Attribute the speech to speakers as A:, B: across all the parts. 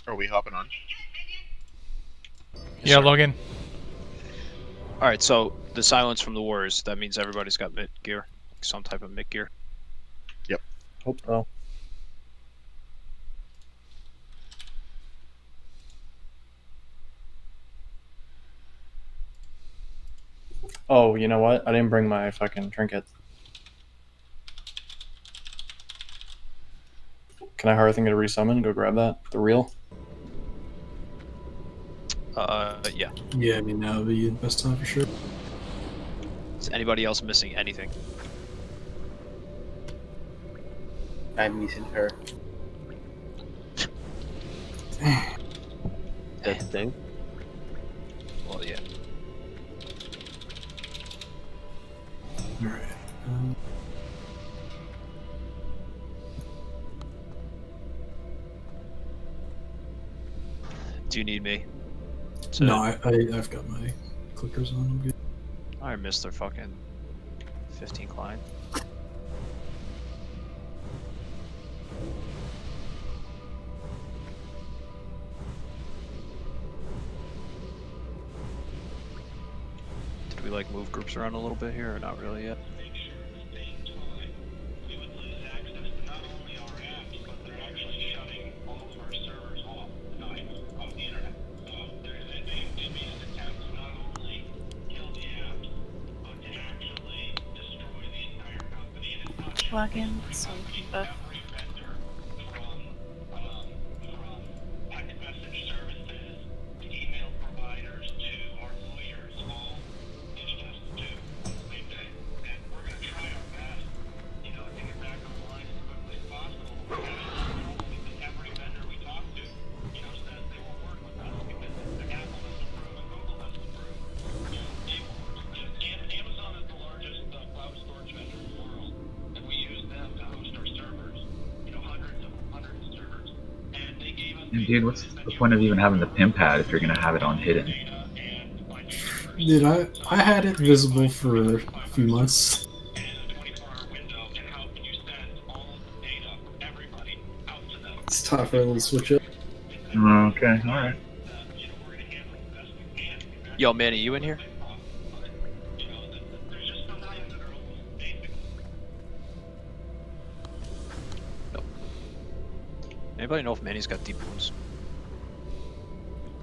A: Are we hopping on?
B: Yes, yeah, log in.
C: Alright, so the silence from the wars, that means everybody's got mid gear. Some type of mid gear.
A: Yep.
D: Hope so. Oh, you know what? I didn't bring my fucking trinket. Can I hire a thing to resummon? Go grab that? The reel?
C: Yeah.
E: Yeah, I mean, now would be the best time for sure.
C: Is anybody else missing anything?
F: I'm missing her.
D: That thing?
C: Well, yeah.
E: Alright.
C: Do you need me?
E: No, I've got my clickers on. I'm good.
C: I missed their fucking 15 Klein. Did we like move groups around a little bit here or not really yet?
G: Log in so we can both.
H: Dude, what's the point of even having the pin pad if you're gonna have it on hidden?
E: Dude, I had it visible for a few months. It's time for a little switch up.
H: Okay, alright.
C: Yo, Manny, you in here? Nope. Anybody know if Manny's got deep wounds?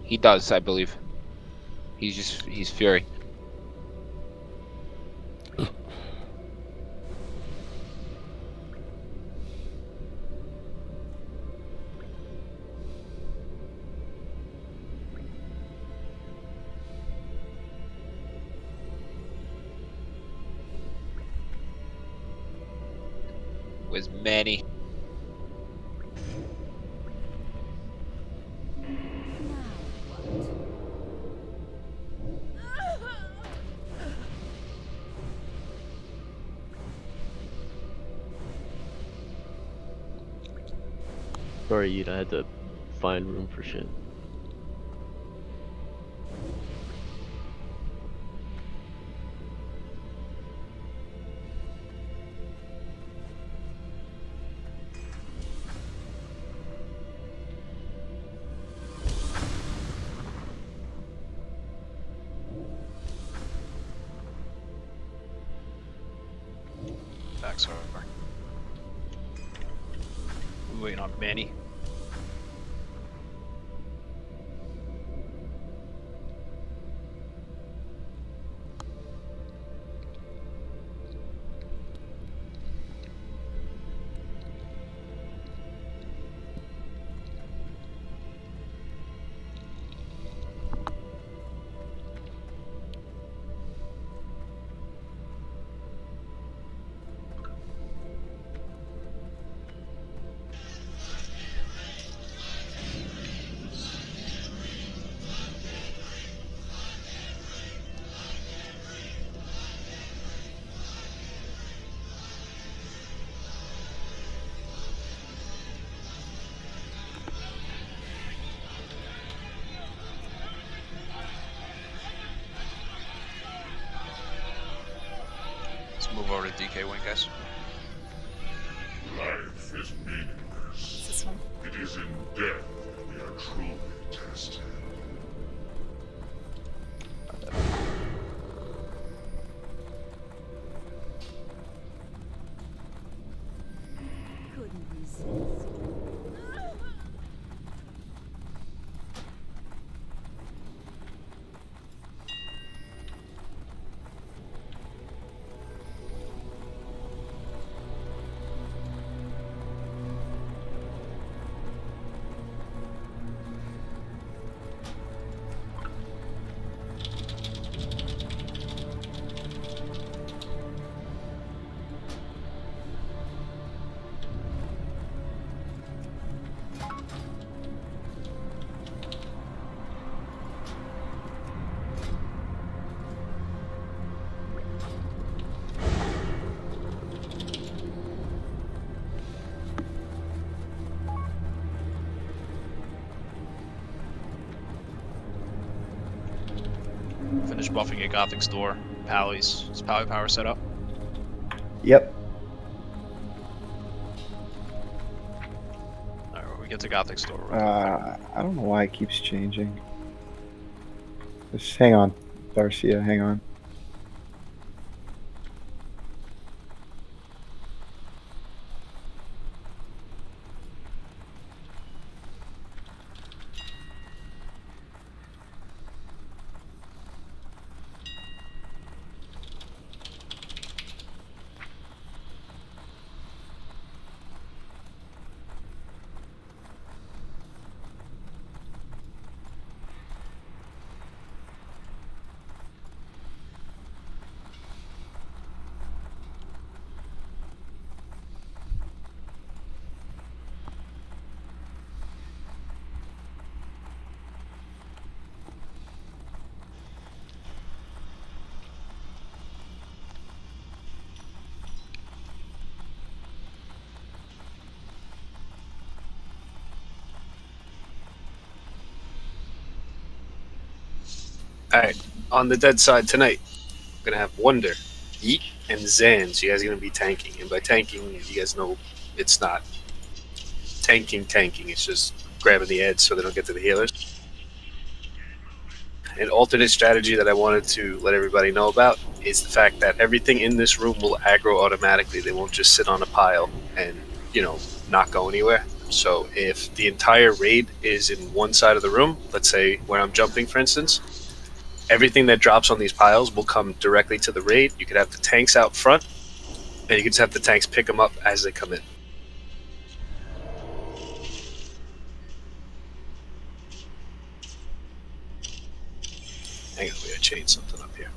B: He does, I believe. He's Fury. Was Manny.
D: Sorry, I had to find room for shit.
C: Backs over. We're waiting on Manny. Let's move over to DK wing, guys.
I: Life is meaningless.
G: This one.
I: It is in death we are
C: Finish buffing at Gothic's door. Pally's. Is Pally power set up?
A: Yep.
C: Alright, when we get to Gothic's door. we'll-
A: I don't know why it keeps changing. Just hang on, Darcia, hang on.
I: Alright, on the dead side tonight, we're gonna have Wonder, Yeet, and Zan. So you guys are gonna be tanking. And by tanking, you guys know it's not tanking, it's just grabbing the edge so they don't get to the healers. An alternate strategy that I wanted to let everybody know about is the fact that everything in this room will aggro automatically. They won't just sit on a pile and, you know, not go anywhere. So if the entire raid is in one side of the room, let's say where I'm jumping, for instance, everything that drops on these piles will come directly to the raid. You could have the tanks out front, and you could just have the tanks pick them up as they come in. Hang on, we gotta change something up here.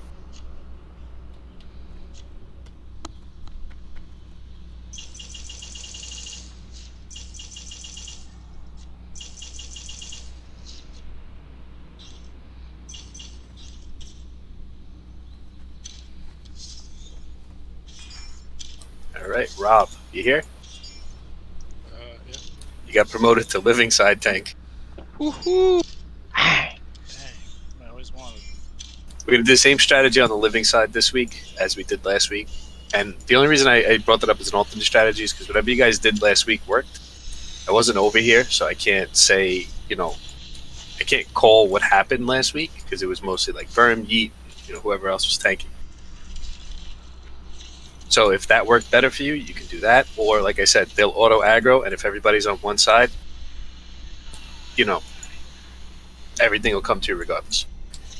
I: Alright, Rob, you here?
C: Yeah.
I: You got promoted to living side tank.
C: Woohoo! Dang, I always wanted.
I: We're going to do the same strategy on the living side this week as we did last week. And the only reason I brought that up as an alternate strategy is because whatever you guys did last week worked. I wasn't over here, so I can't say, you know, I can't call what happened last week because it was mostly like Verm, Yeet, you know, whoever else was tanking. So if that worked better for you, you can do that. Or like I said, they'll auto aggro, and if everybody's on one side, you know, everything will come to you regardless.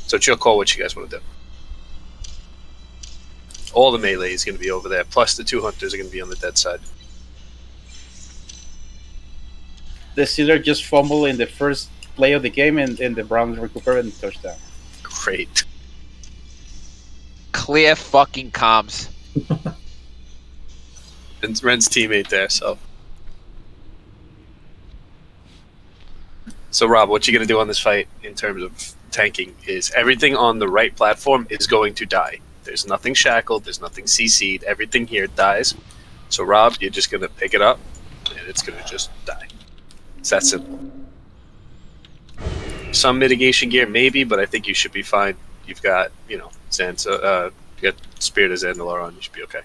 I: So it's your call what you guys want to do. All the melee is going to be over there, plus the 2 hunters are going to be on the dead side.
J: The Steelers just fumble in the first play of the game, and the Browns recuperate and touchdown.
I: Great.
B: Clear fucking comms.
I: And Ren's teammate there, so. So Rob, what you're going to do on this fight in terms of tanking is everything on the right platform is going to die. There's nothing shackled, there's nothing CC'd, everything here dies. So Rob, you're just going to pick it up, and it's going to just die. It's that simple. Some mitigation gear, maybe, but I think you should be fine. You've got, you know, you got Spirit of Zandalar on, you should be okay.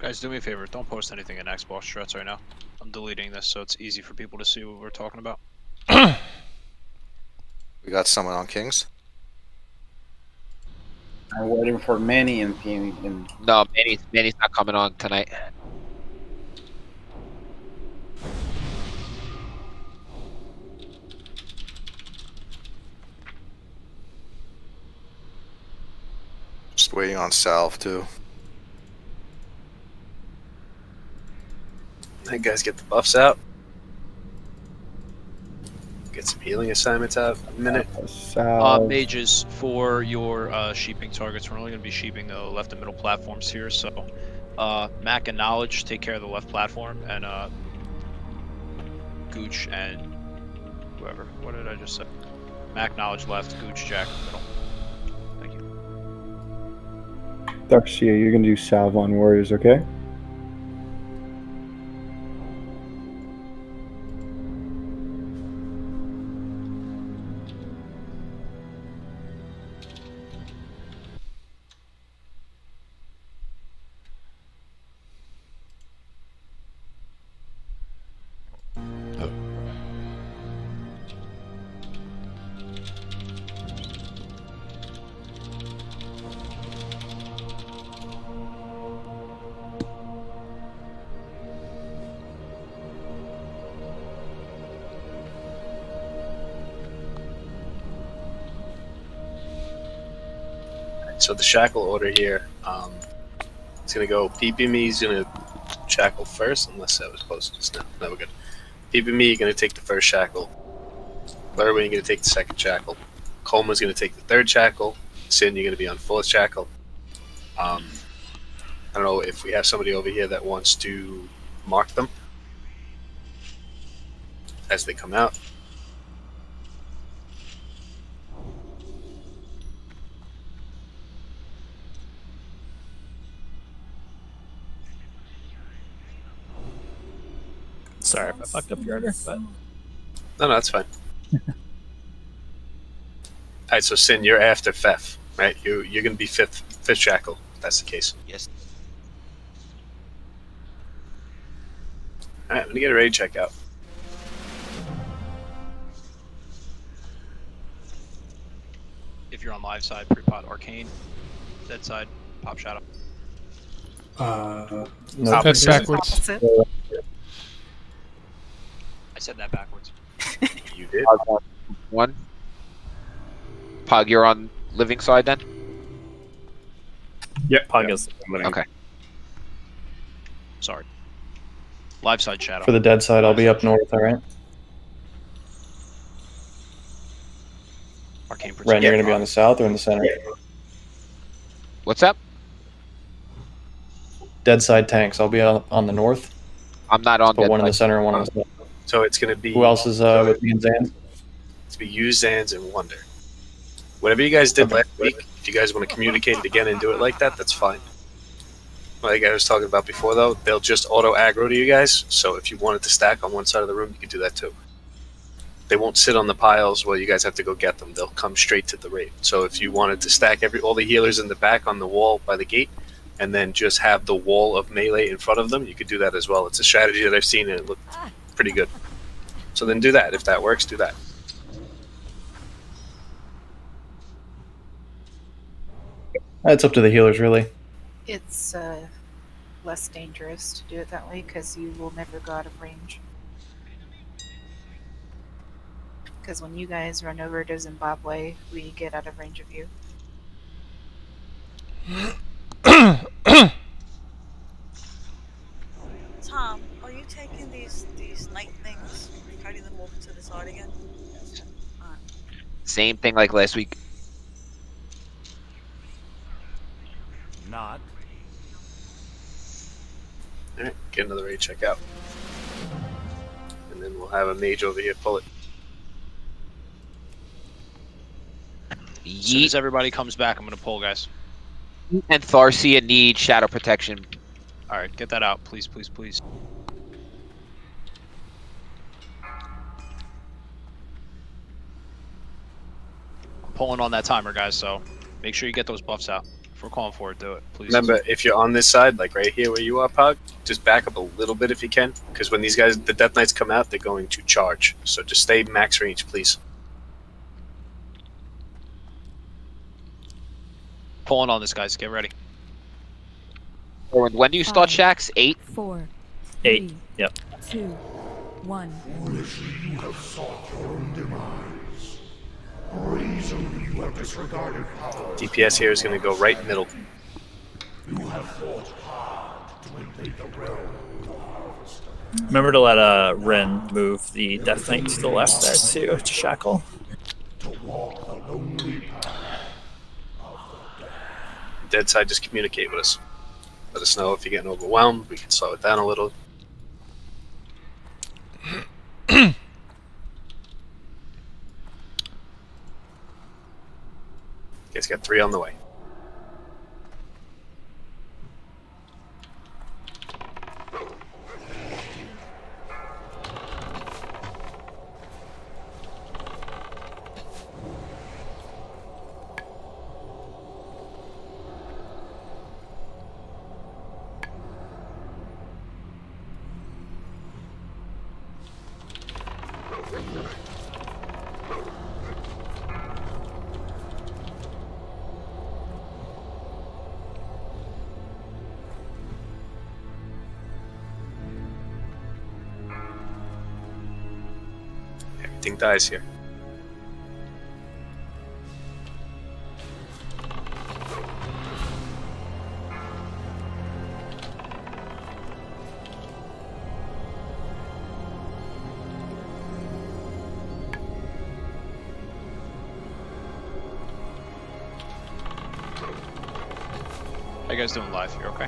C: Guys, do me a favor. Don't post anything in Xbox threads right now. I'm deleting this so it's easy for people to see what we're talking about.
K: We got someone on Kings.
J: I'm waiting for Manny and
B: No, Manny's not coming on tonight.
K: Just waiting on Salve too.
I: Hey guys, get the buffs out. Get some healing assignments out in a minute.
C: Mages, for your sheeping targets, we're only going to be sheeping the left and middle platforms here. So, Mac and Knowledge take care of the left platform, and Gooch and whoever. What did I just say? Mac, Knowledge left, Gooch, Jack middle. Thank you.
A: Darcia, you're gonna do salve on warriors, okay?
I: So the shackle order here, it's gonna go PPMe's gonna shackle first, unless that was close just now. No, we're good. PPMe, you're gonna take the first shackle. Lerwin, you're gonna take the second shackle. Coleman's gonna take the third shackle. Sin, you're gonna be on fourth shackle. I don't know if we have somebody over here that wants to mark them as they come out.
D: Sorry if I fucked up your order, but
I: No, that's fine. Alright, so Sin, you're after Fef, right? You're gonna be fifth shackle, if that's the case.
B: Yes.
I: Alright, I'm gonna get a raid check out.
C: If you're on live side, pre-pot Arcane. Dead side, Pop Shadow.
E: No,
G: That's backwards. Opposite.
C: I said that backwards.
I: You did?
B: One. Pog, you're on living side then?
D: yeah, Pog is living.
B: Okay.
C: Sorry. Live side Shadow.
D: For the dead side, I'll be up north. All right.
C: Arcane
D: Ren,
C: Protect.
D: you're gonna be on the south or in the center?
B: What's up?
D: Dead side tanks. I'll be on the north,
B: I'm not on
D: but
B: dead
D: one in the
B: side.
D: center and one on the south.
I: So it's gonna be
D: Who else is with me and Zan?
I: It's be you, Zans, and Wonder. Whatever you guys did
D: Okay.
I: last week, if you guys want to communicate it again and do it like that, that's fine. Like I was talking about before, though, they'll just auto aggro to you guys. So if you wanted to stack on one side of the room, you could do that too. They won't sit on the piles while you guys have to go get them. They'll come straight to the raid. So if you wanted to stack all the healers in the back on the wall by the gate, and then just have the wall of melee in front of them, you could do that as well. It's a strategy that I've seen and it looked pretty good. So then do that. If that works, do that.
D: It's up to the healers, really.
G: It's less dangerous to do it that way because you will never go out of range. Because when you guys run over to Zimbabwe, we get out of range of you.
L: Tom, are you taking these night things and cutting them over to the side again?
B: Same thing like last week.
M: Not.
I: Alright, get another raid check out. And then we'll have a mage over here pull it.
C: As soon as everybody comes back, I'm going to pull, guys.
B: And Tharcia need shadow protection.
C: Alright, get that out, please, please, please. I'm pulling on that timer, guys, so make sure you get those buffs out If we're calling for it, do it, please.
I: Remember, if you're on this side, like right here where you are, Pog, just back up a little bit if you can, because when these guys, the Death Knights, come out, they're going to charge. So just stay max range, please.
C: Pulling on this, guys. Get ready.
B: When do you start shacks? 8?
M: 4,
D: 8.
M: 3,
D: Yep.
M: 2, 1.
N: Foolishly you have sought your own demise. Brazenly you have disregarded power.
I: DPS here is going to go right middle.
N: You have fought hard to invade the realm of the harvest.
D: Remember to let Ren move the Death Knight to the left there too, to shackle.
N: To walk the lonely path.
I: Dead side, just communicate with us. Let us know if you're getting overwhelmed. We can slow it down a little. Guys got 3 on the way. Everything dies here.
C: How you guys doing live here? Okay.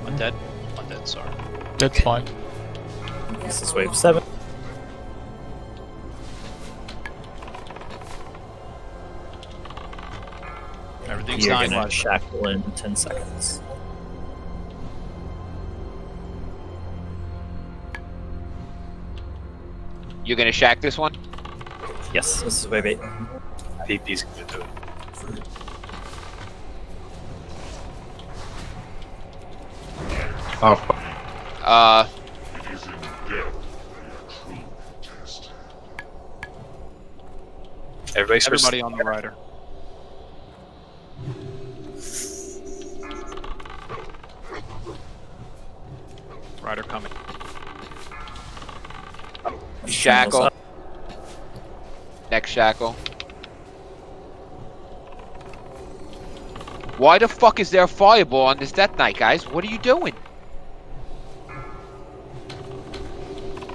C: Undead? Undead, sorry.
O: Dead's fine.
D: This is wave 7.
C: Everything's
D: You're
C: 9
D: gonna
C: live.
D: shackle in 10 seconds.
B: You gonna shack this one?
D: Yes, this is wave 8.
I: PP's going to do it.
K: Oh,
N: It is in death a true test.
C: Everybody on the rider. Rider coming.
B: Shackle. Next shackle. Why the fuck is there a fireball on this Death Knight, guys? What are you doing?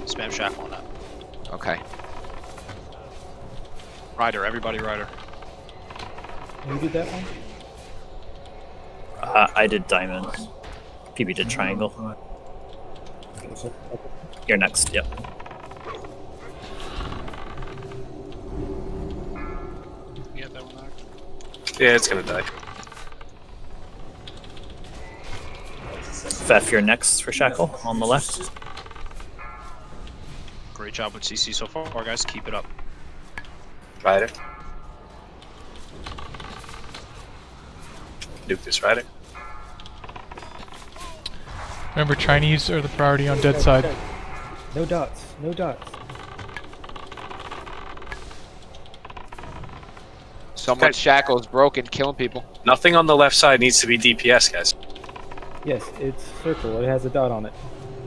C: Spam shackle on that.
B: Okay.
C: Rider, everybody rider.
P: Who did that one?
D: I did diamond. PB did triangle. You're next, yep.
C: You got that one back?
I: Yeah, it's going to die.
D: Fef, you're next for shackle on the left.
C: Great job with CC so far, guys. Keep it up.
I: Rider. Nuke this rider.
O: Remember, Chinese are the priority on dead side.
P: No dots. No dots.
B: Someone's shackle is broken, killing people.
I: Nothing on the left side needs to be DPS, guys.
P: Yes, it's circle. It has a dot on it.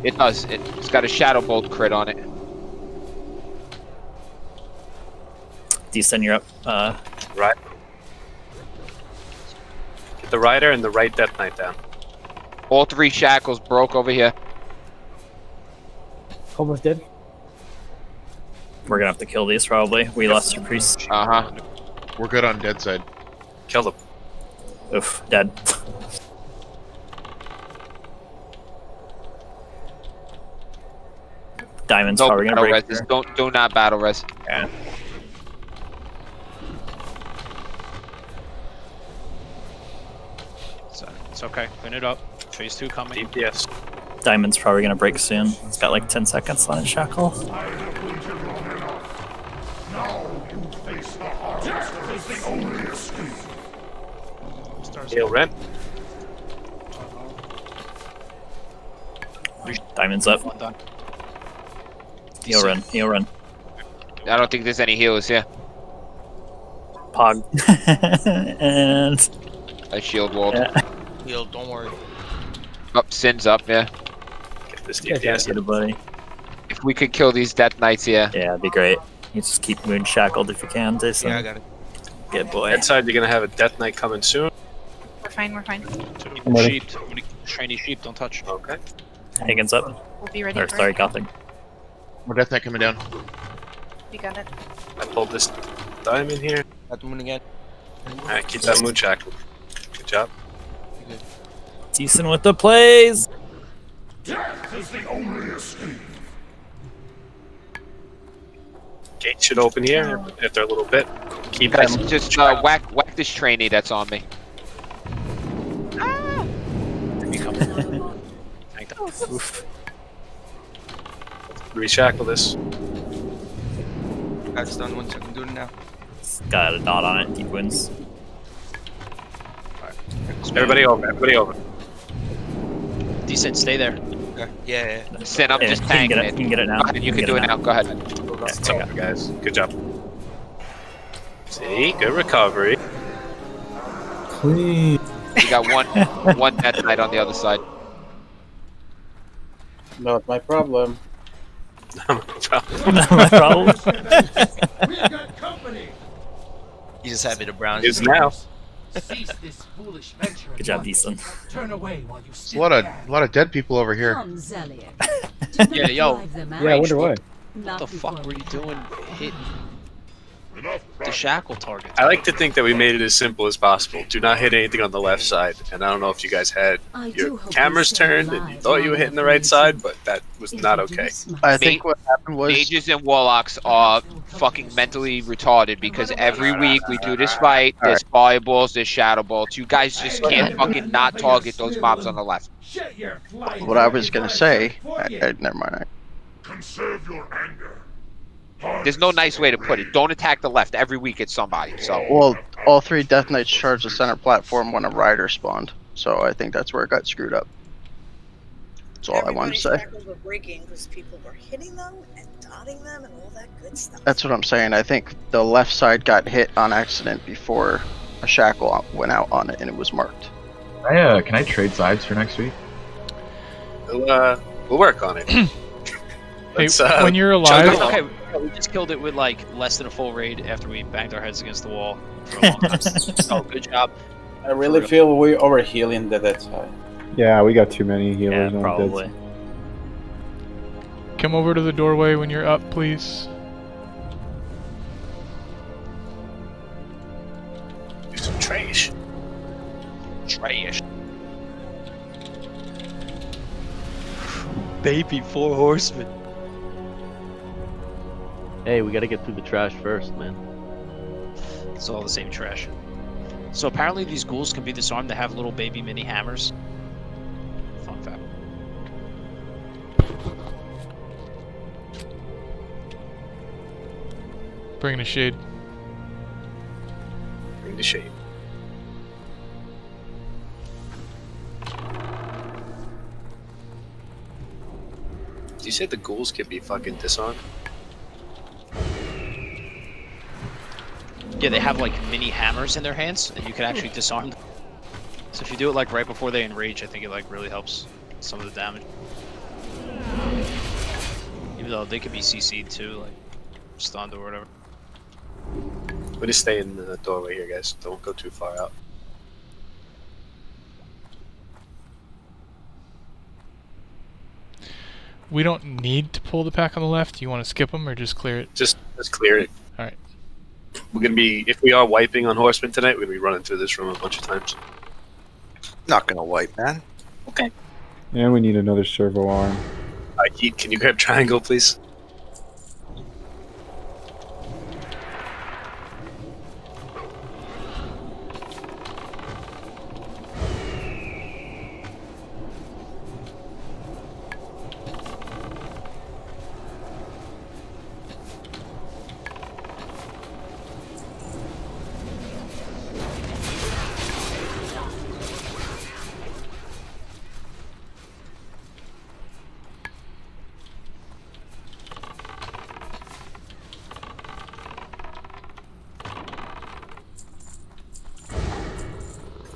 B: It does. It's got a shadow bolt crit on it.
D: Decent, you're up.
I: Right. Get the rider and the right Death Knight down.
B: All 3 shackles broke over here.
P: Almost dead.
D: We're gonna have to kill these probably. We lost your priest.
B: Uh-huh.
K: we're good on dead side.
I: Kill them.
D: Oof, dead. Diamond's
B: No
D: probably gonna
B: battle
D: break.
B: res. Do not battle res.
D: Yeah.
C: It's okay. Clean it up. Phase 2 coming.
I: DPS.
D: Diamond's probably gonna break soon. It's got like 10 seconds on its shackle.
N: I have waited long enough. Now you face the harvest as the only escape.
I: Heal Ren.
D: Diamond's up. Heal run. Heal run.
B: I don't think there's any healers here.
D: Pog. And
B: I shield walled.
D: Yeah.
Q: Heal, don't worry.
B: Up, Sin's up, yeah.
I: Get this
D: Get it, buddy.
B: If we could kill these Death Knights here.
D: Yeah, it'd be great. You just keep moon shackled if you can, Jason.
Q: Yeah, I got it.
D: Good boy.
I: Inside, you're gonna have a Death Knight coming soon.
G: We're fine, we're fine.
C: Sheep. Shiny sheep, don't touch.
I: Okay.
D: Hagen's up.
G: We'll be ready
D: Or
G: for
D: sorry,
G: it.
D: Gotham.
K: More Death Knight coming down.
G: We got it.
I: I pulled this diamond here.
Q: Got the moon again.
I: Alright, keep that moon shackled. Good job.
D: Decent with the plays.
N: Death is the only escape.
I: Gate should open here after a little bit. Keep
B: Guys,
I: that.
B: just whack this trainee that's on me.
D: Oof.
I: Reshackle this.
Q: That's done. 1 second. Do it now.
D: It's got a dot on it. Deep wins.
I: Everybody over. Everybody over.
C: Decent, stay there.
Q: Okay. Yeah.
B: Sin, I'm
D: Yeah,
B: just
D: you can
B: tanking
D: get it.
B: it.
D: You can get it now.
B: Go ahead, you can do it now. Go ahead.
I: It's over, guys. Good job. See? Good recovery.
E: Clean.
B: We got one Death Knight on the other side.
J: Not my problem.
D: My problem.
N: We got company.
Q: He's just happy to brown.
I: Is now.
N: Cease this foolish venture.
D: Good job, Decent.
N: Turn away while you
K: A lot of dead people over here.
C: Yeah, yo.
P: Yeah, I wonder why.
C: What the fuck were you doing hitting the shackle target?
I: I like to think that we made it as simple as possible. Do not hit anything on the left side. And I don't know if you guys had your cameras turned and you thought you were hitting the right side, but that was not okay.
F: I think what happened was
B: Mages and Warlocks are fucking mentally retarded because every week we do this fight, there's fireballs, there's shadow bolts. You guys just can't fucking not target those mobs on the left.
F: what I was gonna say. Never mind.
N: Conserve your anger.
B: There's no nice way to put it. Don't attack the left. Every week it's somebody. So
F: Well, all 3 Death Knights charged the center platform when a rider spawned, so I think that's where it got screwed up. That's all I wanted to say.
L: Shackles were breaking because people were hitting them and dotting them and all that good stuff.
F: That's what I'm saying. I think the left side got hit on accident before a shackle went out on it and it was marked.
H: Can I trade sides for next week?
I: We'll work on it.
O: Hey, when you're alive,
C: Okay, we just killed it with like less than a full raid after we banged our heads against the wall for a long time. Oh, good job.
J: I really feel we're over healing the dead side.
A: Yeah, we got too many healers
D: Yeah,
A: on
D: probably.
A: Dead.
O: come over to the doorway when you're up, please.
I: Do some trash.
C: Trash. Baby Four Horsemen.
F: Hey, we gotta get through the trash first, man.
C: It's all the same trash. So apparently these ghouls can be disarmed. They have little baby mini hammers. Fun fact.
O: Bringing a shade.
I: Bring the shade. You said the ghouls can be fucking disarmed?
C: Yeah, they have like mini hammers in their hands, and you can actually disarm them. So if you do it like right before they enrage, I think it like really helps some of the damage. Even though they could be CC'd too, like stunned or whatever.
I: We're gonna stay in the doorway here, guys. Don't go too far out.
O: We don't need to pull the pack on the left. You want to skip them or just clear it?
I: Just clear it.
O: All right.
I: We're gonna be, if we are wiping on horsemen tonight, we're gonna be running through this room a bunch of times.
Q: Not gonna wipe, man.
I: Okay.
A: And we need another servo arm.
I: Heat, can you grab triangle, please?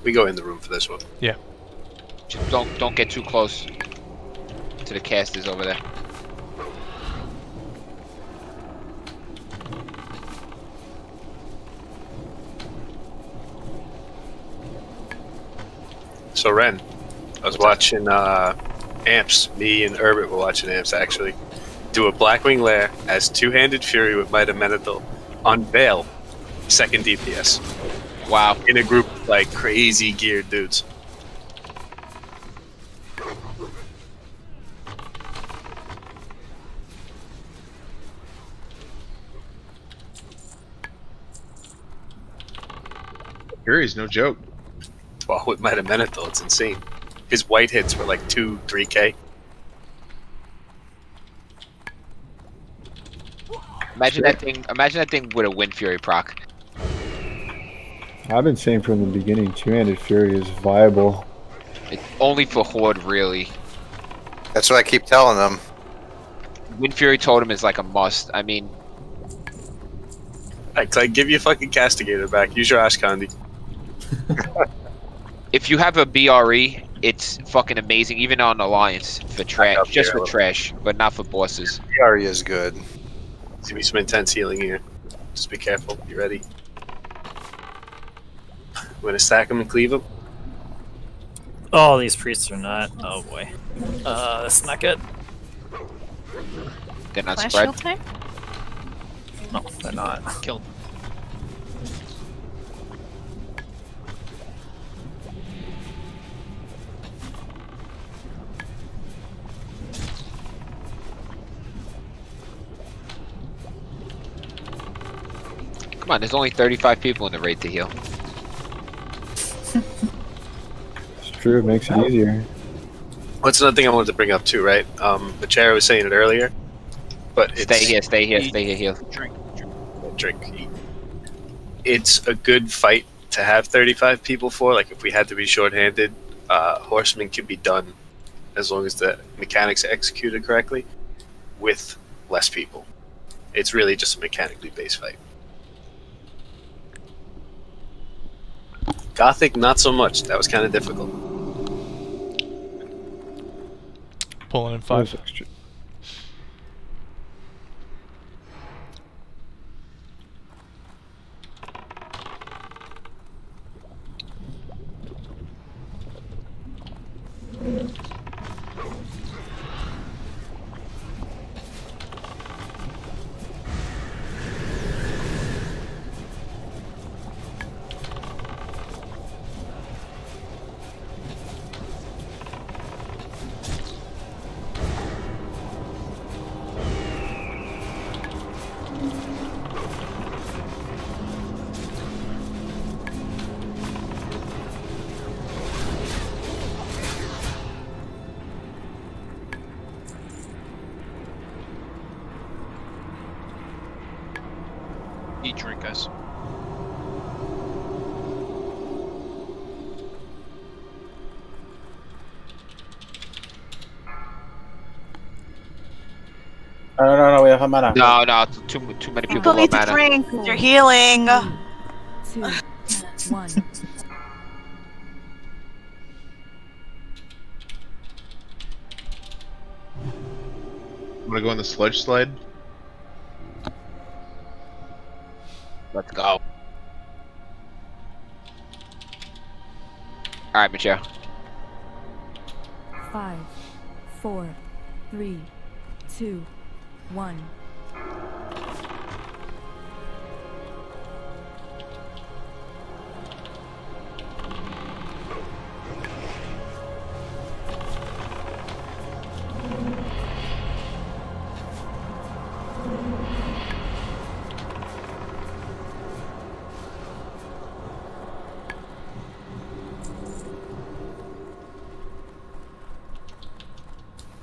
I: We go in the room for this one.
O: Yeah.
B: Just don't get too close to the casters over there.
I: So Ren, I was watching Amps. Me and Herbert were watching Amps actually do a Blackwing Lair as two-handed Fury with Might of Menethil on Veil, second DPS.
B: Wow.
I: In a group of, like, crazy geared dudes.
K: Fury's no joke.
I: Well, with Might of Menethil, it's insane. His white hits were like 2-3k.
B: Imagine that thing. Imagine that thing with a Wind Fury proc.
A: I've been saying from the beginning, two-handed Fury is viable.
B: It's only for Horde, really.
Q: That's what I keep telling them.
B: Wind Fury Totem is like a must. I mean,
I: Like, give your fucking Castigator back. Use your Ashkandi.
B: if you have a BRE, it's fucking amazing. Even on Alliance for trash, just for trash, but not for bosses.
Q: PRE is good.
I: There's gonna be some intense healing here. Just be careful. Be ready. We're gonna stack them and cleave them.
D: Oh, these priests are not. Oh boy. That's not good.
B: They're not
G: Flash
B: spread.
G: shield time?
D: No, they're not.
C: Killed.
B: Come on, there's only 35 people in the raid to heal.
A: It's true, it makes it easier.
I: What's another thing I wanted to bring up too, right? Machera was saying it earlier, but it's,
B: Stay here, heal.
I: drink, eat. It's a good fight to have 35 people for. Like, if we had to be shorthanded, Horsemen can be done as long as the mechanics are executed correctly with less people. It's really just a mechanically based fight. Gothic, not so much. That was kind of difficult.
O: Pulling in 5.
C: Eat drink, guys.
J: No, we have a mana.
B: No, too many people
L: People
B: low
L: need to
B: mana.
L: drink. You're healing.
M: 2, 1.
K: I'm gonna go on the sludge slide.
B: Let's go. Alright, Michelle.
M: 5, 4, 3, 2, 1.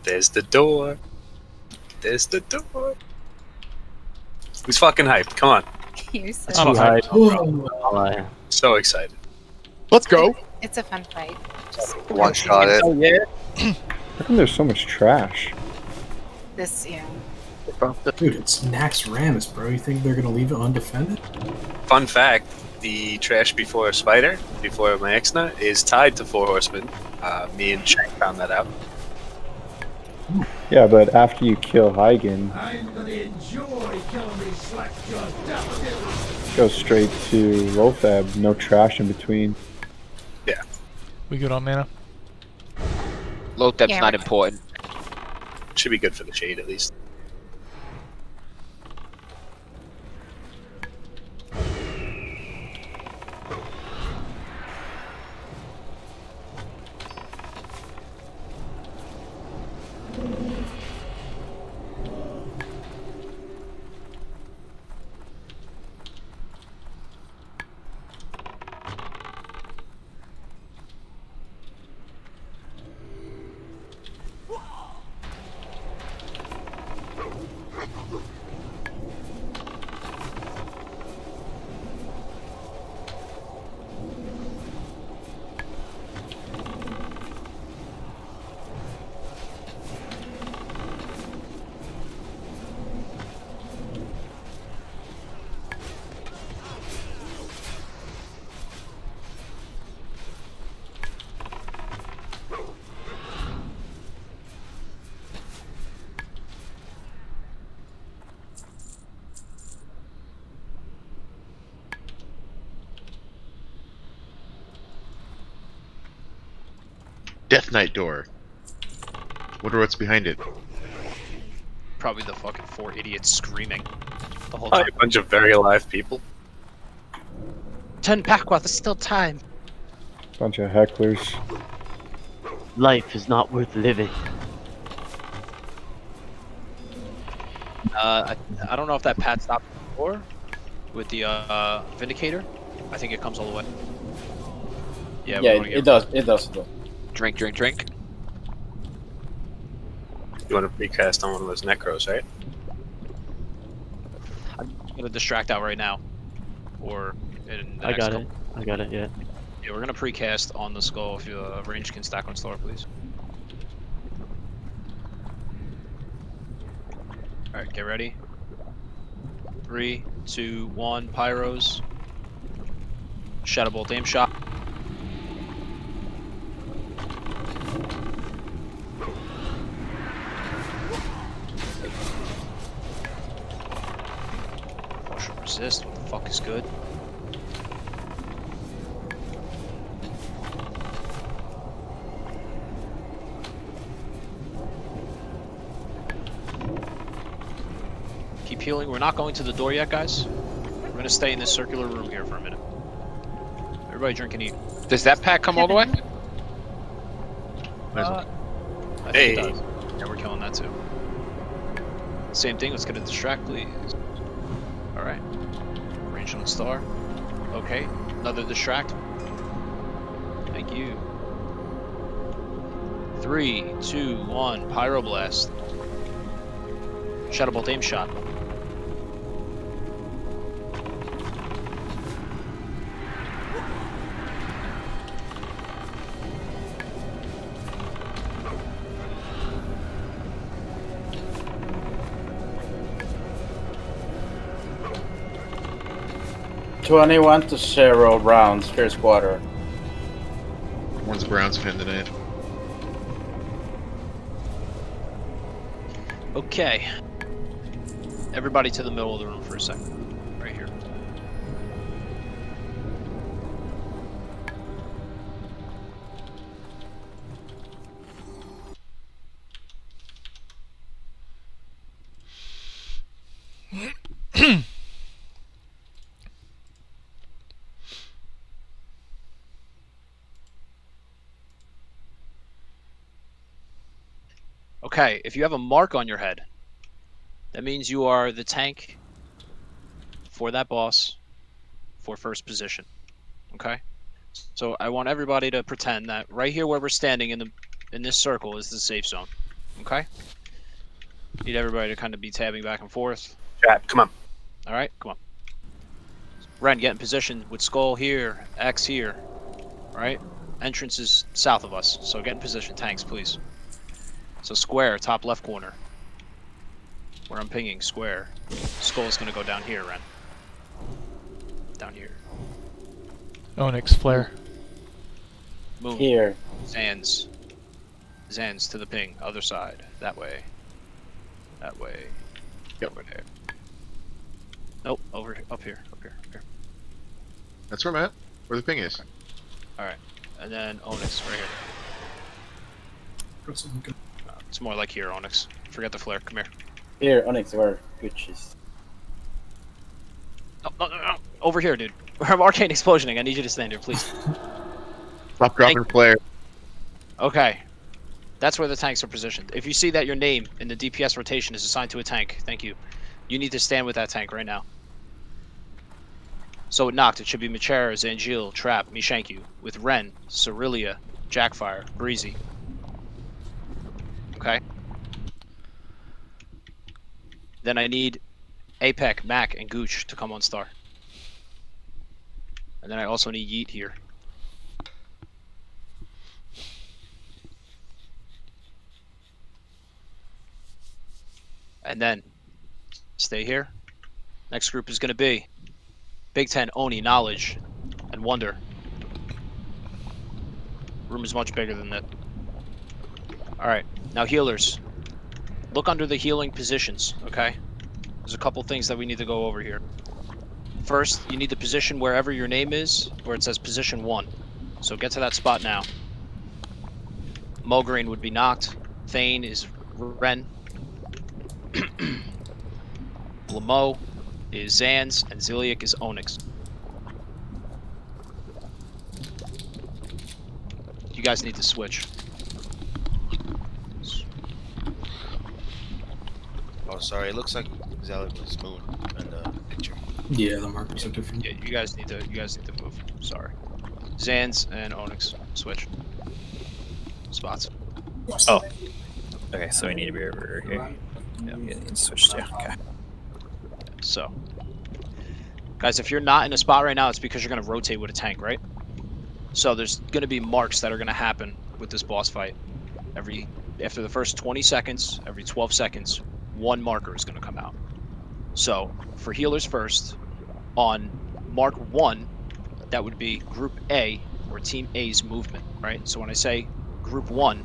I: There's the door. There's the door. Who's fucking hyped? Come on.
G: You're so
O: I'm
G: hyped.
I: So excited.
K: Let's go.
G: It's a fun fight. Just
Q: One shot it.
J: Oh, yeah.
A: How come there's so much trash?
G: this, yeah.
E: Dude, it's Nax Ramus, bro. You think they're gonna leave it undefended?
I: Fun fact, the Trash Before a Spider, before my Exna, is tied to Four Horsemen. Me and Shank found that out.
A: Yeah, but after you kill Huygen,
N: I'm gonna enjoy killing these slack-jawed daffodils.
A: go straight to Lofab. No trash in between.
I: Yeah.
O: We good on mana?
B: Low depth's
G: Yeah,
B: not
G: we're-
B: important.
I: Should be good for the shade at least.
K: Death Knight door. Wonder what's behind it.
C: Probably the fucking 4 idiots screaming the whole
I: Probably
C: time.
I: a bunch of very alive people.
R: Turn back while there's still time.
A: Bunch of hecklers.
R: Life is not worth living.
C: I don't know if that pad stopped before with the Vindicator. I think it comes all the way. Yeah,
J: Yeah, it does. It does.
B: Drink, drink, drink.
I: You want to recast on one of those Necros, right?
C: I'm gonna distract out right now, or in the
R: I
C: next
R: got
C: couple.
R: it. I got it. Yeah.
C: Yeah, we're gonna precast on the skull. If you range can stack on star, please. All right, get ready. 3, 2, 1. Pyros. Shadow Bolt aim shot. Partial resist. What the fuck is good? Keep healing. We're not going to the door yet, guys. We're gonna stay in this circular room here for a minute. Everybody drink and eat.
B: Does that pack come all the way?
C: I think
I: Hey.
C: it does. Yeah, we're killing that too. Same thing. Let's get a distract, please. All right. Range on star. Okay. Another distract. Thank you. 3, 2, 1. Pyroblast. Shadow Bolt aim shot.
J: $21 to 0 rounds, first quarter.
K: One's Browns fan tonight.
C: Okay. Everybody to the middle of the room for a second. Right here. Okay, if you have a mark on your head, that means you are the tank for that boss for first position. Okay? So I want everybody to pretend that right here where we're standing in this circle is the safe zone. Okay? Need everybody to kind of be tabbing back and forth.
I: Chat, come on.
C: Alright, come on. Ren, get in position with Skull here, X here. Alright? Entrance is south of us, so get in position, tanks, please. So square, top left corner. Where I'm pinging, square. Skull's gonna go down here, Ren. Down here.
O: Onyx flare.
C: Moon.
J: Here.
C: Zans. Zans to the ping. Other side. That way. That way. Over there. Nope. Over. Up here. Up here. Up here.
K: That's where I'm at. Where the ping is.
C: Alright. And then Onyx right here. It's more like here, Onyx. Forget the flare. Come here.
J: Here, Onyx, where Gucci's.
C: No. Over here, dude. I'm arcane explosioning. I need you to stand here, please.
K: Stop dropping flare.
C: Okay. That's where the tanks are positioned. If you see that your name in the DPS rotation is assigned to a tank, thank you. You need to stand with that tank right now. So it knocked. It should be Machera, Zangil, Trap, Mishanku, with Ren, Cerelia, Jackfire, Breezy. Okay. Then I need Apec, Mac, and Gooch to come on star. And then I also need Yeet here. And then stay here. Next group is going to be Big Ten, Oni, Knowledge, and Wonder. Room is much bigger than that. Alright, now healers. Look under the healing positions, okay? There's a couple things that we need to go over here. First, you need to position wherever your name is, where it says position 1. So get to that spot now. Mograine would be knocked. Thane is Ren. Blamo is Zans, and Ziliak is Onyx. You guys need to switch.
S: Oh, sorry. It looks like Ziliak was Moon in the picture.
E: Yeah, the markers are different.
C: Yeah, you guys need to move. Sorry. Zans and Onyx switch spots.
D: Oh. Okay, so we need to be over here. Yeah, we need to switch to. Okay.
C: So, guys, if you're not in a spot right now, it's because you're going to rotate with a tank, right? So there's going to be marks that are going to happen with this boss fight. After the first 20 seconds, every 12 seconds, one marker is going to come out. So for healers first, on mark 1, that would be Group A, or Team A's movement, right? So when I say Group 1,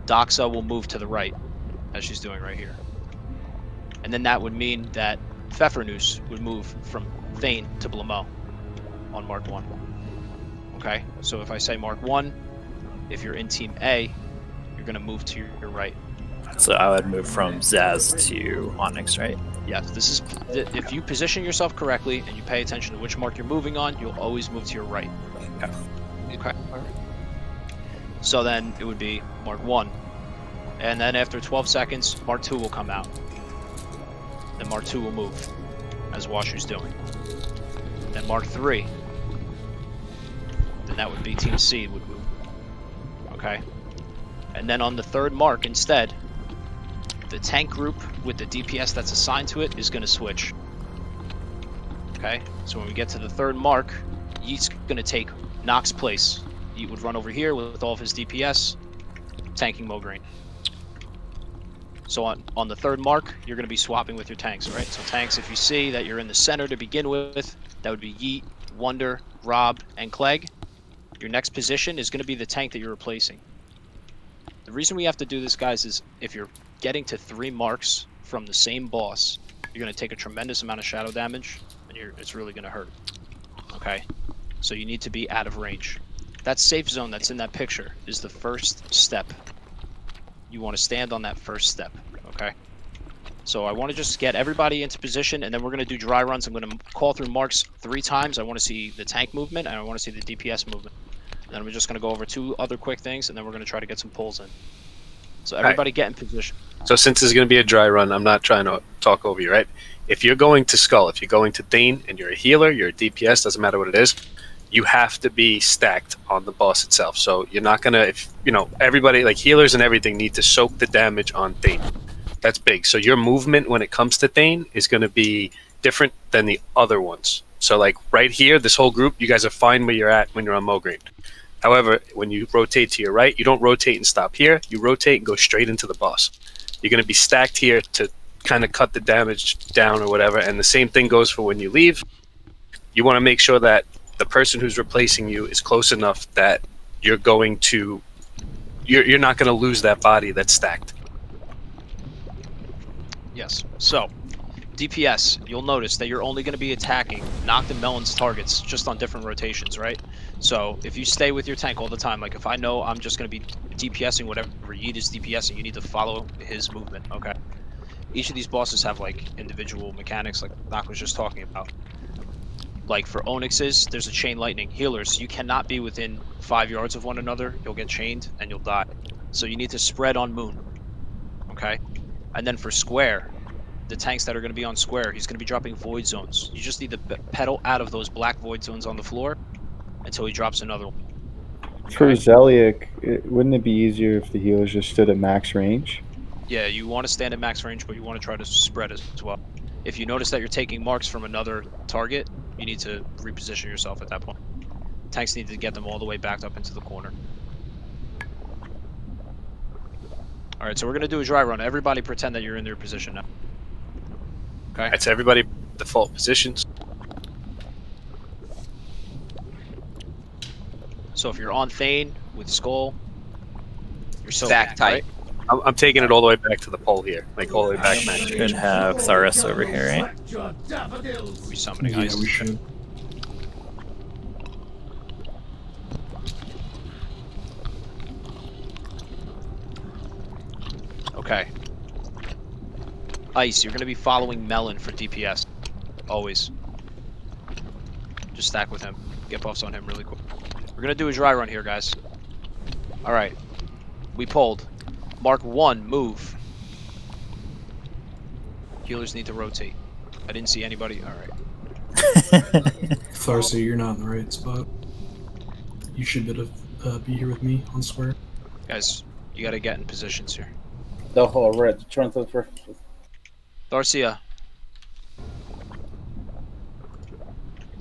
C: Doxa will move to the right, as she's doing right here. And then that would mean that Pfeffernus would move from Thane to Blamo on Mark 1. Okay, so if I say Mark 1, if you're in Team A, you're going to move to your right.
D: So I would move from Zaz to Onyx, right?
C: Yes, this is if you position yourself correctly and you pay attention to which mark you're moving on, you'll always move to your right. Okay. So then it would be Mark 1. And then after 12 seconds, Mark 2 will come out. Then Mark 2 will move, as Washu's doing. Then Mark 3. Then that would be Team C would move. Okay? And then on the third mark instead, the tank group with the DPS that's assigned to it is going to switch. Okay? So when we get to the third mark, Yeet's going to take Nox's place. Yeet would run over here with all of his DPS, tanking Mograine. So on the third mark, you're going to be swapping with your tanks, right? So tanks, if you see that you're in the center to begin with, that would be Yeet, Wonder, Rob, and Clegg. Your next position is going to be the tank that you're replacing. The reason we have to do this, guys, is if you're getting to 3 marks from the same boss, you're going to take a tremendous amount of shadow damage, and it's really going to hurt. Okay? So you need to be out of range. That safe zone that's in that picture is the first step. You want to stand on that first step, okay? So I want to just get everybody into position, and then we're going to do dry runs. I'm going to call through marks 3 times. I want to see the tank movement, and I want to see the DPS movement. And then we're just going to go over 2 other quick things, and then we're going to try to get some pulls in. So everybody get in position.
I: So since it's going to be a dry run, I'm not trying to talk over you, right? If you're going to Skull, if you're going to Thane, and you're a healer, you're a DPS, doesn't matter what it is, you have to be stacked on the boss itself. So you're not going to, if you know, everybody, like healers and everything, need to soak the damage on Thane. That's big. So your movement when it comes to Thane is going to be different than the other ones. So like right here, this whole group, you guys are fine where you're at when you're on Mograine. However, when you rotate to your right, you don't rotate and stop here. You rotate and go straight into the boss. You're going to be stacked here to kind of cut the damage down or whatever. And the same thing goes for when you leave. You want to make sure that the person who's replacing you is close enough that you're going to, you're not going to lose that body that's stacked.
C: Yes. So, DPS, you'll notice that you're only going to be attacking Noct and Melon's targets just on different rotations, right? So, if you stay with your tank all the time, like if I know I'm just going to be DPSing whatever Yeet is DPSing, you need to follow his movement, okay? Each of these bosses have like individual mechanics, like Noct was just talking about. Like for Onyx's, there's a chain lightning. Healers, you cannot be within 5 yards of one another. You'll get chained and you'll die. So you need to spread on Moon, okay? And then for Square, the tanks that are going to be on Square, he's going to be dropping void zones. You just need to pedal out of those black void zones on the floor until he drops another one.
A: For Zeliek, wouldn't it be easier if the healers just stood at max range?
C: Yeah, you want to stand at max range, but you want to try to spread as well. If you notice that you're taking marks from another target, you need to reposition yourself at that point. Tanks need to get them all the way backed up into the corner. Alright, so we're going to do a dry run. Everybody pretend that you're in their position now. Okay.
I: That's everybody default positions.
C: So if you're on Thane with Skull, you're so
B: Stack tight.
C: right?
I: I'm taking it all the way back to the pole here, like all the way back max.
D: Should have Tharis over here, right?
C: We're summoning
E: Yeah,
C: ice.
E: we should.
C: Okay. Ice, you're going to be following Melon for DPS. Always. Just stack with him. Get buffs on him really quick. We're going to do a dry run here, guys. Alright. We pulled. Mark 1, move. Healers need to rotate. I didn't see anybody. Alright.
E: Tharsa, you're not in the right spot. You should be here with me on Square.
C: Guys, you got to get in positions here.
J: The whole red. Turn to the first.
C: Darcia.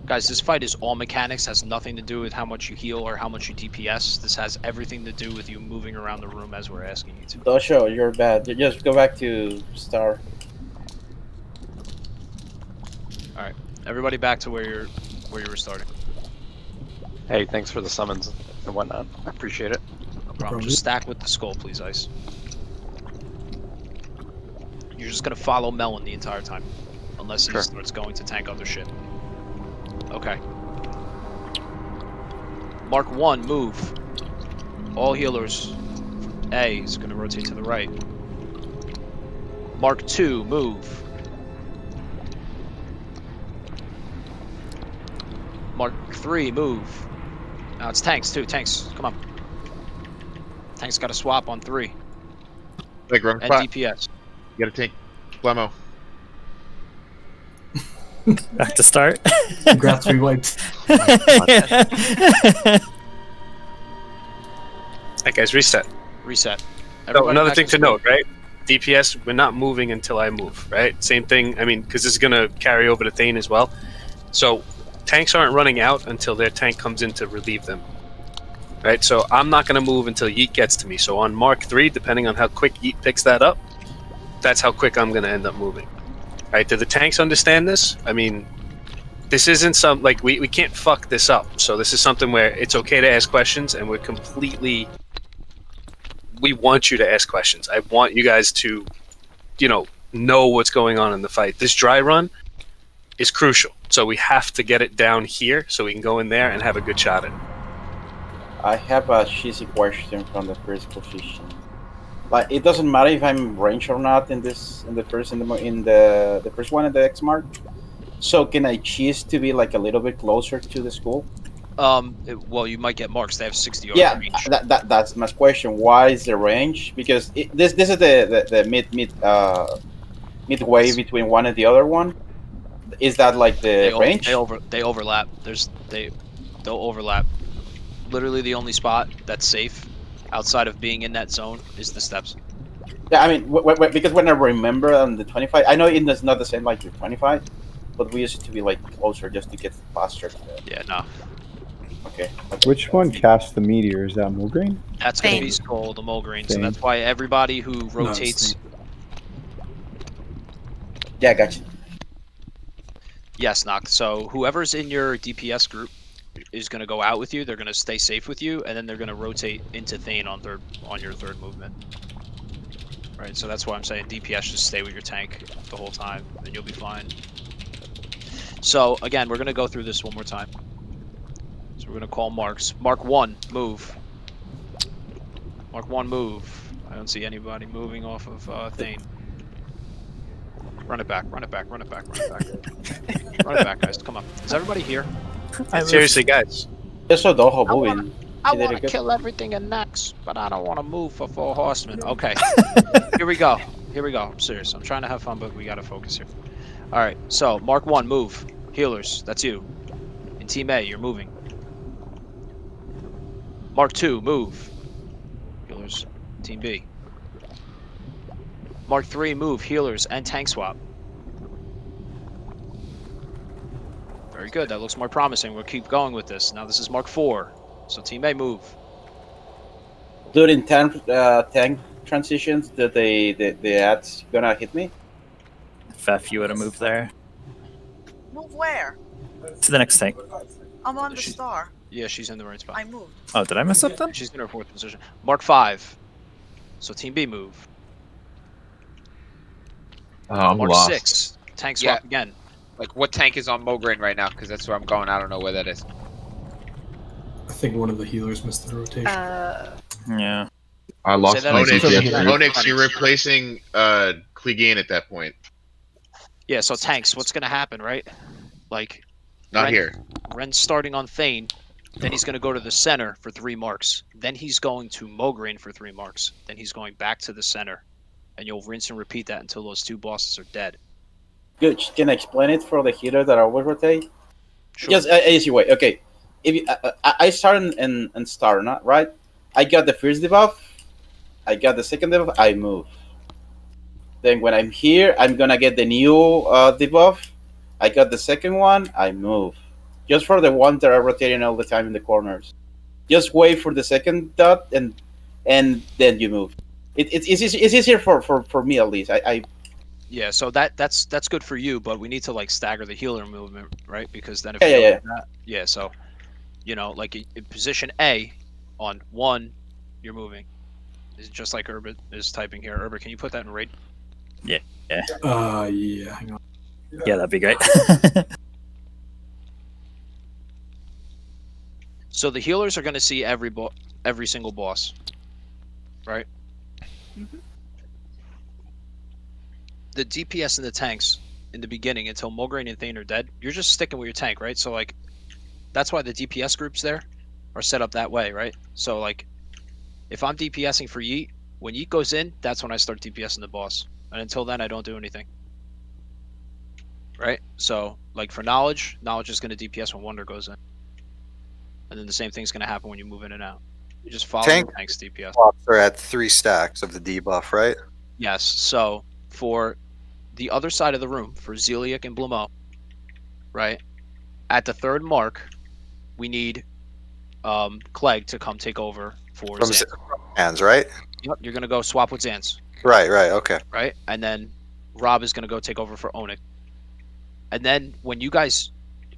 C: Guys, this fight is all mechanics, has nothing to do with how much you heal or how much you DPS. This has everything to do with you moving around the room as we're asking you to.
J: Dosho, you're bad. Just go back to Star.
C: Alright. Everybody back to where you were starting.
T: Hey, thanks for the summons and whatnot. I appreciate it.
C: No problem. Just stack with the skull, please, Ice. You're just gonna follow Melon the entire time. Unless he starts going to tank other shit. Okay. Mark 1, move. All healers. A is gonna rotate to the right. Mark 2, move. Mark 3, move. Now it's tanks too. Tanks, come on. Tanks got to swap on 3.
K: Like wrong
C: And
K: spot.
C: DPS.
K: You gotta take Blemmo.
D: Back to start.
E: Grab 3 wipes.
I: Hey guys, reset.
C: Reset.
I: So
C: Everybody
I: another
C: back
I: thing to
C: square.
I: note, right? DPS, we're not moving until I move, right? Same thing, I mean, because this is going to carry over to Thane as well. So tanks aren't running out until their tank comes in to relieve them. Right? So I'm not going to move until Yeet gets to me. So on Mark 3, depending on how quick Yeet picks that up, that's how quick I'm going to end up moving. Right? Do the tanks understand this? I mean, this isn't some, like, we can't fuck this up. So this is something where it's okay to ask questions, and we're completely... We want you to ask questions. I want you guys to, know what's going on in the fight. This dry run is crucial. So we have to get it down here so we can go in there and have a good shot at it.
J: I have a cheesy question from the first position. Like, it doesn't matter if I'm in range or not in the first one in the X mark. So can I choose to be like a little bit closer to the school?
C: Well, you might get marks. They have 60 yard
J: Yeah,
C: range.
J: that's my question. Why is the range? Because this is the midway between one and the other one. Is that like the range?
C: They overlap. They'll overlap. Literally, the only spot that's safe outside of being in that zone is the steps.
J: Yeah, I mean, because when I remember on the 25, I know it's not the same like the 25, but we used to be like closer just to get faster.
C: Yeah, no.
J: Okay.
A: Which one cast the meteor? Is that Mulgreen?
C: That's going to be Skull, the Mulgreen. So
A: Thane.
C: that's why everybody who rotates.
J: Yeah, gotcha.
C: Yes, Noct. So whoever's in your DPS group, is going to go out with you. They're going to stay safe with you, and then they're going to rotate into Thane on your third movement. Right, so that's why I'm saying DPS just stay with your tank the whole time, and you'll be fine. So again, we're going to go through this one more time. So we're going to call marks. Mark 1, move. Mark 1, move. I don't see anybody moving off of Thane. Run it back, run it back, run it back, run it back. Run it back, guys. Come on. Is everybody here?
I: Seriously, guys.
J: Yes, so Doho moving.
R: I want to kill everything in next, but I don't want to move for Four Horsemen.
C: Okay. Here we go. Here we go. I'm serious. I'm trying to have fun, but we got to focus here. All right. So, Mark 1, move. Healers, that's you. In Team A, you're moving. Mark 2, move. Healers, Team B. Mark 3, move. Healers and tank swap. Very good. That looks more promising. We'll keep going with this. Now this is Mark 4. So Team A, move.
J: During tank transitions, the ads gonna hit me?
D: Fef, you would have moved there.
L: Move where?
D: To the next tank.
L: I'm on the star.
C: Yeah, she's in the right spot.
L: I moved.
D: Oh, did I mess up then?
C: She's in her 4th position. Mark 5. So Team B, move.
H: I'm
C: Mark
H: lost.
C: 6. Tank swap again.
B: Like, what tank is on Mograine right now? Because that's where I'm going. I don't know where that is.
E: I think one of the healers missed the rotation.
D: Yeah.
H: I lost my
K: Onyx, you're replacing Clegane at that point.
C: Yeah, so tanks, what's going to happen, right? Like,
K: Not here.
C: Ren's starting on Thane. Then he's going to go to the center for 3 marks. Then he's going to Mograine for 3 marks. Then he's going back to the center. And you'll rinse and repeat that until those 2 bosses are dead.
J: Good. Can I explain it for the healer that always rotate?
C: Sure.
J: Just easy way. Okay. If you, I start in star, not right? I got the first debuff. I got the second debuff. I move. Then when I'm here, I'm gonna get the new debuff. I got the second one. I move. Just for the ones that are rotating all the time in the corners. Just wait for the second dot and then you move. It's easier for me at least.
C: Yeah, so that's good for you, but we need to like stagger the healer movement, right? Because then if
J: yeah.
C: So, you know, like in position A, on 1, you're moving. It's just like Urbit is typing here. Urbit, can you put that in raid?
D: Yeah. Yeah.
E: Yeah. Hang on.
D: Yeah, that'd be great.
C: So the healers are going to see every single boss, right? The DPS and the tanks in the beginning until Mograine and Thane are dead, you're just sticking with your tank, right? So like, that's why the DPS groups there are set up that way, right? So like, if I'm DPSing for Yeet, when Yeet goes in, that's when I start DPSing the boss. And until then, I don't do anything. Right? So like for Knowledge is going to DPS when Wonder goes in. And then the same thing's going to happen when you move in and out. You just follow the tank's DPS.
Q: Are at 3 stacks of the debuff, right?
C: Yes. So for the other side of the room, for Zeliek and Blamo, right? At the 3rd mark, we need Clegg to come take over for
Q: From
C: Zans.
Q: hands, right?
C: Yep, you're going to go swap with Zans.
Q: Right, okay.
C: Right? And then Rob is going to go take over for Onyx. And then when you guys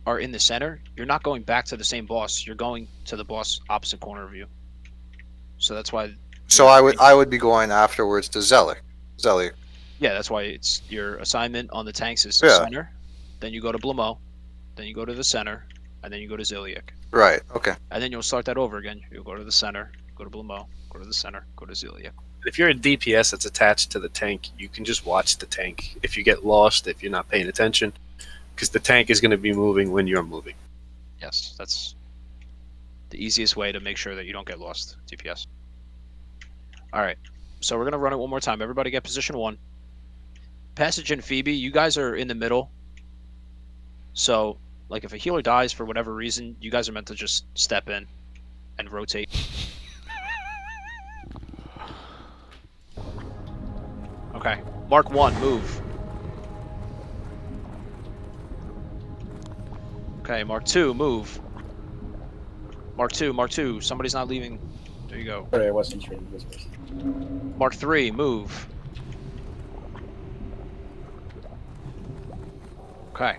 C: are in the center, you're not going back to the same boss. You're going to the boss opposite corner of you. So that's why.
Q: So I would be going afterwards to Zeliek.
C: Yeah, that's why it's your assignment on the tanks is center. Then you go to Blamo. Then you go to the center. And then you go to Zeliek.
Q: Right, okay.
C: And then you'll start that over again. You'll go to the center, go to Blamo, go to the center, go to Zeliek.
I: If you're a DPS that's attached to the tank, you can just watch the tank. If you get lost, if you're not paying attention, because the tank is going to be moving when you're moving.
C: Yes, that's the easiest way to make sure that you don't get lost, DPS. All right, so we're going to run it one more time. Everybody get position 1. Passage and Phoebe, you guys are in the middle. So, like, if a healer dies for whatever reason, you guys are meant to just step in and rotate. Okay, Mark 1, move. Okay, Mark 2, move. Mark 2, somebody's not leaving. There you go.
J: Sorry, I wasn't sure this person.
C: Mark 3, move. Okay.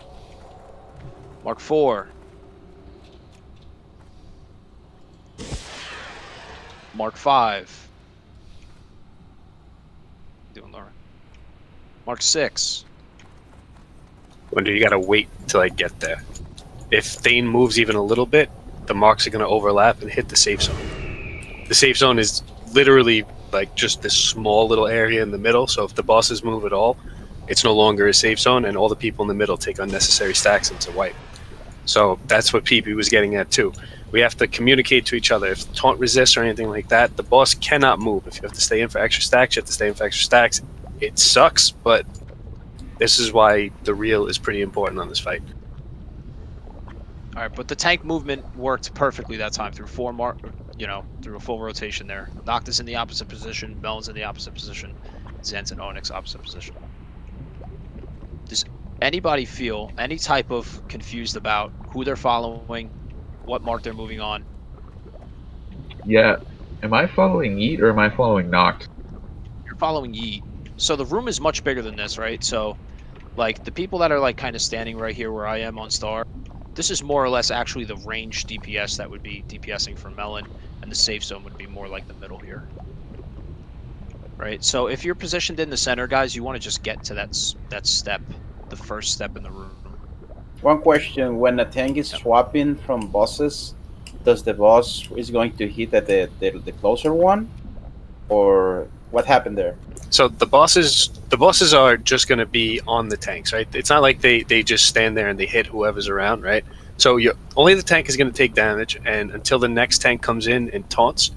C: Mark 4. Mark 5. Doing Laura. Mark 6.
I: Wonder, you gotta wait till I get there. If Thane moves even a little bit, the marks are gonna overlap and hit the safe zone. The safe zone is literally like just this small little area in the middle, so if the bosses move at all, it's no longer a safe zone, and all the people in the middle take unnecessary stacks and it's a wipe. So that's what PP was getting at too. We have to communicate to each other. If taunt resists or anything like that, the boss cannot move. If you have to stay in for extra stacks, you have to stay in for extra stacks. It sucks, but this is why the reel is pretty important on this fight.
C: All right, but the tank movement worked perfectly that time through through a full rotation there. Noctis in the opposite position, Melon's in the opposite position, Zen's and Onyx opposite position. Does anybody feel any type of confused about who they're following, what mark they're moving on?
H: Yeah. Am I following Yeet or am I following Noct?
C: You're following Yeet. So the room is much bigger than this, right? So, like, the people that are, like, kind of standing right here where I am on Star, this is more or less actually the range DPS that would be DPSing for Melon, and the safe zone would be more like the middle here. Right? So if you're positioned in the center, guys, you want to just get to that step, the first step in the room.
J: One question: when a tank is swapping from bosses, does the boss is going to hit at the closer one, or what happened there?
I: So the bosses are just going to be on the tanks, right? It's not like they just stand there and they hit whoever's around, right? So only the tank is going to take damage, and until the next tank comes in and taunts,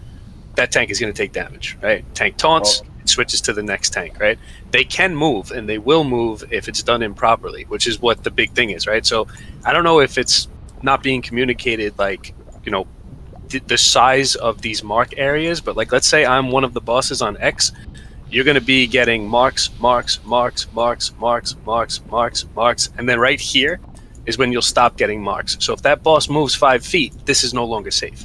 I: that tank is going to take damage, right? Tank taunts, it switches to the next tank, right? They can move, and they will move if it's done improperly, which is what the big thing is, right? So I don't know if it's not being communicated, like, the size of these mark areas, but like, let's say I'm one of the bosses on X, you're going to be getting marks, and then right here is when you'll stop getting marks. So if that boss moves 5 feet, this is no longer safe.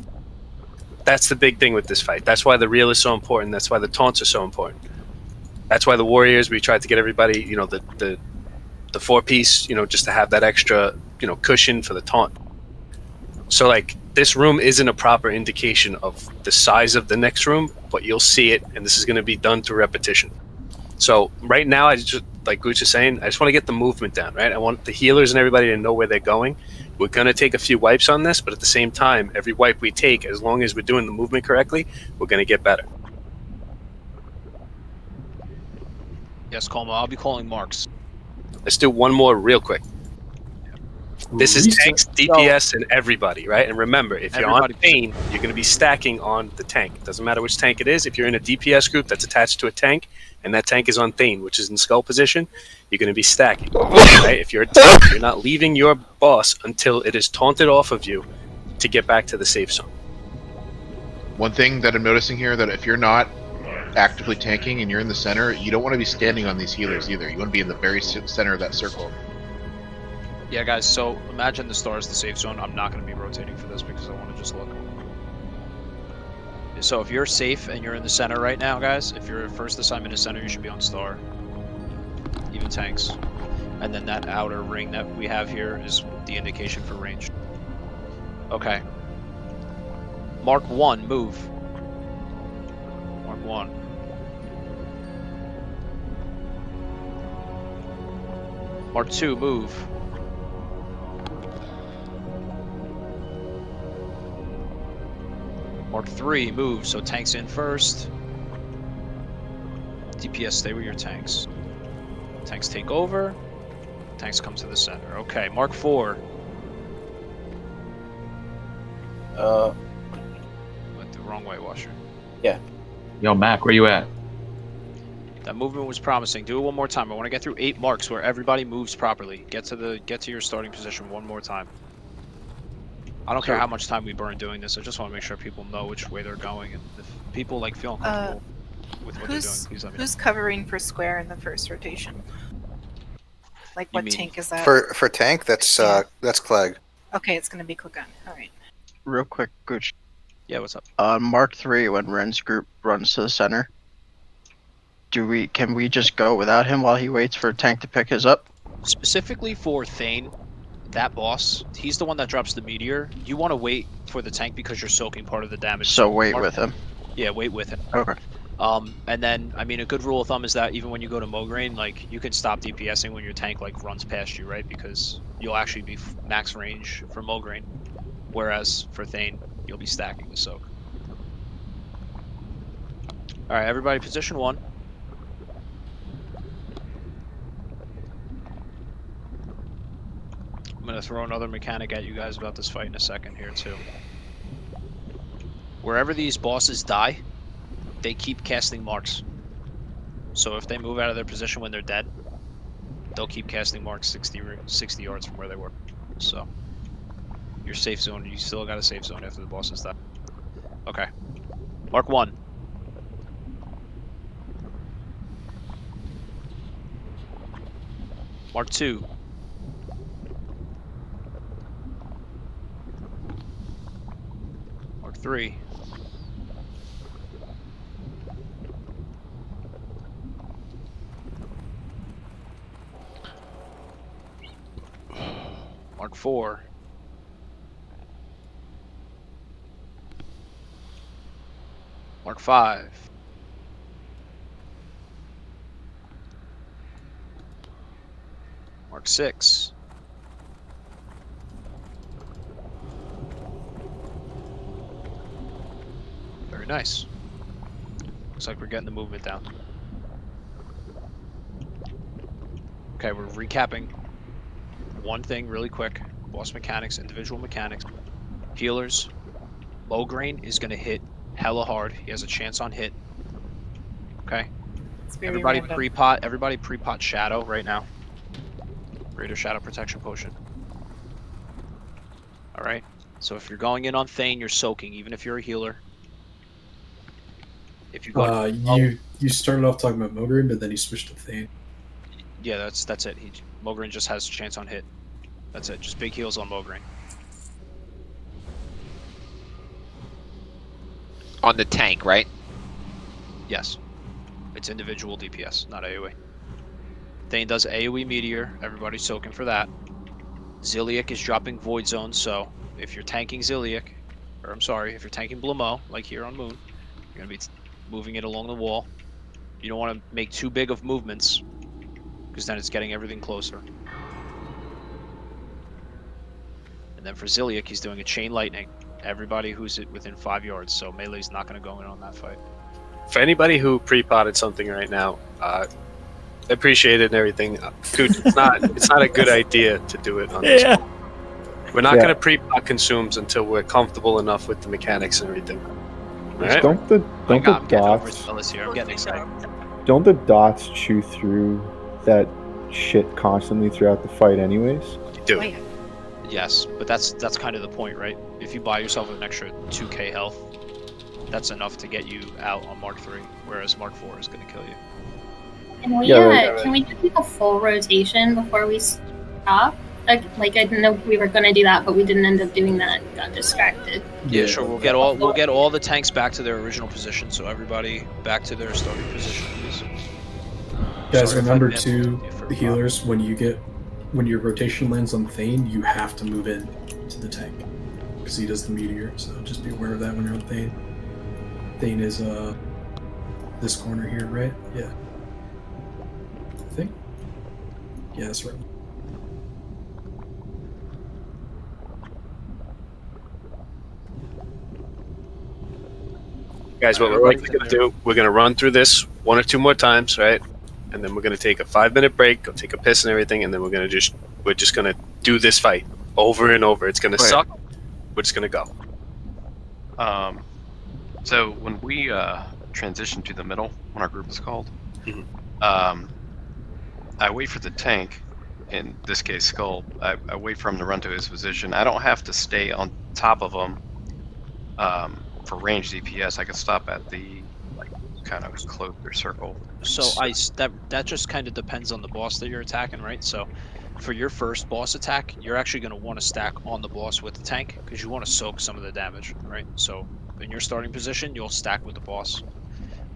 I: That's the big thing with this fight. That's why the reel is so important. That's why the taunts are so important. That's why the warriors, we tried to get everybody, the 4-piece, just to have that extra, cushion for the taunt. So, like, this room isn't a proper indication of the size of the next room, but you'll see it, and this is going to be done through repetition. So right now, I just, like Gooch is saying, I just want to get the movement down, right? I want the healers and everybody to know where they're going. We're going to take a few wipes on this, but at the same time, every wipe we take, as long as we're doing the movement correctly, we're going to get better.
C: Yes, Colma, I'll be calling marks.
I: Let's do one more real quick. This is tanks, DPS, and everybody, right? And remember, if you're on Thane, you're going to be stacking on the tank. It doesn't matter which tank it is. If you're in a DPS group that's attached to a tank, and that tank is on Thane, which is in skull position, you're going to be stacking, right? If you're a tank, you're not leaving your boss until it is taunted off of you to get back to the safe zone.
K: One thing that I'm noticing here, that if you're not actively tanking and you're in the center, you don't want to be standing on these healers either. You want to be in the very center of that circle.
C: Yeah, guys, so imagine the star is the safe zone. I'm not going to be rotating for this because I want to just look. So if you're safe and you're in the center right now, guys, if your first assignment is center, you should be on star. Even tanks. And then that outer ring that we have here is the indication for range. Okay. Mark 1, move. Mark 1. Mark 2, move. Mark 3, move, so tanks in first. DPS, stay with your tanks. Tanks take over. Tanks come to the center. Okay, Mark 4. Went the wrong way, Washer.
J: Yeah.
H: Yo, Mac, where you at?
C: That movement was promising. Do it one more time. I want to get through 8 marks where everybody moves properly. Get to your starting position one more time. I don't care how much time we burn doing this. I just want to make sure people know which way they're going, and if people like feel uncomfortable with what they're doing, please let me know.
G: Who's covering for square in the first rotation? Like, what tank is that?
Q: For tank, that's Clegg.
G: Okay, it's gonna be Klagan. All right.
F: Real quick, Gooch.
C: Yeah, what's up?
F: On Mark 3, when Ren's group runs to the center, can we just go without him while he waits for tank to pick his up?
C: Specifically for Thane, that boss, he's the one that drops the meteor. You want to wait for the tank because you're soaking part of the damage.
F: So wait with him.
C: Yeah, wait with him.
F: Okay.
C: And then, I mean, a good rule of thumb is that even when you go to Mograine, like, you can stop DPSing when your tank, like, runs past you, right? Because you'll actually be max range for Mograine. Whereas for Thane, you'll be stacking the soak. Alright, everybody, position 1. I'm gonna throw another mechanic at you guys about this fight in a second here, too. Wherever these bosses die, they keep casting marks. So if they move out of their position when they're dead, they'll keep casting marks 60 yards from where they were. So your safe zone, you still got a safe zone after the bosses die. Okay. Mark 1. Mark 2. Mark 3. Mark 4. Mark 5. Mark 6. Very nice. Looks like we're getting the movement down. Okay, we're recapping one thing really quick. Boss mechanics, individual mechanics. Healers. Mograine is going to hit hella hard. He has a chance on hit. Okay. Everybody pre-pot. Everybody pre-pot Shadow right now. Greater Shadow Protection Potion. Alright. So if you're going in on Thane, you're soaking, even if you're a healer. If you go
E: you started off talking about Mograine, but then you switched to Thane.
C: Yeah, that's it. Mograine just has a chance on hit. That's it. Just big heals on Mograine.
B: On the tank, right?
C: Yes. It's individual DPS, not AoE. Thane does AoE Meteor. Everybody's soaking for that. Ziliak is dropping Void Zone, so if you're tanking Ziliak, or I'm sorry, if you're tanking Blamo, like here on Moon, you're going to be moving it along the wall. You don't want to make too big of movements, because then it's getting everything closer. And then for Ziliak, he's doing a Chain Lightning. Everybody who's within 5 yards, so melee's not going to go in on that fight.
I: For anybody who pre-potted something right now, appreciate it and everything. Dude, it's not a good idea to do it on this one. We're not going to pre-pot consumes until we're comfortable enough with the mechanics and everything. Right?
A: Don't the dots
C: I'm getting excited.
A: don't the dots chew through that shit constantly throughout the fight anyways?
I: Do.
C: Yes, but that's kind of the point, right? If you buy yourself an extra 2k health, that's enough to get you out on Mark 3, whereas Mark 4 is going to kill you.
U: Can we can we do a full rotation before we stop? Like I didn't know we were going to do that, but we didn't end up doing that. Got distracted.
C: Yeah, sure. We'll get all the tanks back to their original position. So everybody back to their starting position, please.
E: Guys, remember too, the healers, when your rotation lands on Thane, you have to move in to the tank because he does the meteor. So just be aware of that when you're on Thane. Thane is this corner here, right? Yeah. I think. Yeah, that's right.
I: Guys, what we're likely going to do, we're going to run through this 1 or 2 more times, right? And then we're going to take a 5-minute break, go take a piss and everything, and then we're just going to do this fight over and over. It's going to suck. We're just going to go.
T: So when we transition to the middle, when our group is called, I wait for the tank, in this case Skull, I wait for him to run to his position. I don't have to stay on top of him for range DPS. I can stop at the kind of closer circle.
C: So that just kind of depends on the boss that you're attacking, right? So for your first boss attack, you're actually going to want to stack on the boss with the tank because you want to soak some of the damage, right? So in your starting position, you'll stack with the boss.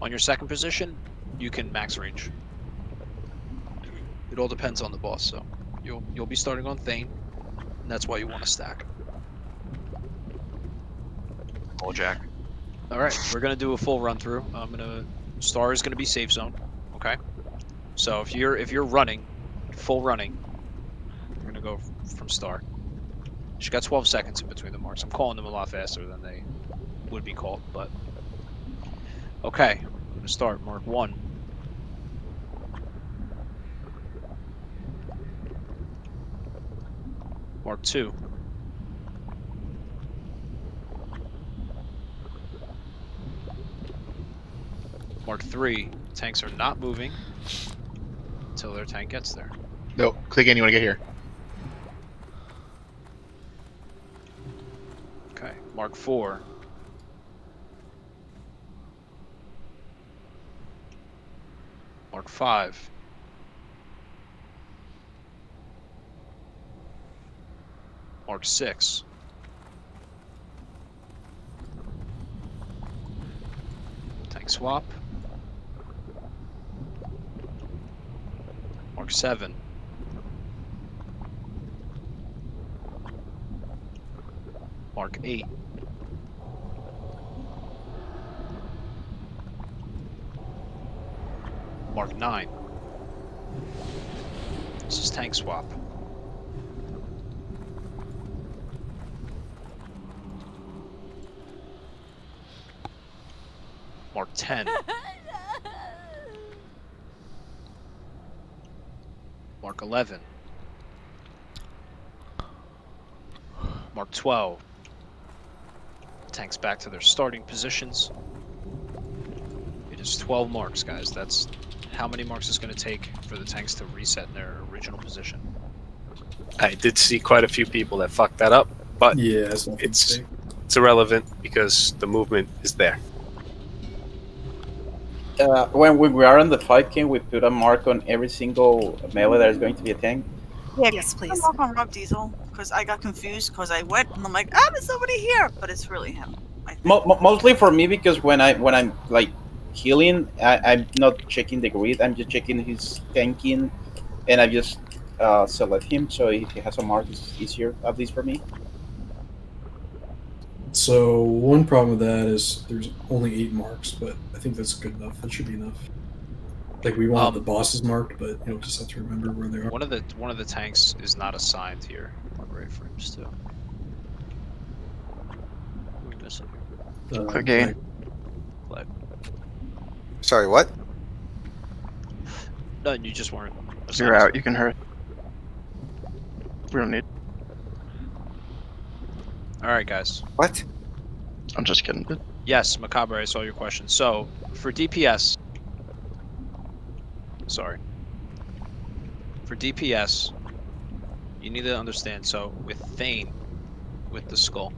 C: On your second position, you can max range. It all depends on the boss, so you'll be starting on Thane, and that's why you want to stack.
T: Oh, Jack.
C: All right, we're gonna do a full run through. Star is gonna be safe zone. Okay. So if you're running, full running, we're gonna go from Star. She got 12 seconds in between the marks. I'm calling them a lot faster than they would be called, but okay. I'm gonna start. Mark 1. Mark 2. Mark 3. Tanks are not moving until their tank gets there.
K: No, click in. You want to get here?
C: Okay. Mark 4. Mark 5. Mark 6. Tank swap. Mark 7. Mark 8. Mark 9. This is tank swap. Mark 10. Mark 11. Mark 12. Tanks back to their starting positions. It is 12 marks, guys. That's how many marks it's going to take for the tanks to reset in their original position.
I: I did see quite a few people that fucked that up, but
E: yeah,
I: it's irrelevant because the movement is there.
J: When we are on the fight, can we put a mark on every single melee that is going to be a tank?
L: Yeah,
G: yes, please.
L: I'm on Rob Diesel because I got confused because I went and I'm like, there's somebody here, but it's really him.
J: Mostly for me, because when I'm like healing, I'm not checking the grid. I'm just checking his tanking, and I just select him. So if he has a mark, it's easier, at least for me.
E: So one problem with that is there's only 8 marks, but I think that's good enough. That should be enough. Like we want the bosses marked, but you know, just have to remember where they are.
C: One of the tanks is not assigned here on Ray Frames too. What are we missing here?
F: Quick game.
C: Flag.
Q: Sorry, what?
C: No, you just weren't.
F: You're out. You can hurt. We don't need.
C: All right, guys.
Q: What?
F: I'm just kidding.
C: Yes, Macabre, I saw your question. So, for DPS... Sorry. For DPS, you need to understand, so with Thane, with the skull,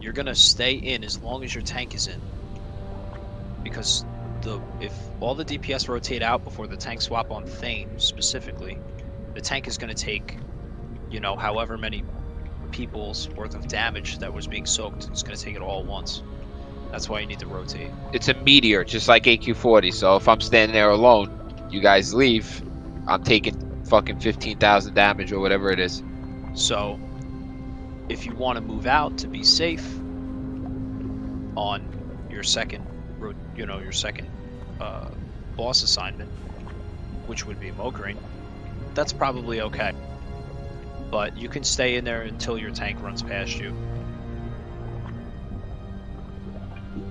C: you're going to stay in as long as your tank is in. Because if all the DPS rotate out before the tank swap on Thane, specifically, the tank is going to take, you know, however many people's worth of damage that was being soaked. It's going to take it all at once. That's why you need to rotate.
B: It's a meteor, just like AQ-40. So if I'm standing there alone, you guys leave, I'm taking fucking 15,000 damage or whatever it is.
C: So if you want to move out to be safe on your second, boss assignment, which would be Mogreen, that's probably okay. But you can stay in there until your tank runs past you.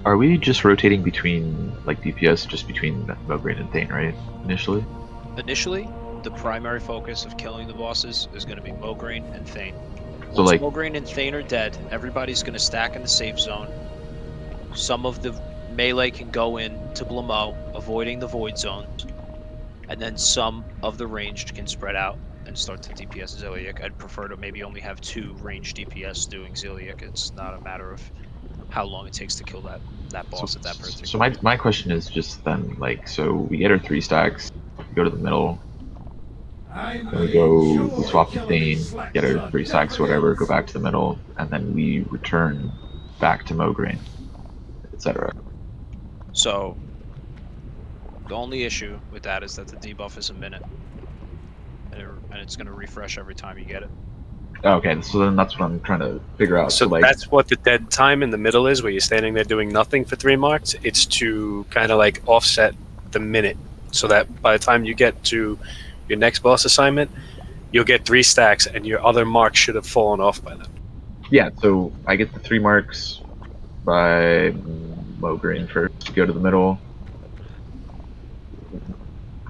H: Are we just rotating between, like, DPS, just between Mogreen and Thane, right? Initially?
C: Initially, the primary focus of killing the bosses is going to be Mogreen and Thane.
H: So,
C: Once
H: like,
C: Mogreen and Thane are dead, everybody's going to stack in the safe zone. Some of the melee can go in to Blamo, avoiding the void zones. And then some of the ranged can spread out and start to DPS Ziliak. I'd prefer to maybe only have 2 ranged DPS doing Ziliak. It's not a matter of how long it takes to kill that boss at that particular.
H: So my question is just then, like, so we get our 3 stacks, we go to the middle, then we swap to Thane, get our 3 stacks or whatever, go back to the middle, and then we return back to Mogreen, etc.
C: So the only issue with that is that the debuff is a minute, and it's going to refresh every time you get it.
H: Okay, so then that's what I'm trying to figure out.
I: So
H: like,
I: that's what the dead time in the middle is, where you're standing there doing nothing for 3 marks. It's to kind of like offset the minute, so that by the time you get to your next boss assignment, you'll get 3 stacks, and your other marks should have fallen off by then.
H: yeah, so I get the 3 marks by Mogreen first. Go to the middle,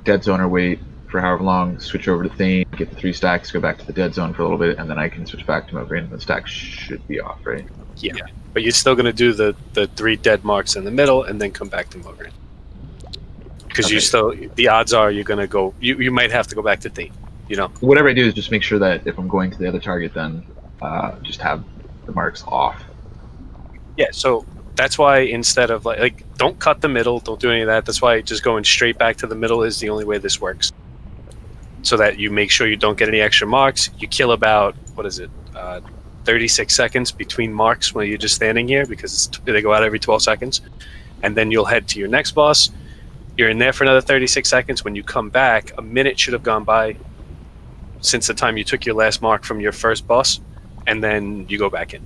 H: dead zone or wait for however long. Switch over to Thane, get the 3 stacks, go back to the dead zone for a little bit, and then I can switch back to Mogreen. The stacks should be off, right?
I: Yeah. But you're still going to do the 3 dead marks in the middle, and then come back to Mogreen. Because you still, the odds are you're going to go. You might have to go back to Thane. You know.
H: Whatever I do is just make sure that if I'm going to the other target, then just have the marks off.
I: Yeah, so that's why instead of like don't cut the middle, don't do any of that. That's why just going straight back to the middle is the only way this works. So that you make sure you don't get any extra marks. You kill about 36 seconds between marks when you're just standing here, because they go out every 12 seconds, and then you'll head to your next boss. You're in there for another 36 seconds. When you come back, a minute should have gone by since the time you took your last mark from your first boss, and then you go back in.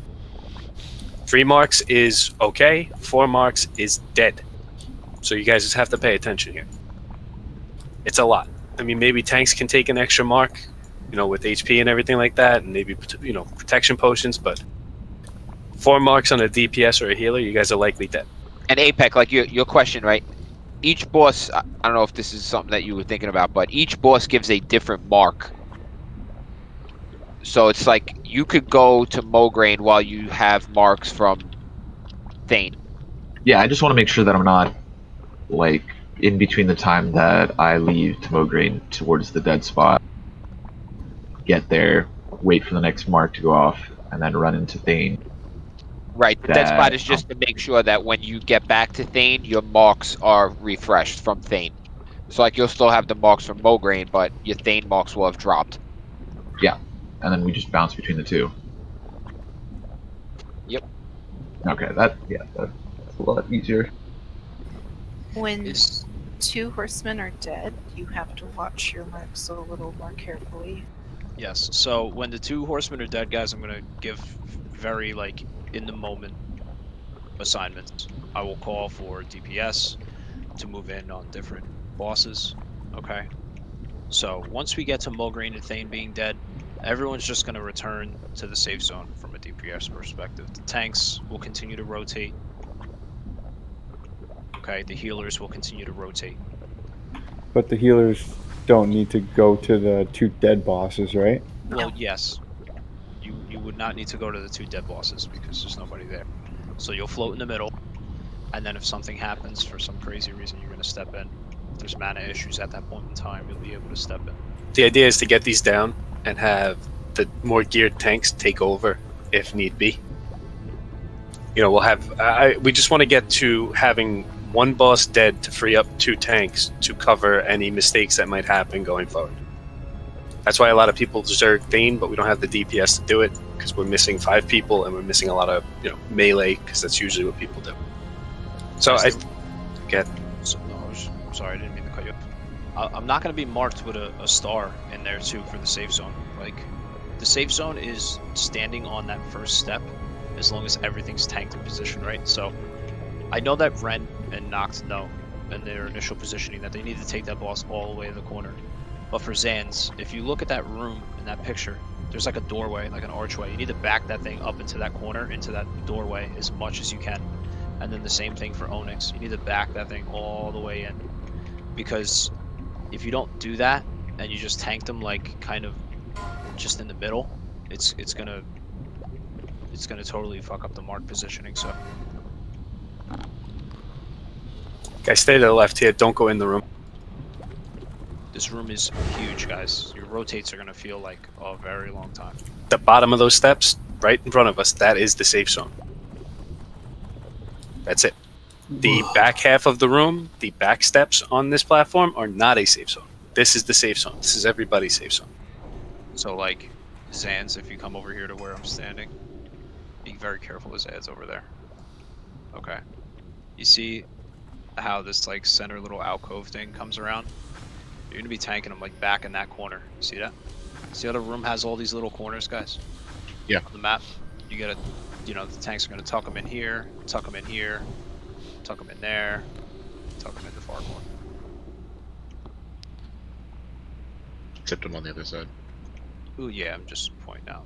I: 3 marks is okay, 4 marks is dead. So you guys just have to pay attention here. It's a lot. I mean, maybe tanks can take an extra mark, with HP and everything like that, and maybe, protection potions, but 4 marks on a DPS or a healer, you guys are likely dead.
B: And Apex, like your question, right? Each boss, I don't know if this is something that you were thinking about, but each boss gives a different mark. So it's like you could go to Mograine while you have marks from Thane.
H: Yeah, I just want to make sure that I'm not, in between the time that I leave to Mograine towards the dead spot, get there, wait for the next mark to go off, and then run into Thane.
B: Right, the dead spot is just to make sure that when you get back to Thane, your marks are refreshed from Thane. So, you'll still have the marks from Mograine, but your Thane marks will have dropped.
H: Yeah. And then we just bounce between the 2.
B: Yep.
H: Okay, that's a lot easier.
G: When 2 horsemen are dead, you have to watch your marks a little more carefully.
C: Yes. So when the 2 horsemen are dead, guys, I'm gonna give very in the moment assignments. I will call for DPS to move in on different bosses. Okay. So once we get to Mograine and Thane being dead, everyone's just going to return to the safe zone from a DPS perspective. The tanks will continue to rotate. Okay, the healers will continue to rotate.
A: But the healers don't need to go to the 2 dead bosses, right?
C: Well, yes. You would not need to go to the 2 dead bosses because there's nobody there. So you'll float in the middle, and then if something happens for some crazy reason, you're going to step in. If there's mana issues at that point in time, you'll be able to step in.
I: The idea is to get these down and have the more geared tanks take over if need be. We'll have. We just want to get to having 1 boss dead to free up 2 tanks to cover any mistakes that might happen going forward. That's why a lot of people deserve Thane, but we don't have the DPS to do it because we're missing 5 people and we're missing a lot of melee, because that's usually what people do. So
C: Sorry, I didn't mean to cut you off. I'm not going to be marked with a star in there too for the safe zone. The safe zone is standing on that first step as long as everything's tanked in position, right? So I know that Ren and Noct know in their initial positioning that they need to take that boss all the way to the corner. But for Zans, if you look at that room in that picture, there's a doorway, an archway. You need to back that thing up into that corner, into that doorway as much as you can. And then the same thing for Onyx. You need to back that thing all the way in. Because if you don't do that, and you just tank them kind of just in the middle, it's gonna totally fuck up the mark positioning. So
I: guys, stay to the left here. Don't go in the room.
C: this room is huge, guys. Your rotates are gonna feel like a very long time.
I: The bottom of those steps, right in front of us, that is the safe zone. That's it. The back half of the room, the back steps on this platform are not a safe zone. This is the safe zone. This is everybody's safe zone.
C: So Zans, if you come over here to where I'm standing, be very careful of Zans over there. Okay. You see how this center little alcove thing comes around? You're gonna be tanking them back in that corner. You see that? See how the room has all these little corners, guys?
K: Yeah.
C: On the map, you gotta, the tanks are gonna tuck them in here, tuck them in here, tuck them in there, tuck them in the far corner.
K: Except I'm on the other side.
C: Ooh, yeah, I'm just pointing out.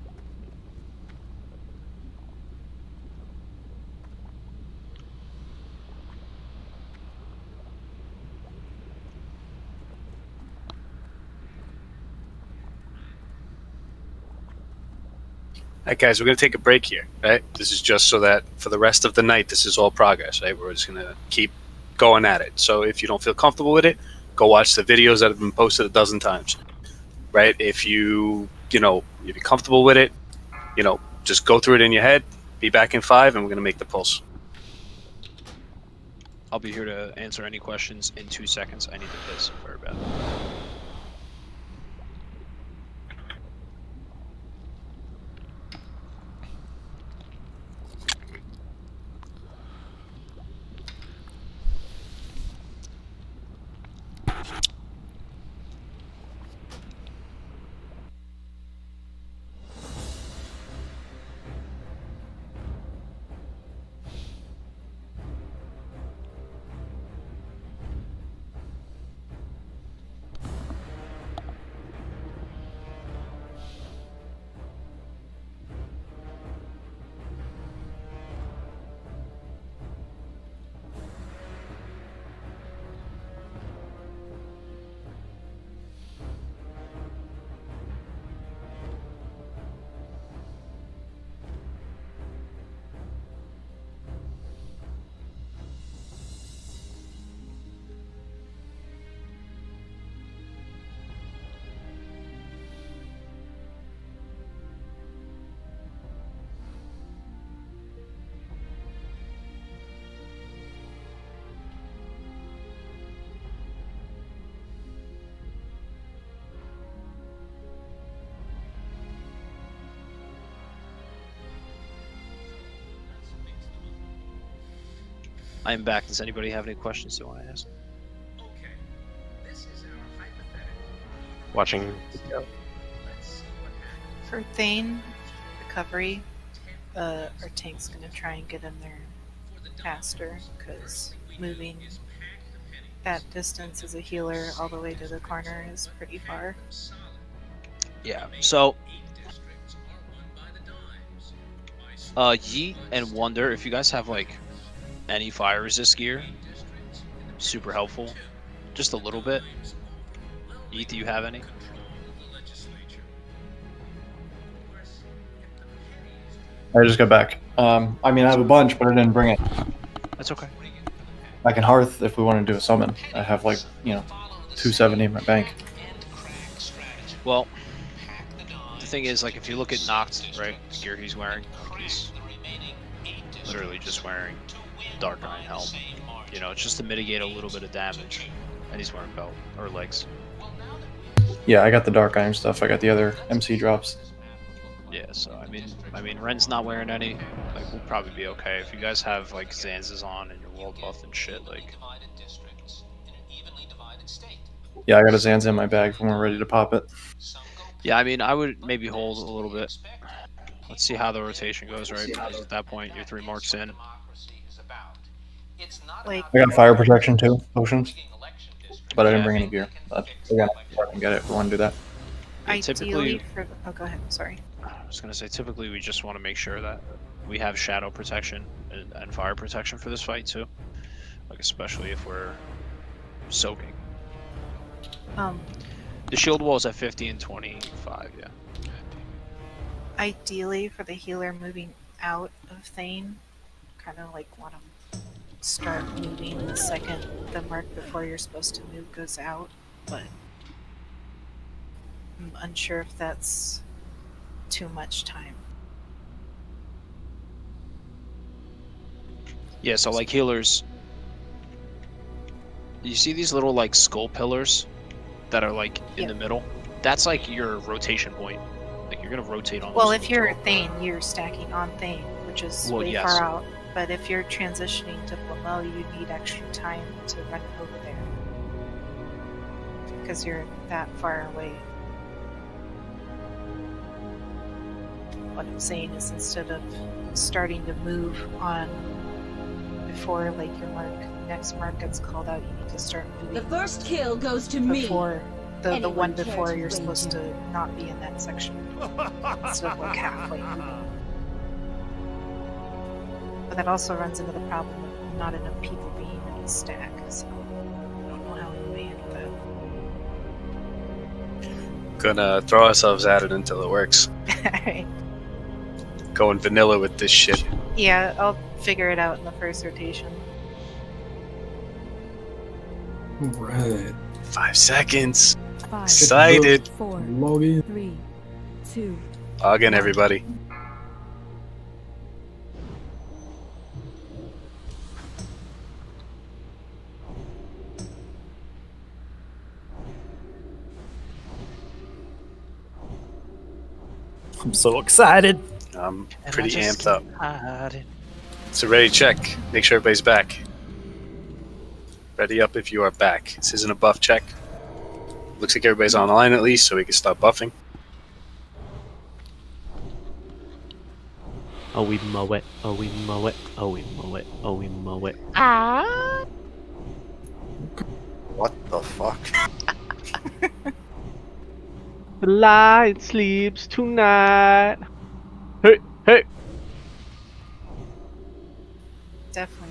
I: Alright guys, we're going to take a break here, right? This is just so that for the rest of the night, this is all progress, right? We're just going to keep going at it. So if you don't feel comfortable with it, go watch the videos that have been posted a dozen times, right? If if you're comfortable with it, just go through it in your head, be back in 5, and we're going to make the pulse.
C: I'll be here to answer any questions in 2 seconds. I need to piss very bad. I am back. Does anybody have any questions they want to ask?
T: Watching.
G: For Thane recovery, our tank's gonna try and get in there faster because moving that distance as a healer all the way to the corner is pretty far.
C: Yeah. So, Yeet and Wonder, if you guys have like any fire resist gear, super helpful. Just a little bit. Yeet, do you have any?
P: I just got back. I mean, I have a bunch, but I didn't bring it.
C: That's okay.
P: I can Hearth if we want to do a summon. I have like, 270 in my bank.
C: Well, the thing is, like, if you look at Noct, right, the gear he's wearing, he's literally just wearing Dark Iron Helm. It's just to mitigate a little bit of damage. And he's wearing belt or legs.
P: Yeah, I got the Dark Iron stuff. I got the other MC drops.
C: Yeah, so I mean, Ren's not wearing any. Like, we'll probably be okay. If you guys have like Zanzas on and your world buff and shit, like.
P: Yeah, I got a Zanza in my bag when we're ready to pop it.
C: Yeah, I mean, I would maybe hold a little bit. Let's see how the rotation goes, right? Because at that point, you're 3 marks in.
G: Like,
P: I got fire protection too, potions. But I didn't bring any gear. But again, I can get it if we want to do that.
G: ideally oh, go ahead. Sorry.
C: I was gonna say, typically we just want to make sure that we have shadow protection and fire protection for this fight too. Like, especially if we're soaking. The shield wall is at 50 and 25, yeah.
G: Ideally, for the healer moving out of Thane, kind of like want to start moving the second the mark before you're supposed to move goes out, but I'm unsure if that's too much time.
C: Yeah, so like healers, you see these little like skull pillars that are like in the middle? That's like your rotation point. Like, you're gonna rotate on.
G: Well, if you're Thane, you're stacking on Thane, which is way
C: yes.
G: far out. But if you're transitioning to Flamel, you need extra time to run over there because you're that far away. what I'm saying is instead of starting to move on before like your next mark gets called out, you need to start moving.
M: The first kill goes to me.
G: Before the
M: Anyone
G: one
M: care
G: before
M: to
G: you're supposed
M: wager?
G: to not be in that section instead of like halfway moving. But that also runs into the problem of not enough people being in the stack, so I don't know how we may handle that.
I: Gonna throw ourselves at it until it works.
G: Alright.
I: Going vanilla with this shit.
G: Yeah, I'll figure it out in the first rotation.
E: Right.
I: 5 seconds.
M: 5,
I: Excited.
M: 4,
E: Log in.
M: 3, 2.
I: Log in, everybody.
D: I'm so excited.
I: I'm pretty amped up. So ready, check. Make sure everybody's back. Ready up if you are back. This isn't a buff check. Looks like everybody's online at least, so we can stop buffing.
V: Oh, we mow it. Oh, we mow it. Oh, we mow it. Oh, we mow it.
Q: Ah. What the fuck?
V: The light sleeps tonight. Hey, hey.
G: Definitely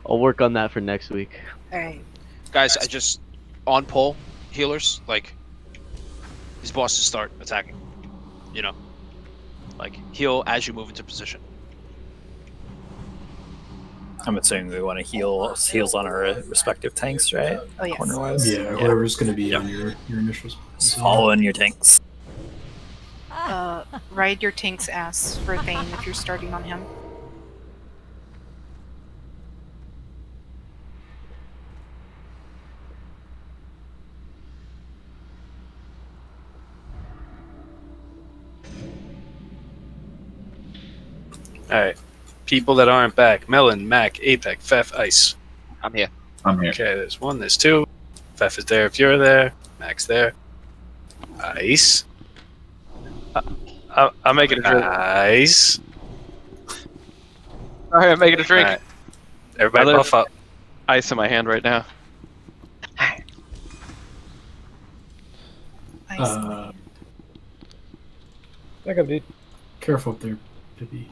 V: I'll work on that for next week.
G: Alright.
C: Guys, I just on pull healers, like these bosses start attacking. You know. Like heal as you move into position.
D: I'm assuming we want to heals on our respective tanks, right?
G: Oh, yes.
D: Corner-wise.
E: Yeah, whoever's going to be on your initials.
D: Just following your tanks.
G: Ride your tank's ass for Thane if you're starting on him.
I: Alright. People that aren't back. Melon, Mac, Apex, Fef, Ice.
B: I'm here.
H: I'm here.
I: Okay, there's 1, there's 2. Fef is there if you're there. Mac's there. Ice.
T: I'm making a drink.
I: Ice.
T: Alright, I'm making a drink.
I: Alright. Everybody buff up.
T: Ice in my hand right now.
P: Back up, dude.
E: Careful up there, Pippi.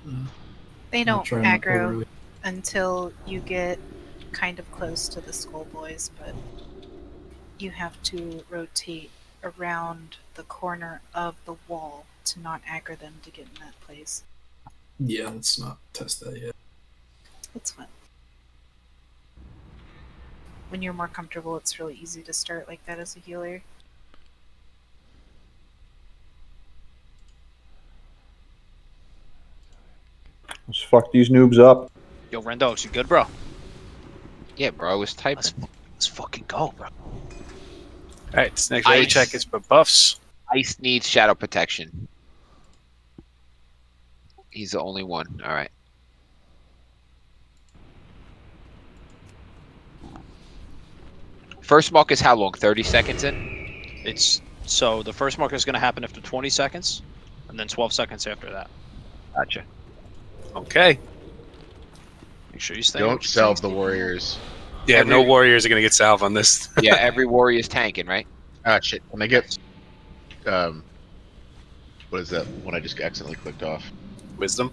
G: They don't
E: try not to pull
G: aggro
E: really.
G: until you get kind of close to the skull boys, but you have to rotate around the corner of the wall to not aggro them to get in that place.
E: Yeah, let's not test that yet.
G: It's fun. When you're more comfortable, it's really easy to start like that as a healer.
A: Let's fuck these noobs up.
C: Yo, Rendox, you good, bro?
B: Yeah, bro, I was typing.
C: Let's fucking go, bro.
I: Alright, this next ready check is for buffs.
B: Ice needs shadow protection. He's the only one. Alright. First mark is how long? 30 seconds in?
C: It's so the first mark is going to happen after 20 seconds, and then 12 seconds after that.
B: Gotcha.
I: Okay.
C: Make sure you stay.
K: Don't salve the warriors.
I: Yeah, no warriors are gonna get salve on this.
B: Yeah, every warrior's tanking, right?
K: Ah, shit. When I get, what is that one I just accidentally clicked off?
I: Wisdom.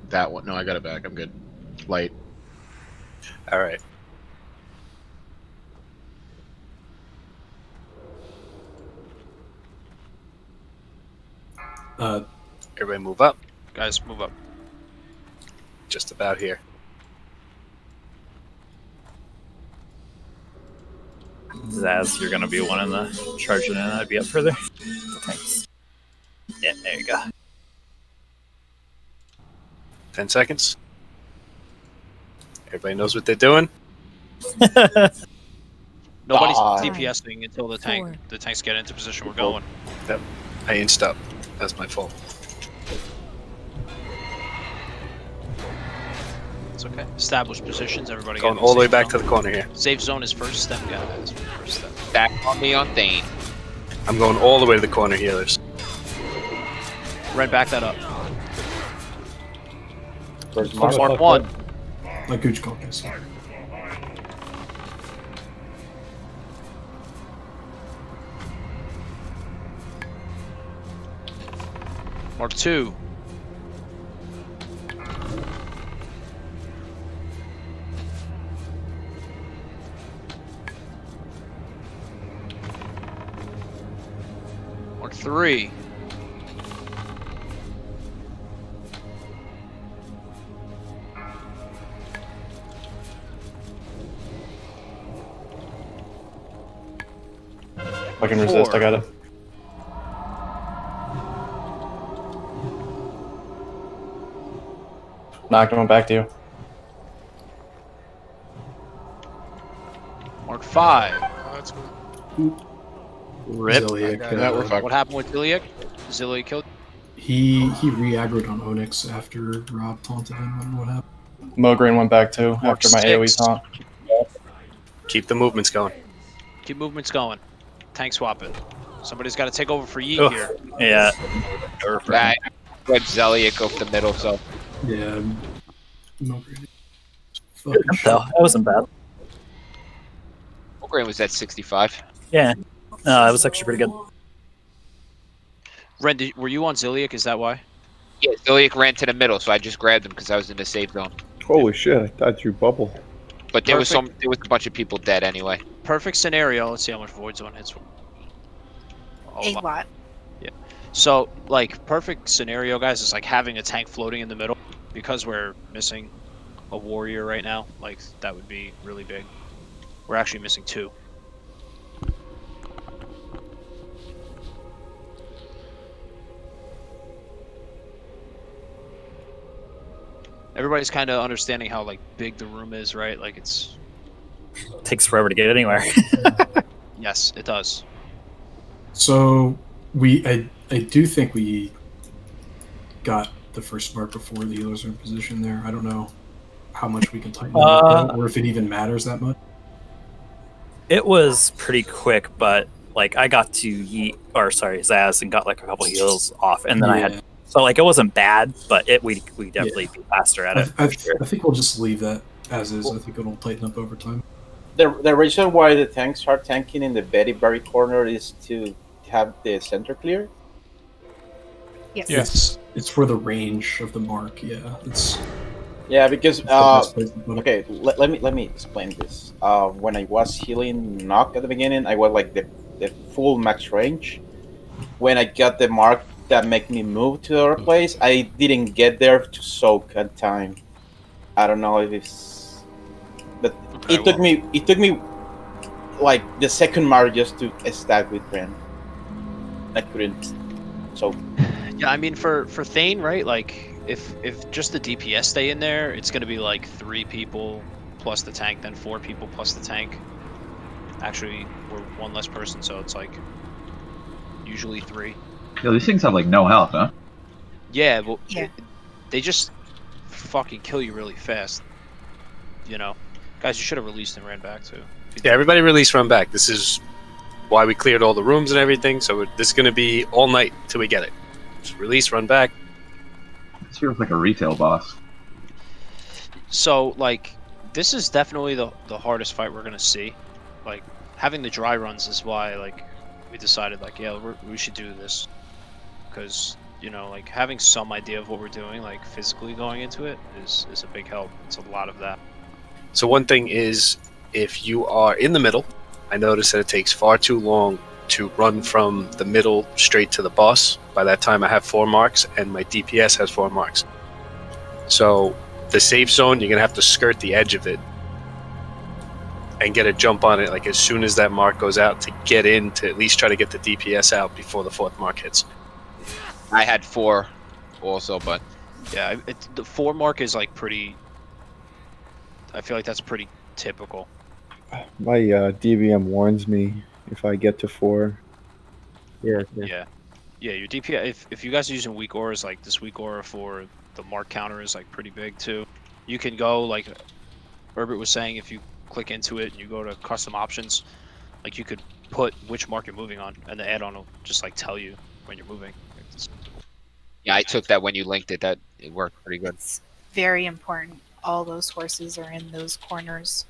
K: That one. No, I got it back. I'm good. Light.
I: All right. Everybody move up.
C: Guys, move up.
I: Just about here.
D: Zaz, you're gonna be one in the charging in. I'd be up further. Thanks. Yeah, there you go.
I: 10 seconds. Everybody knows what they're doing.
C: Nobody's DPSing until the tanks get into position. We're going.
I: Yep. I inched up. That's my fault.
C: It's okay. Establish positions. Everybody
I: Going
C: get
I: all the way
C: safe
I: back
C: zone.
I: to the corner here.
C: Safe zone is first step, guys. First step.
B: Back on me on Thane.
I: I'm going all the way to the corner healers.
C: Ren, back that up.
J: Where's
C: Mark 1.
E: Like Gooch Caucus.
C: Mark 2. Mark 3.
P: I can resist, I got it. Knocked him back to you.
C: Mark 5.
K: Oh, that's cool.
C: Rip.
E: Zilliak,
C: What happened with Zilliak? Zilliak killed.
E: He re-aggroed on Onyx after Rob taunted him. I don't know what happened.
P: Mograine went back too
C: Mark
P: after my
C: 6.
P: AoE taunt.
I: Keep the movements going.
C: Keep movements going. Tank swapping. Somebody's got to take over for Yeet
D: Oof.
C: here.
D: Yeah.
B: Right. Let Zeliak go for the middle, so.
E: Yeah. Mograine.
D: No, that wasn't bad.
B: Mograine was at 65.
D: Yeah. No, it was actually pretty good.
C: Ren, were you on Zilliak? Is that why?
B: Yeah, Zeliak ran to the middle, so I just grabbed him because I was in the safe zone.
A: Holy shit! I thought you bubble.
B: But there was a bunch of people dead anyway.
C: Perfect scenario. Let's see how much Void Zone hits.
G: A lot.
C: Yeah. So, like, perfect scenario, guys, is like having a tank floating in the middle. Because we're missing a warrior right now, like, that would be really big. We're actually missing 2. Everybody's kind of understanding how, like, big the room is, right? Like, it
D: takes forever to get anywhere.
C: Yes, it does.
E: So I do think we got the first mark before the healers are in position there. I don't know how much we can tighten it up, or if it even matters that much.
D: It was pretty quick, but like I got to Zaz and got like a couple heals off, and then I had it wasn't bad, but we definitely be faster at it.
E: I think we'll just leave that as is. I think it'll tighten up over time.
J: The reason why the tanks are tanking in the very corner is to have the center clear.
G: Yes.
E: It's for the range of the mark. Yeah, it's.
J: Yeah, because
E: the best place to put it.
J: okay, let me explain this. When I was healing Knock at the beginning, I was like the full max range. When I got the mark that made me move to the other place, I didn't get there to soak at time. I don't know if it's, but it took me like the second mark just to stack with Ren. I couldn't. So
C: Yeah, I mean, for Thane, right? Like, if just the DPS stay in there, it's gonna be like 3 people plus the tank, then 4 people plus the tank. Actually, we're 1 less person, so it's like usually 3.
H: Yo, these things have like no health, huh?
C: Yeah, well,
G: Yeah.
C: they just fucking kill you really fast. You know, guys, you should have released and ran back too.
I: Yeah, everybody release, run back. This is why we cleared all the rooms and everything. So this is going to be all night till we get it. Just release, run back.
H: This feels like a retail boss.
C: So, like, this is definitely the hardest fight we're gonna see. Like, having the dry runs is why, like, we decided, like, yeah, we should do this. Because, you know, like, having some idea of what we're doing, like, physically going into it is a big help. It's a lot of that.
I: So one thing is, if you are in the middle, I noticed that it takes far too long to run from the middle straight to the boss. By that time, I have 4 marks, and my DPS has 4 marks. So the safe zone, you're going to have to skirt the edge of it and get a jump on it, like, as soon as that mark goes out, to get in, to at least try to get the DPS out before the 4th mark hits.
B: I had 4 also, but
C: Yeah, the 4 mark is, like, pretty... I feel like that's pretty typical.
A: My DVM warns me if I get to 4.
C: Yeah, your DPS, if you guys are using weak auras, like this weak aura for the mark counter is like pretty big too. You can go, like Herbert was saying, if you click into it and you go to custom options, like you could put which mark you're moving on, and the add-on will just like tell you when you're moving.
B: Yeah, I took that when you linked it. That it worked pretty good.
G: It's very important. All those horses are in those corners.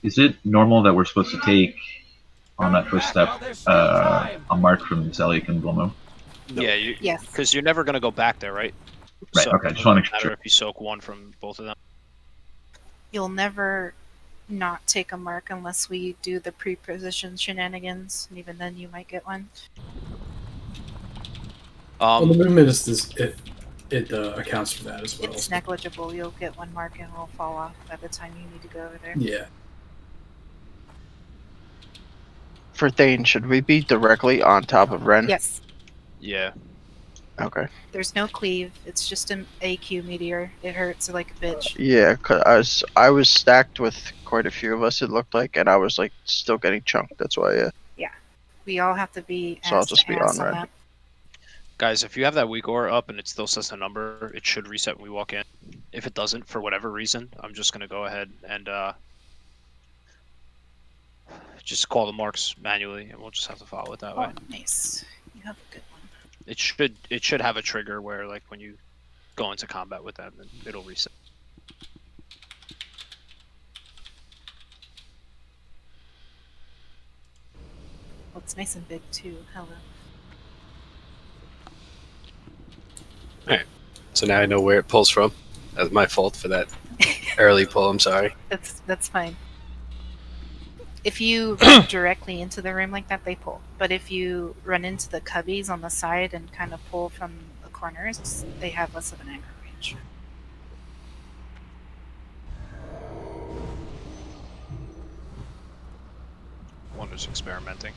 H: Is it normal that we're supposed to take on that first step a mark from Zelic and Blomo?
C: Yeah,
G: Yes.
C: because you're never gonna go back there, right?
H: Right,
C: So
H: okay,
C: it
H: just wanna
C: doesn't
H: make
C: matter
H: sure.
C: if you soak one from both of them.
G: You'll never not take a mark unless we do the pre-position shenanigans, and even then you might get one.
E: Well, the movement is this. It accounts for that as well.
G: It's negligible. You'll get one mark and it'll fall off by the time you need to go over there.
E: Yeah.
F: For Thane, should we be directly on top of Ren?
G: Yes.
C: Yeah.
F: Okay.
G: There's no cleave. It's just an AQ meteor. It hurts like a bitch.
F: Yeah, cause I was stacked with quite a few of us. It looked like, and I was like still getting chunked. That's why.
G: Yeah. We all have to be.
F: So I'll
G: ass to
F: just be
G: ass
F: on Ren.
G: that.
C: Guys, if you have that weak aura up and it still says a number, it should reset when we walk in. If it doesn't, for whatever reason, I'm just gonna go ahead and just call the marks manually, and we'll just have to follow it that way.
G: Nice. You have a good one.
C: It should have a trigger where like when you go into combat with them, then it'll reset.
G: Well, it's nice and big too. Hello.
I: Alright. So now I know where it pulls from. That's my fault for that early pull. I'm sorry.
G: That's fine. If you run directly into the room like that, they pull. But if you run into the cubbies on the side and kind of pull from the corners, they have less of an aggro range.
C: One is experimenting.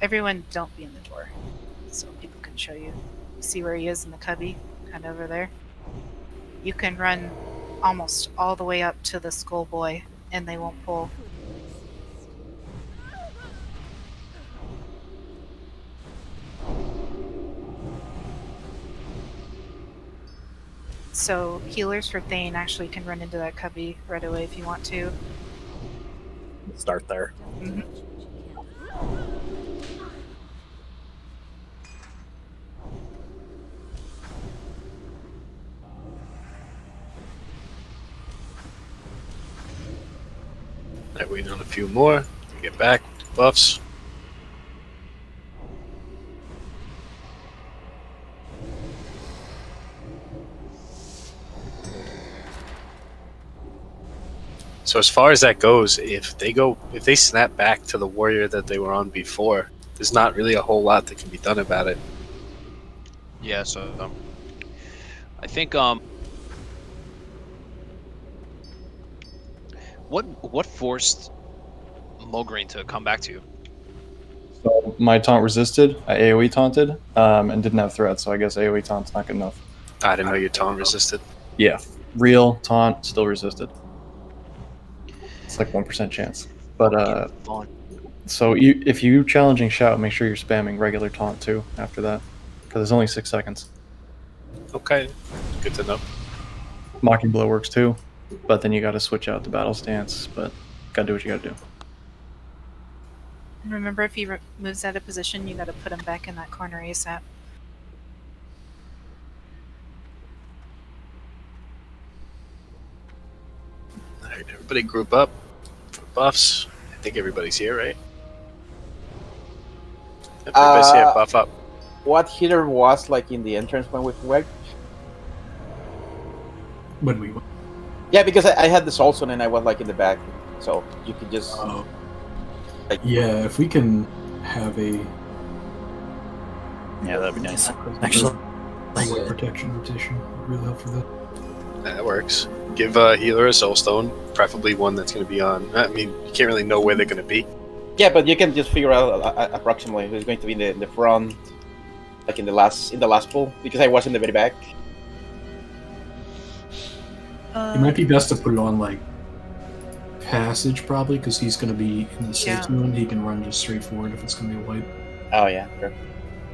G: Everyone don't be in the door, so people can show you. See where he is in the cubby, kind of over there. You can run almost all the way up to the skull boy, and they won't pull. So healers for Thane actually can run into that cubby right away if you want to.
D: Start there.
G: Mm-hmm.
I: Alright, waiting on a few more. Get back. Buffs. So as far as that goes, if they snap back to the warrior that they were on before, there's not really a whole lot that can be done about it.
C: Yeah, so I think what forced Mulgreen to come back to you?
P: So my taunt resisted. I AoE taunted and didn't have threat, so I guess AoE taunt's not good enough.
I: I didn't know your taunt resisted.
P: Yeah, real taunt still resisted. It's like 1% chance. But so if you challenging shout, make sure you're spamming regular taunt too after that, because it's only 6 seconds.
I: Okay, good to know.
P: Mocking blow works too, but then you got to switch out the battle stance. But gotta do what you gotta do.
G: And remember, if he moves out of position, you got to put him back in that corner ASAP.
I: Alright, everybody group up for buffs. I think everybody's here, right? Everybody's here, buff up.
J: What healer was like in the entrance when we went?
E: When we
J: Yeah, because I had the Soul Stone and I was like in the back, so you could just.
E: Yeah, if we can have a.
D: Yeah, that'd be nice. Actually,
E: protection rotation would really help for that.
I: That works. Give a healer a soul stone, preferably one that's going to be on. I mean, you can't really know where they're going to be.
J: Yeah, but you can just figure out approximately who's going to be in the front, like in the last pool, because I was in the very back.
E: It might be best to put it on like passage probably, because he's going to be in the safe zone. He can run just straight forward if it's going to be a wipe.
J: Oh yeah, sure.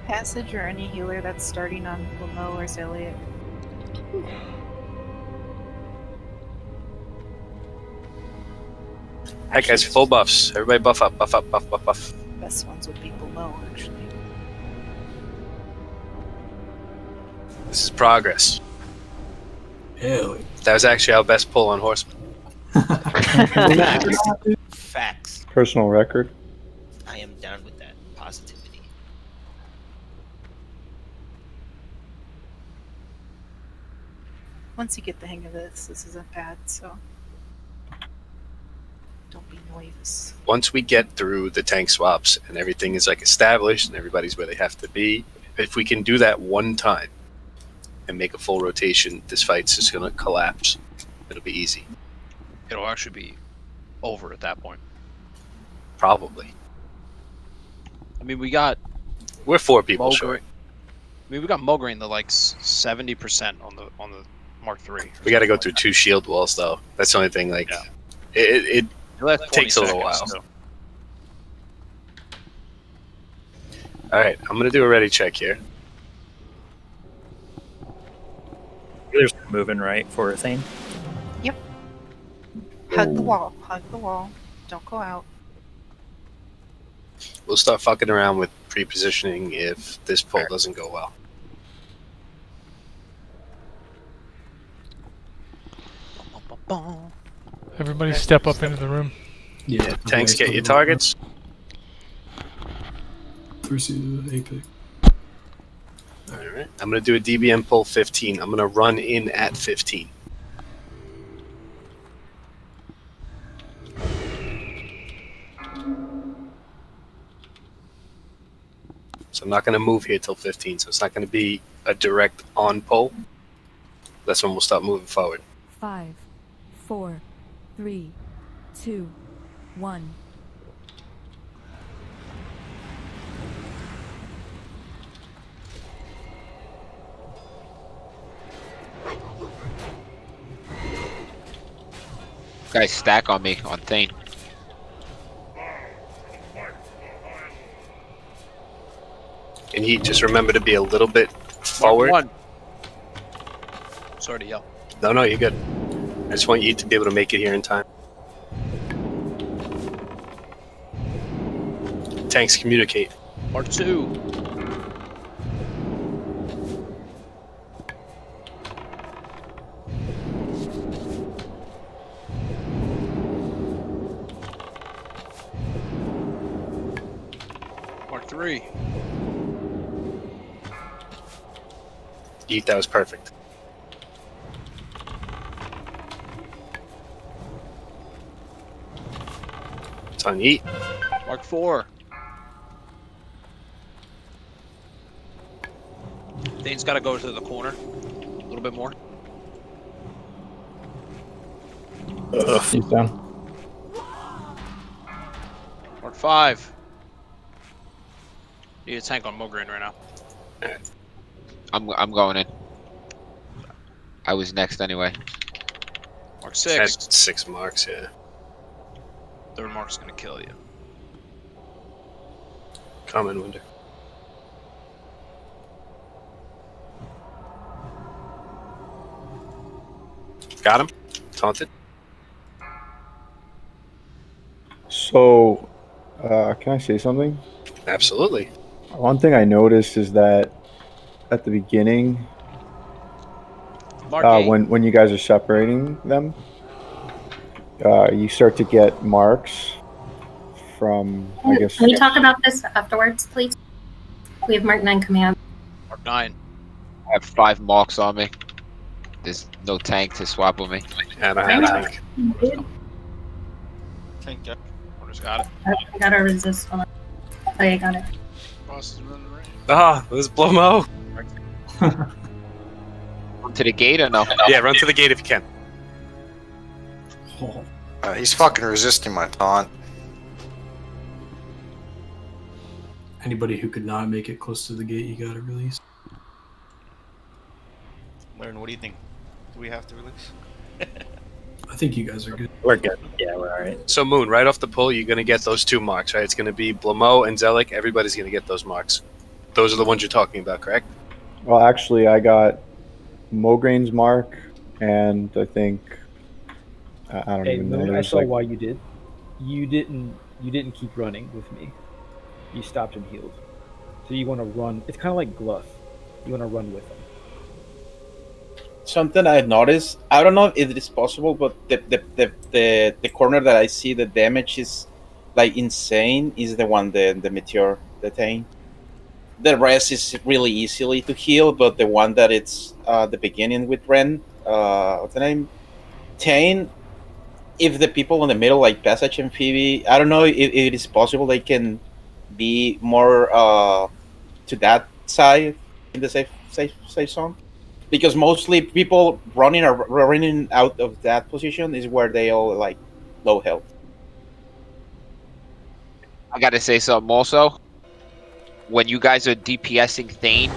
G: Passage or any healer that's starting on Lamo or Zelia.
I: Alright, guys, full buffs. Everybody buff up, buff up, buff, buff, buff.
G: Best ones would be below, actually.
I: This is progress.
E: Hell.
I: That was actually our best pull on Horseman.
S: Facts.
A: Personal record.
S: I am down with that. Positivity.
G: Once you get the hang of this isn't bad, so don't be nervous.
I: Once we get through the tank swaps and everything is like established and everybody's where they have to be, if we can do that one time and make a full rotation, this fight's just gonna collapse. It'll be easy.
C: It'll actually be over at that point.
I: Probably.
C: I mean, we're
I: 4 people short.
C: I mean, we got Mulgrain the like 70% on the Mark III.
I: We got to go through 2 shield walls though. That's the only thing. Like, it takes a little while.
C: So.
I: All right, I'm gonna do a ready check here.
D: There's moving right for a thing.
G: Yep. Hug the wall. Hug the wall. Don't go out.
I: We'll start fucking around with pre-positioning if this pull doesn't go well.
N: Everybody step up into the room.
I: Yeah, tanks get your targets.
E: Pursue Apex.
I: Alright, I'm going to do a DBM pull 15. I'm going to run in at 15. So I'm not going to move here till 15, so it's not going to be a direct on pull. That's when we'll start moving forward.
M: 5, 4, 3, 2, 1.
B: Guys, stack on me on Thane.
I: And you just remember to be a little bit forward.
C: Mark 1. Sorry to yell.
I: No, you're good. I just want you to be able to make it here in time. Tanks communicate.
C: Mark 2. Mark 3.
I: Eat, that was perfect. It's on Eat.
C: Mark 4. Thane's got to go to the corner a little bit more.
P: He's down.
C: Mark 5. Need a tank on Mulgrain right now.
B: I'm going in. I was next anyway.
C: Mark 6.
I: That's 6 marks, yeah.
C: Third mark's gonna kill you.
I: Common window. Got him. Taunted.
A: So, can I say something?
I: Absolutely.
A: One thing I noticed is that at the beginning, when you guys are separating them, you start to get marks from, I guess.
U: Can we talk about this afterwards, please? We have Mark 9 coming out.
C: Mark 9.
B: I have 5 marks on me. There's no tank to swap with me.
I: And I have a tank.
S: Tank,
C: Just got it.
U: I gotta resist. Hold on. Okay, I got it.
C: Boss is running around.
I: Ah, it was Blomo.
B: Run to the gate or no?
I: Yeah, run to the gate if you can.
Q: He's fucking resisting my taunt.
E: Anybody who could not make it close to the gate, you gotta release.
S: Lauren, what do you think? Do we have to release?
E: I think you guys are good.
D: We're good. Yeah, we're alright.
I: So Moon, right off the pull, you're gonna get those 2 marks, right? It's gonna be Blomo and Zelik. Everybody's gonna get those marks. Those are the ones you're talking about, correct?
A: Well, actually, I got Mulgrain's mark, and I think I don't even know.
O: I
A: There's
O: saw
A: like,
O: why you did. you didn't keep running with me. You stopped and healed. So you want to run. It's kind of like Gluff. You want to run with him.
J: Something I noticed. I don't know if it is possible, but the corner that I see the damage is like insane is the one the meteor the Tane. The rest is really easily to heal, but the one that it's the beginning with Ren, what's the name? Tane. If the people in the middle like Passage and Phoebe, I don't know if it is possible they can be more to that side in the safe zone, because mostly people running out of that position is where they all like low health.
B: I gotta say something also. When you guys are DPSing Thane,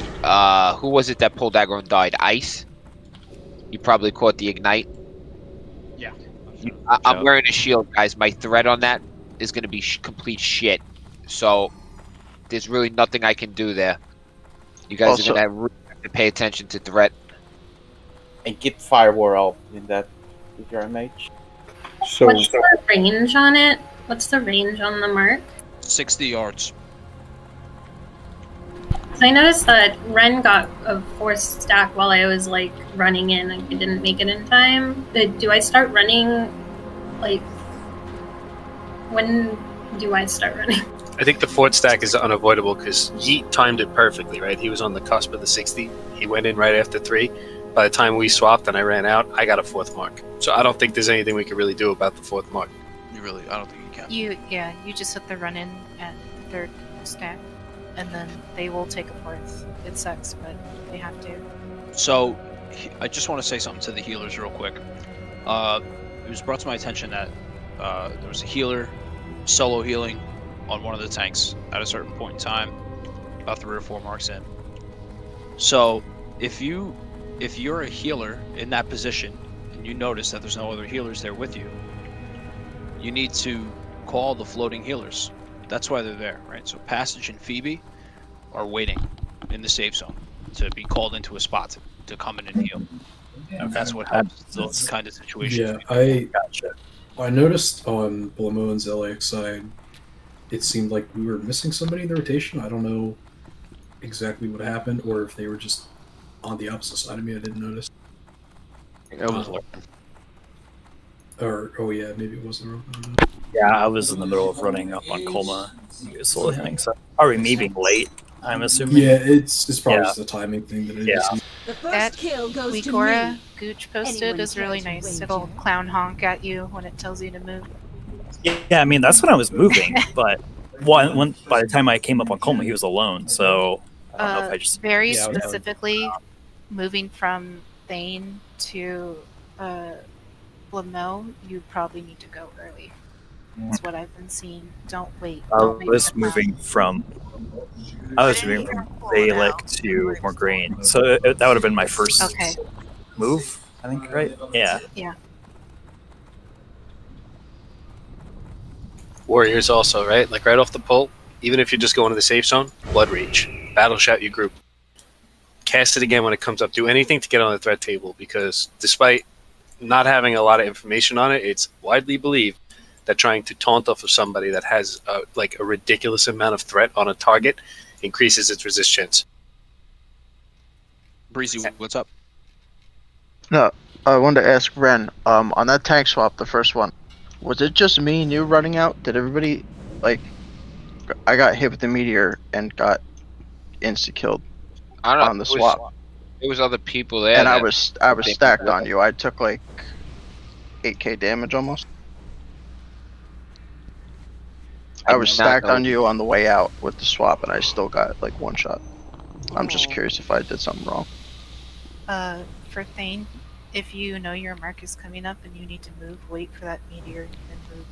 B: who was it that pulled aggro and died? Ice? You probably caught the ignite.
C: Yeah.
B: I'm wearing a shield, guys. My threat on that is gonna be complete shit. So there's really nothing I can do there. You guys
F: Also-
B: are gonna really have to pay attention to threat.
J: And keep Firewall up in that with your MH.
A: So
U: What's the range on it? What's the range on the mark?
C: 60 yards.
U: So I noticed that Ren got a 4th stack while I was like running in. I didn't make it in time. Do I start running? Like, when do I start running?
I: I think the 4th stack is unavoidable because Yeet timed it perfectly, right? He was on the cusp of the 60. He went in right after 3. By the time we swapped and I ran out, I got a 4th mark. So I don't think there's anything we can really do about the 4th mark.
C: I don't think you can.
G: You just hit the run in at 3rd stack, and then they will take a 4th. It sucks, but they have to.
C: So, I just want to say something to the healers real quick. It was brought to my attention that there was a healer solo healing on one of the tanks at a certain point in time, about 3 or 4 marks in. So, if you're a healer in that position and you notice that there's no other healers there with you, you need to call the floating healers. That's why they're there, right? So Passage and Phoebe are waiting in the safe zone to be called into a spot to come in and heal.
E: Okay.
C: That's what helps those kind of situations.
E: Yeah, I noticed on Blamo and Zeliak's side, it seemed like we were missing somebody in the rotation. I don't know exactly what happened, or if they were just on the opposite side of me. I didn't notice.
T: It was
E: Or yeah, maybe it was Lauren.
D: Yeah, I was in the middle of running up on Colma. He was solo hitting, so probably me being late. I'm assuming.
E: Yeah, it's probably just a timing thing that it is.
G: That Wikora Gooch posted is really nice. It'll clown honk at you when it tells you to move.
D: Yeah, I mean that's when I was moving, but one by the time I came up on Colma, he was alone. So I don't know if I just
G: very specifically moving from Thane to Blamo, you probably need to go early. That's what I've been seeing. Don't wait.
D: I
G: Don't wait
D: was
G: for
D: moving from Valak to Morgraine, so that would have been my first move. I think, right? Yeah.
G: Yeah.
I: Warriors also, right? Like right off the pull, even if you're just going to the safe zone, Blood Rage. Battle shout your group. Cast it again when it comes up. Do anything to get on the threat table, because despite not having a lot of information on it, it's widely believed that trying to taunt off of somebody that has like a ridiculous amount of threat on a target increases its resistance.
C: Breezy, what's up?
F: No, I wanted to ask Ren, on that tank swap, the first one, was it just me and you running out? Did everybody, like, I got hit with the meteor and got insta-killed on the swap.
B: There was other people there.
F: And I was stacked on you. I took like 8k damage almost. I was stacked on you on the way out with the swap, and I still got like 1 shot. I'm just curious if I did something wrong.
G: For Thane, if you know your mark is coming up and you need to move, wait for that meteor and then move.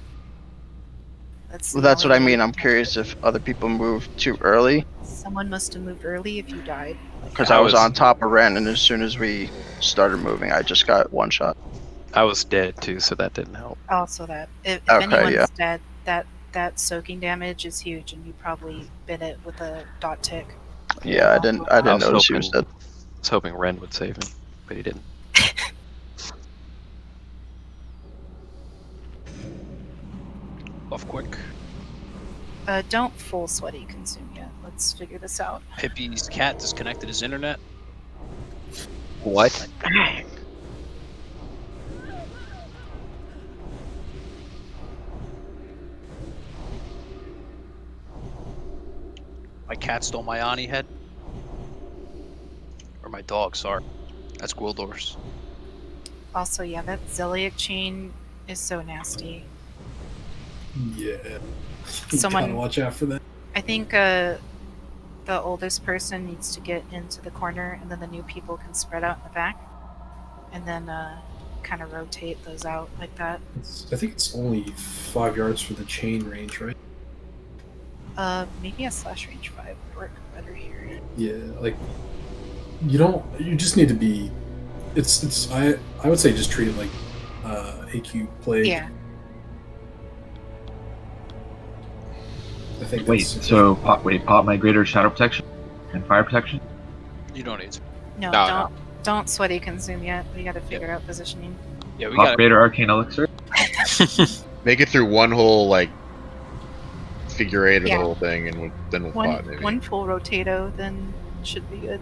F: That's what I mean. I'm curious if other people moved too early.
G: Someone must have moved early if you died.
F: Because I was on top of Ren, and as soon as we started moving, I just got 1 shot.
T: I was dead too, so that didn't help.
G: Also that. If
F: Okay,
G: anyone's
F: yeah.
G: dead, that soaking damage is huge, and you probably bit it with a dot tick.
F: Yeah, I didn't notice he was dead.
T: I was hoping Ren would save me, but he didn't.
C: move quick.
G: Don't full sweaty consume yet. Let's figure this out.
C: Pippi's cat disconnected his internet.
B: What?
C: My cat stole my Ani head. Or my dog, sorry. That's Gwildor's.
G: Also, yeah, that Zeliek chain is so nasty.
E: Yeah. You
G: Someone-
E: gotta watch out for that.
G: I think the oldest person needs to get into the corner, and then the new people can spread out in the back, and then kind of rotate those out like that.
E: I think it's only 5 yards for the chain range, right?
G: Maybe a slash range 5 would work better here.
E: Yeah, like you just need to be. I would say just treat it like AQ plague.
G: Yeah.
E: I think.
H: Wait, so pop my greater shadow protection and fire protection.
C: You don't need to.
G: No, don't sweaty consume yet. We got to figure out positioning.
C: Yeah, we
H: Pop
C: got
H: greater arcane elixir.
K: Make it through one whole like figure eight of
G: Yeah.
K: the whole thing, and then we'll pot maybe.
G: One full rotato, then should be good.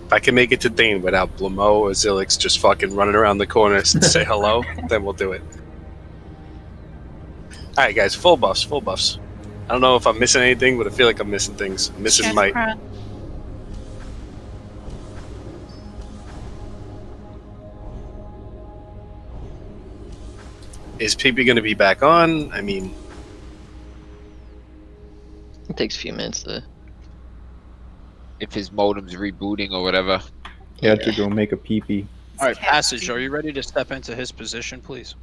I: If I can make it to Thane without Blamo or Zilix just fucking running around the corners to say hello, then we'll do it. Alright, guys, full buffs, full buffs. I don't know if I'm missing anything, but I feel like I'm missing things. I'm missing might. Is PP going to be back on? I mean,
L: it takes a few minutes to.
B: If his modem's rebooting or whatever.
A: You have to go make a pee-pee.
C: All right, Passage, are you ready to step into his position, please?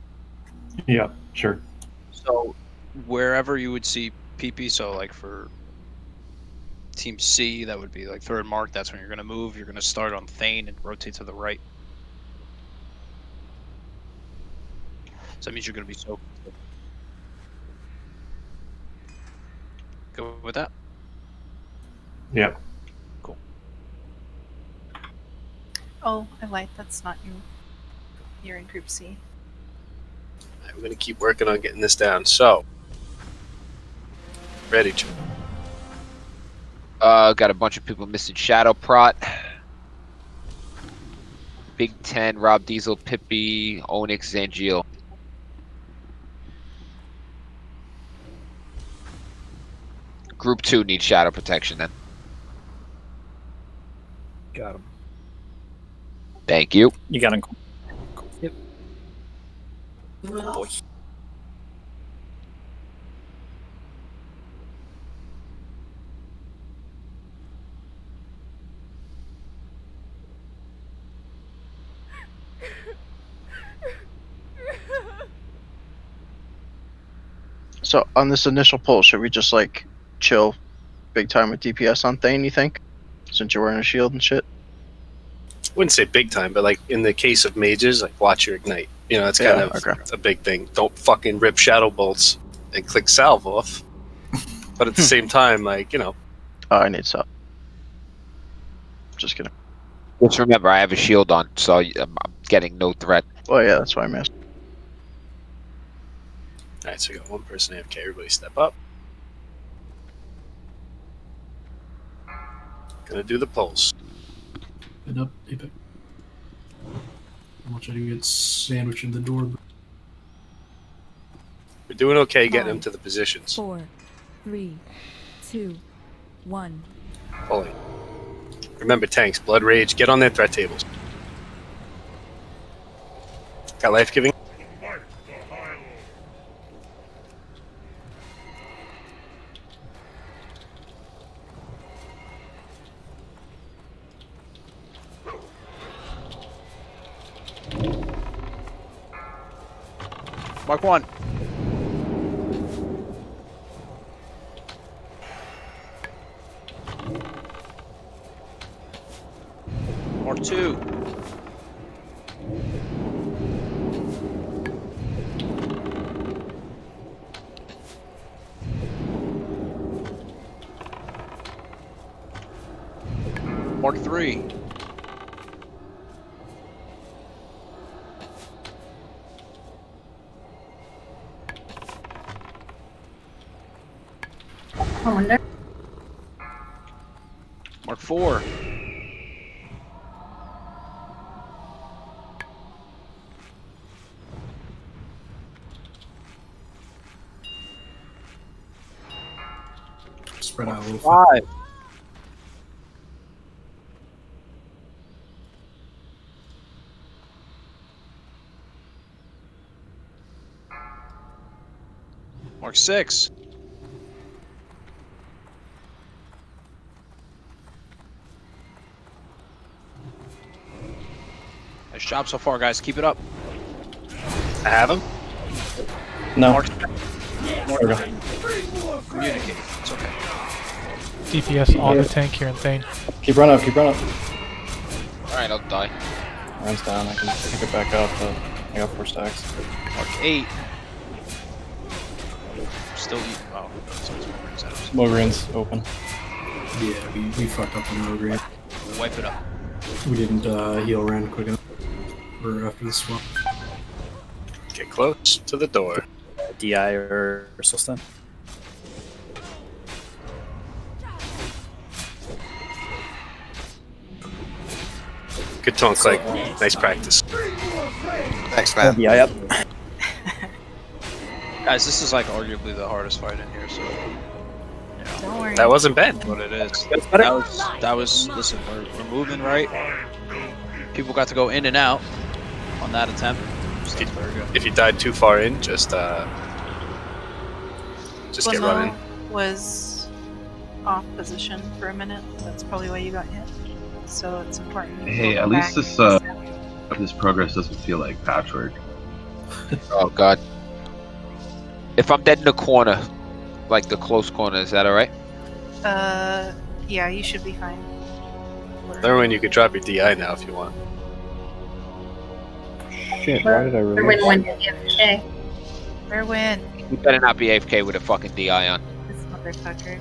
P: Yeah, sure.
C: So, wherever you would see PP, so like for Team C, that would be like third mark. That's when you're going to move. You're going to start on Thane and rotate to the right. So that means you're going to be so. Go with that?
P: Yeah.
C: Cool.
G: Oh, I lied. That's not you. You're in Group C.
I: we're going to keep working on getting this down. So, ready, Joe.
B: Got a bunch of people missing Shadow Prot. Big Ten, Rob Diesel, Pippi, Onyx, Zangiel. Group 2 needs shadow protection then.
O: Got him.
B: Thank you.
D: You got him.
O: Yep.
F: So on this initial pull, should we just like chill big time with DPS on Thane, you think? Since you're wearing a shield and shit?
I: Wouldn't say big time, but like in the case of mages, like watch your ignite. You know, that's kind of a big thing. Don't fucking rip shadow bolts and click salve off. But at the same time, like, you know.
F: Oh, I need salve. Just kidding.
B: Just remember, I have a shield on, so I'm getting no threat.
F: Oh yeah, that's why I'm asking.
I: Alright, so we got one person AFK. Everybody step up. Gonna do the pulse.
E: Head up, Apex. Watch out, you get sandwiched in the door.
I: We're doing okay getting them to the positions.
M: 4, 3, 2, 1.
I: Holy. Remember tanks, blood rage, get on their threat tables. Got life giving?
C: Mark 1. Mark 2. Mark 3.
U: I wonder.
C: Mark 4.
E: Spread out a little.
C: 5. Mark 6. Nice job so far, guys. Keep it up.
I: I have him.
P: No.
C: Mark,
P: There we go.
C: communicate. It's okay.
N: DPS on the tank here in Thane.
P: Keep running up, keep running up.
B: Alright, I'll die.
P: Runs down, I can pick it back up, but I got 4 stacks.
C: Mark 8. Still eating. Oh, someone's
P: Mogren's open.
E: Yeah, we fucked up on Mogren.
C: Wipe it up.
E: We didn't heal Ren quick enough. Or after the swap.
I: Get close to the door.
D: DI or Solstin.
I: Good tone, Clay. Nice practice.
Q: Thanks, man.
D: DI up.
C: Guys, this is like arguably the hardest fight in here, so.
G: Don't worry.
I: That wasn't bad.
C: What it is. That was. Listen, we're moving right. People got to go in and out on that attempt. Still very good.
I: If you died too far in, just get running.
G: Was off position for a minute. That's probably why you got hit. So it's important. You
H: Hey,
G: go
H: at
G: back
H: least
G: and
H: this progress doesn't feel like patchwork.
B: Oh god. If I'm dead in the corner, like the close corner, is that alright?
G: yeah, you should be fine.
I: Thurman, you could drop your DI now if you want.
A: Shit, why did I
U: Erwin
A: remember?
U: went AFK.
G: Erwin,
B: You better not be AFK with a fucking DI on.
G: this motherfucker.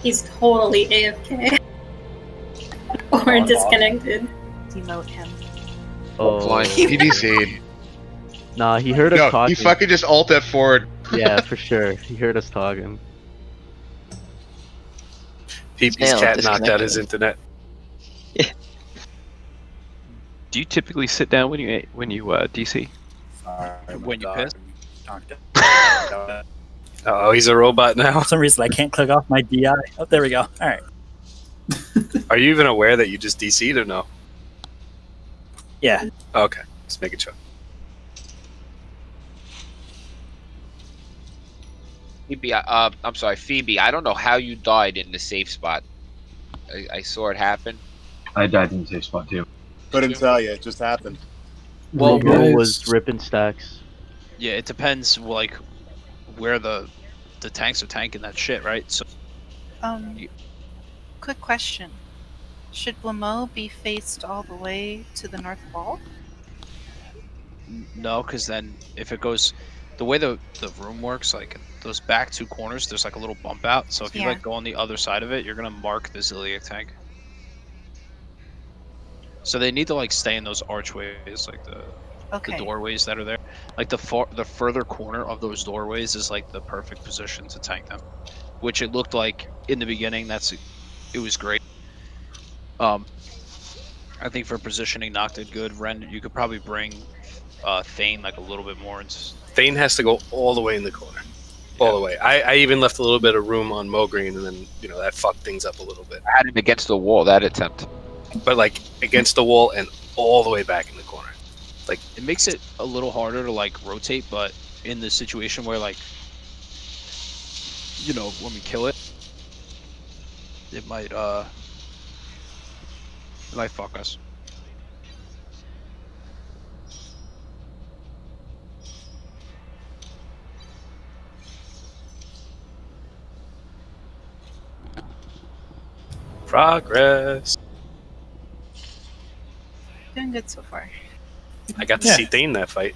U: He's totally AFK. Or disconnected.
G: Demote him.
K: Oh,
B: Blind.
K: he DC'd.
R: Nah, he heard us
K: No,
R: talking.
K: he fucking just alt F4'd.
R: Yeah, for sure. He heard us talking.
I: PP's
L: Yeah,
I: cat knocked out
L: disconnected.
I: his internet.
T: Do you typically sit down when you DC?
C: When you piss?
I: Oh, he's a robot now.
D: For some reason, I can't click off my DI. Oh, there we go. All right.
I: Are you even aware that you just DC'd or no?
D: Yeah.
I: Okay, just making sure.
B: Phoebe, I'm sorry, Phoebe. I don't know how you died in the safe spot. I saw it happen.
H: I died in the safe spot too.
V: Couldn't tell you. It just happened.
C: Well,
R: Mo was ripping stacks.
C: Yeah, it depends, like, where the tanks are tanking that shit, right? So,
G: Quick question. Should Blamo be faced all the way to the north wall?
C: no, because then if it goes, the way the room works, like those back 2 corners, there's like a little bump out. So if you
G: Yeah.
C: like go on the other side of it, you're gonna mark the Ziliac tank. So they need to like stay in those archways, like the doorways that are there. Like the further corner of those doorways is like the perfect position to tank them, which it looked like in the beginning. It was great. I think for positioning knocked it good. Ren, you could probably bring Thane like a little bit more.
I: Thane has to go all the way in the corner. All the way. I even left a little bit of room on Mogren, and then, that fucked things up a little bit.
B: I had him against the wall, that attempt.
I: But, like, against the wall and all the way back in the corner. Like,
C: it makes it a little harder to, like, rotate, but in the situation where, like, when we kill it, it might fuck us.
I: progress.
G: Doing good so far.
I: I got to see Thane that fight.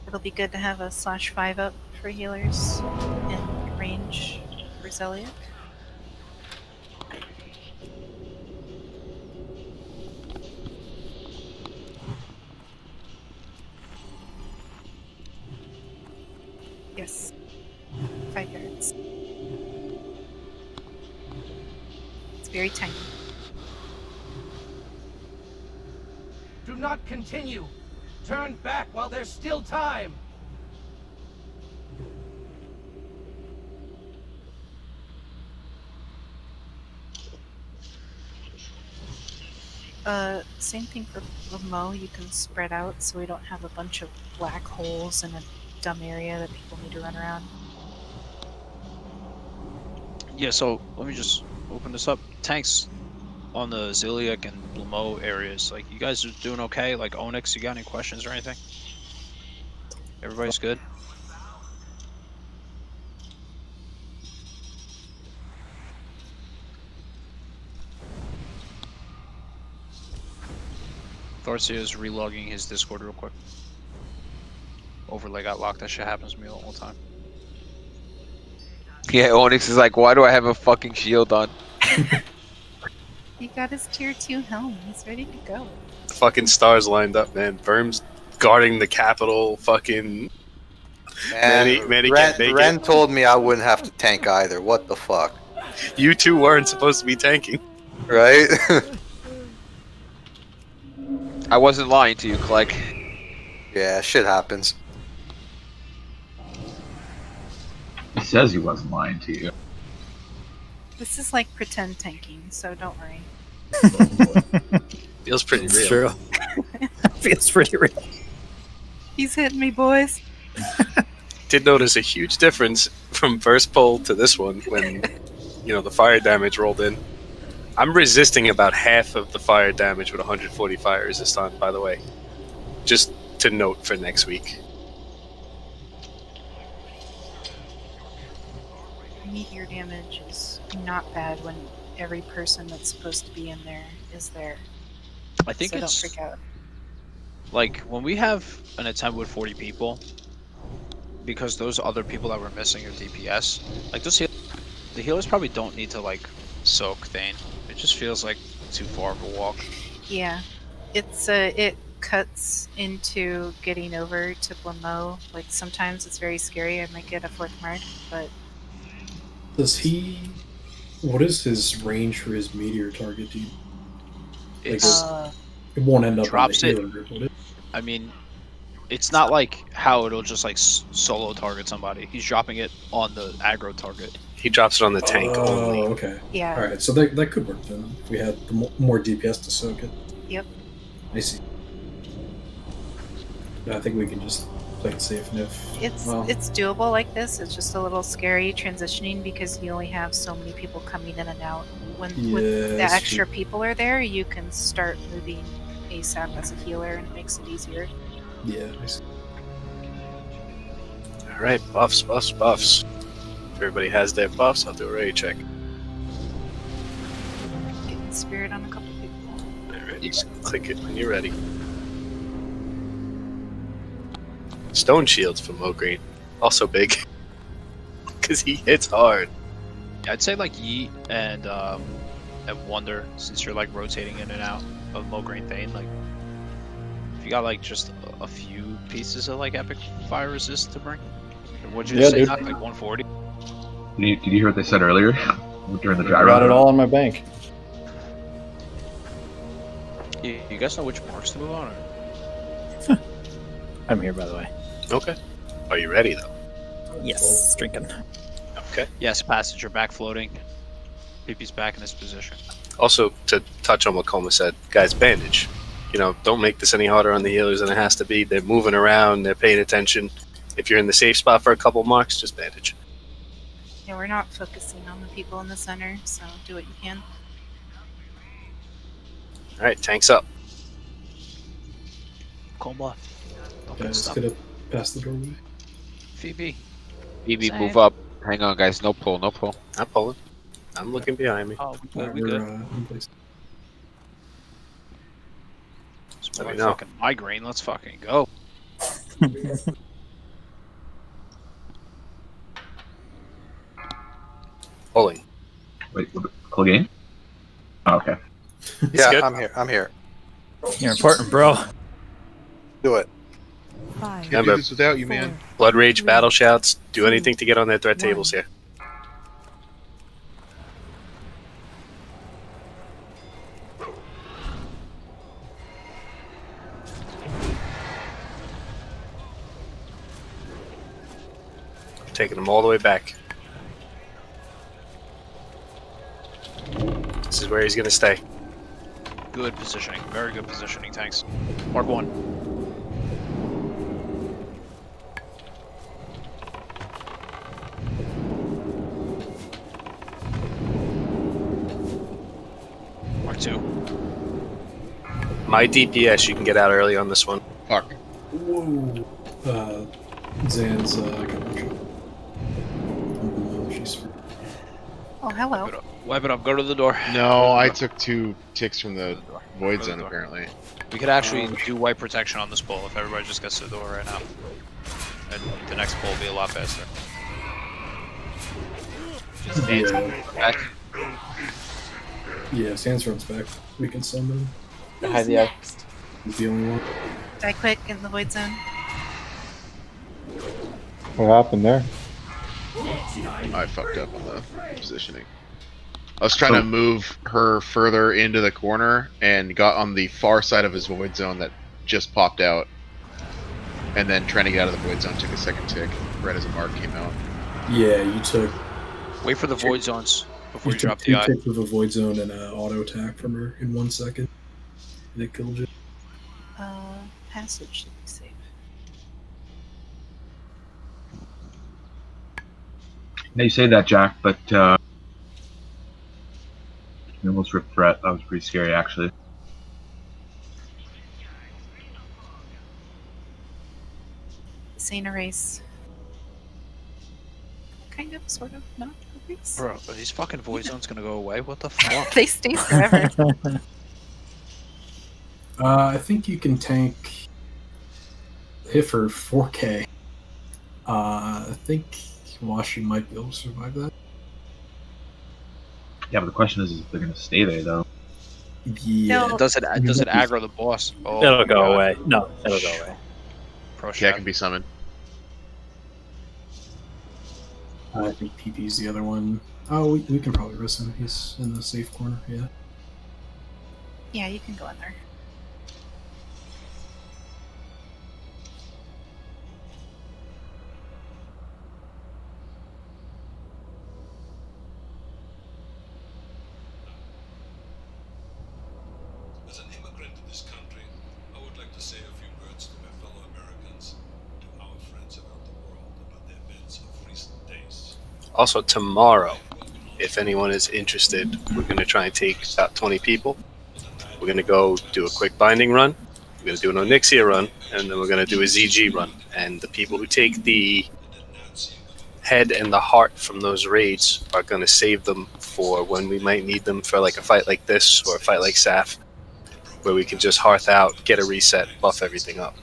G: It'll be good to have a /5 up for healers in range for Zeliac. Yes. 5 yards. It's very tiny.
J: Do not continue. Turn back while there's still time.
G: Same thing for Lamo. You can spread out so we don't have a bunch of black holes in a dumb area that people need to run around.
C: Yeah, so let me just open this up. Tanks on the Ziliak and Lamo areas, like, you guys are doing okay? Like, Onyx, you got any questions or anything? Everybody's good? Thorcia is relogging his Discord real quick. Overlay got locked. That shit happens to me all the time.
B: Yeah, Onyx is like, why do I have a fucking shield on?
G: He got his tier 2 helm. He's ready to go.
I: The fucking stars lined up, man. Verm's guarding the capital. Fucking.
Q: And Ren told me I wouldn't have to tank either. What the fuck?
I: You two weren't supposed to be tanking.
Q: Right?
B: I wasn't lying to you, Clegg.
Q: Yeah, shit happens.
H: He says he wasn't lying to you.
G: This is like pretend tanking, so don't worry.
I: Feels pretty
D: It's
I: real.
D: true. Feels pretty real.
G: He's hitting me, boys.
I: Did notice a huge difference from first pull to this one when, the fire damage rolled in. I'm resisting about half of the fire damage with 140 fire resistance, by the way. Just to note for next week.
G: Meteor damage is not bad when every person that's supposed to be in there is there.
C: I think
G: so
C: it's
G: don't freak out.
C: like when we have an attempt with 40 people, because those other people that we're missing are DPS. Like the healers probably don't need to like soak Thane. It just feels like too far of a walk.
G: Yeah, it cuts into getting over to Blamo. Like sometimes it's very scary. I might get a 4th mark, but
E: what is his range for his meteor target, dude? Like,
C: It's
E: it won't end up on the
C: drops it.
E: healer group, would it?
C: I mean, it's not like how it'll just like solo target somebody. He's dropping it on the aggro target.
I: He drops it on the tank only.
E: Oh, okay.
G: Yeah.
E: Alright, so that could work then, if we had the more DPS to soak it.
G: Yep.
E: I see. I think we can just play it safe, and if...
G: It's doable like this. It's just a little scary transitioning because you only have so many people coming in and out. When the
E: that's
G: extra people are there, you can start moving ASAP as a healer, and it makes it easier.
E: Yeah, I see.
I: Alright, buffs. If everybody has their buffs, I'll do a ready check.
G: Getting spirit on a couple people.
I: Alright, just click it when you're ready. Stone shields from Mogreen. Also big. Because he hits hard.
C: I'd say like Yeet and Wonder, since you're like rotating in and out of Mogreen Thane. Like, if you got like just a few pieces of like epic fire resist to bring. What'd you say?
P: dude.
C: Knock, like 140.
H: Did you hear what they said earlier during the
P: I
H: gyro?
P: got it all in my bank.
C: You guys know which marks to move on? Or?
D: I'm here, by the way.
I: Okay. Are you ready though?
D: Yes, drinking.
I: Okay.
C: Yes, passage, you're back floating. PP's back in his position.
I: Also, to touch on what Coma said, guys, bandage. Don't make this any harder on the healers than it has to be. They're moving around, they're paying attention. If you're in the safe spot for a couple marks, just bandage.
G: Yeah, we're not focusing on the people in the center, so do what you can.
I: Alright, tanks up.
C: Coma.
E: Yeah, just gonna pass the doorway.
C: Phoebe.
B: Phoebe,
G: Same.
B: move up. Hang on, guys. No pull.
I: I'm pulling. I'm looking behind me.
C: Oh, we
E: Alright,
C: good. We
E: we're
C: good.
E: in place.
C: It's
I: Let
C: my
I: me know.
C: fucking migraine. Let's fucking go.
I: Pulling.
H: Wait, pull game? Oh, okay.
Q: Yeah,
I: good.
Q: I'm here.
D: You're important, bro.
Q: Do it.
M: 5,
K: Can't
I: Yeah,
K: do
I: but-
K: this without you, man.
I: Blood Rage, Battle Shouts, do anything to get on their threat tables here. Taking them all the way back. This is where he's gonna stay.
C: Good positioning. Very good positioning, tanks. Mark 1. Mark 2.
I: My DPS, you can get out early on this one.
K: Fuck.
E: Whoa. Zan's got one shot. She's free.
G: Oh, hello.
C: Wipe it up. Go to the door.
K: No, I took 2 ticks from the void zone apparently.
C: We could actually do wipe protection on this pull if everybody just gets to the door right now. And the next pull will be a lot faster.
E: Yeah, Sandstorm's back. We can summon him.
G: Who's next?
E: He's the only one.
G: Die quick in the void zone.
A: What happened there?
K: I fucked up on the positioning. I was trying to move her further into the corner and got on the far side of his void zone that just popped out. And then trying to get out of the void zone took a second tick right as a mark came out.
E: Yeah, you took.
C: Wait for the void zones before you
E: took
C: drop
E: 2
C: the eye.
E: ticks with a void zone and an auto attack from her in 1 second. And it killed you.
G: Passage should be safe.
O: Now you say that, Jack, but you almost ripped threat. That was pretty scary, actually.
G: This ain't a race. Kind of, sort of, not a race.
C: Bro, are these fucking void zones gonna go away? What the fuck?
G: They stay forever.
E: I think you can tank hit for 4K. I think Washi might be able to survive that.
O: Yeah, but the question is if they're going to stay there, though.
E: Yeah.
G: No.
C: Does it aggro the boss? Oh,
D: It'll
C: my
D: go
C: God.
D: away. No, it'll go away.
C: Pro
K: Yeah,
C: shot.
K: can be summoned.
E: I think PP's the other one. Oh, we can probably risk him. He's in the safe corner, yeah.
G: Yeah, you can go in there.
S: As an immigrant to this country, I would like to say a few words to my fellow Americans, to our friends around the world about the events of recent days.
I: Also, tomorrow, if anyone is interested, we're going to try and take about 20 people. We're going to go do a quick binding run. We're going to do an Onyxia run, and then we're going to do a ZG run. And the people who take the head and the heart from those raids are going to save them for when we might need them for like a fight like this or a fight like Saf, where we can just hearth out, get a reset, buff everything up.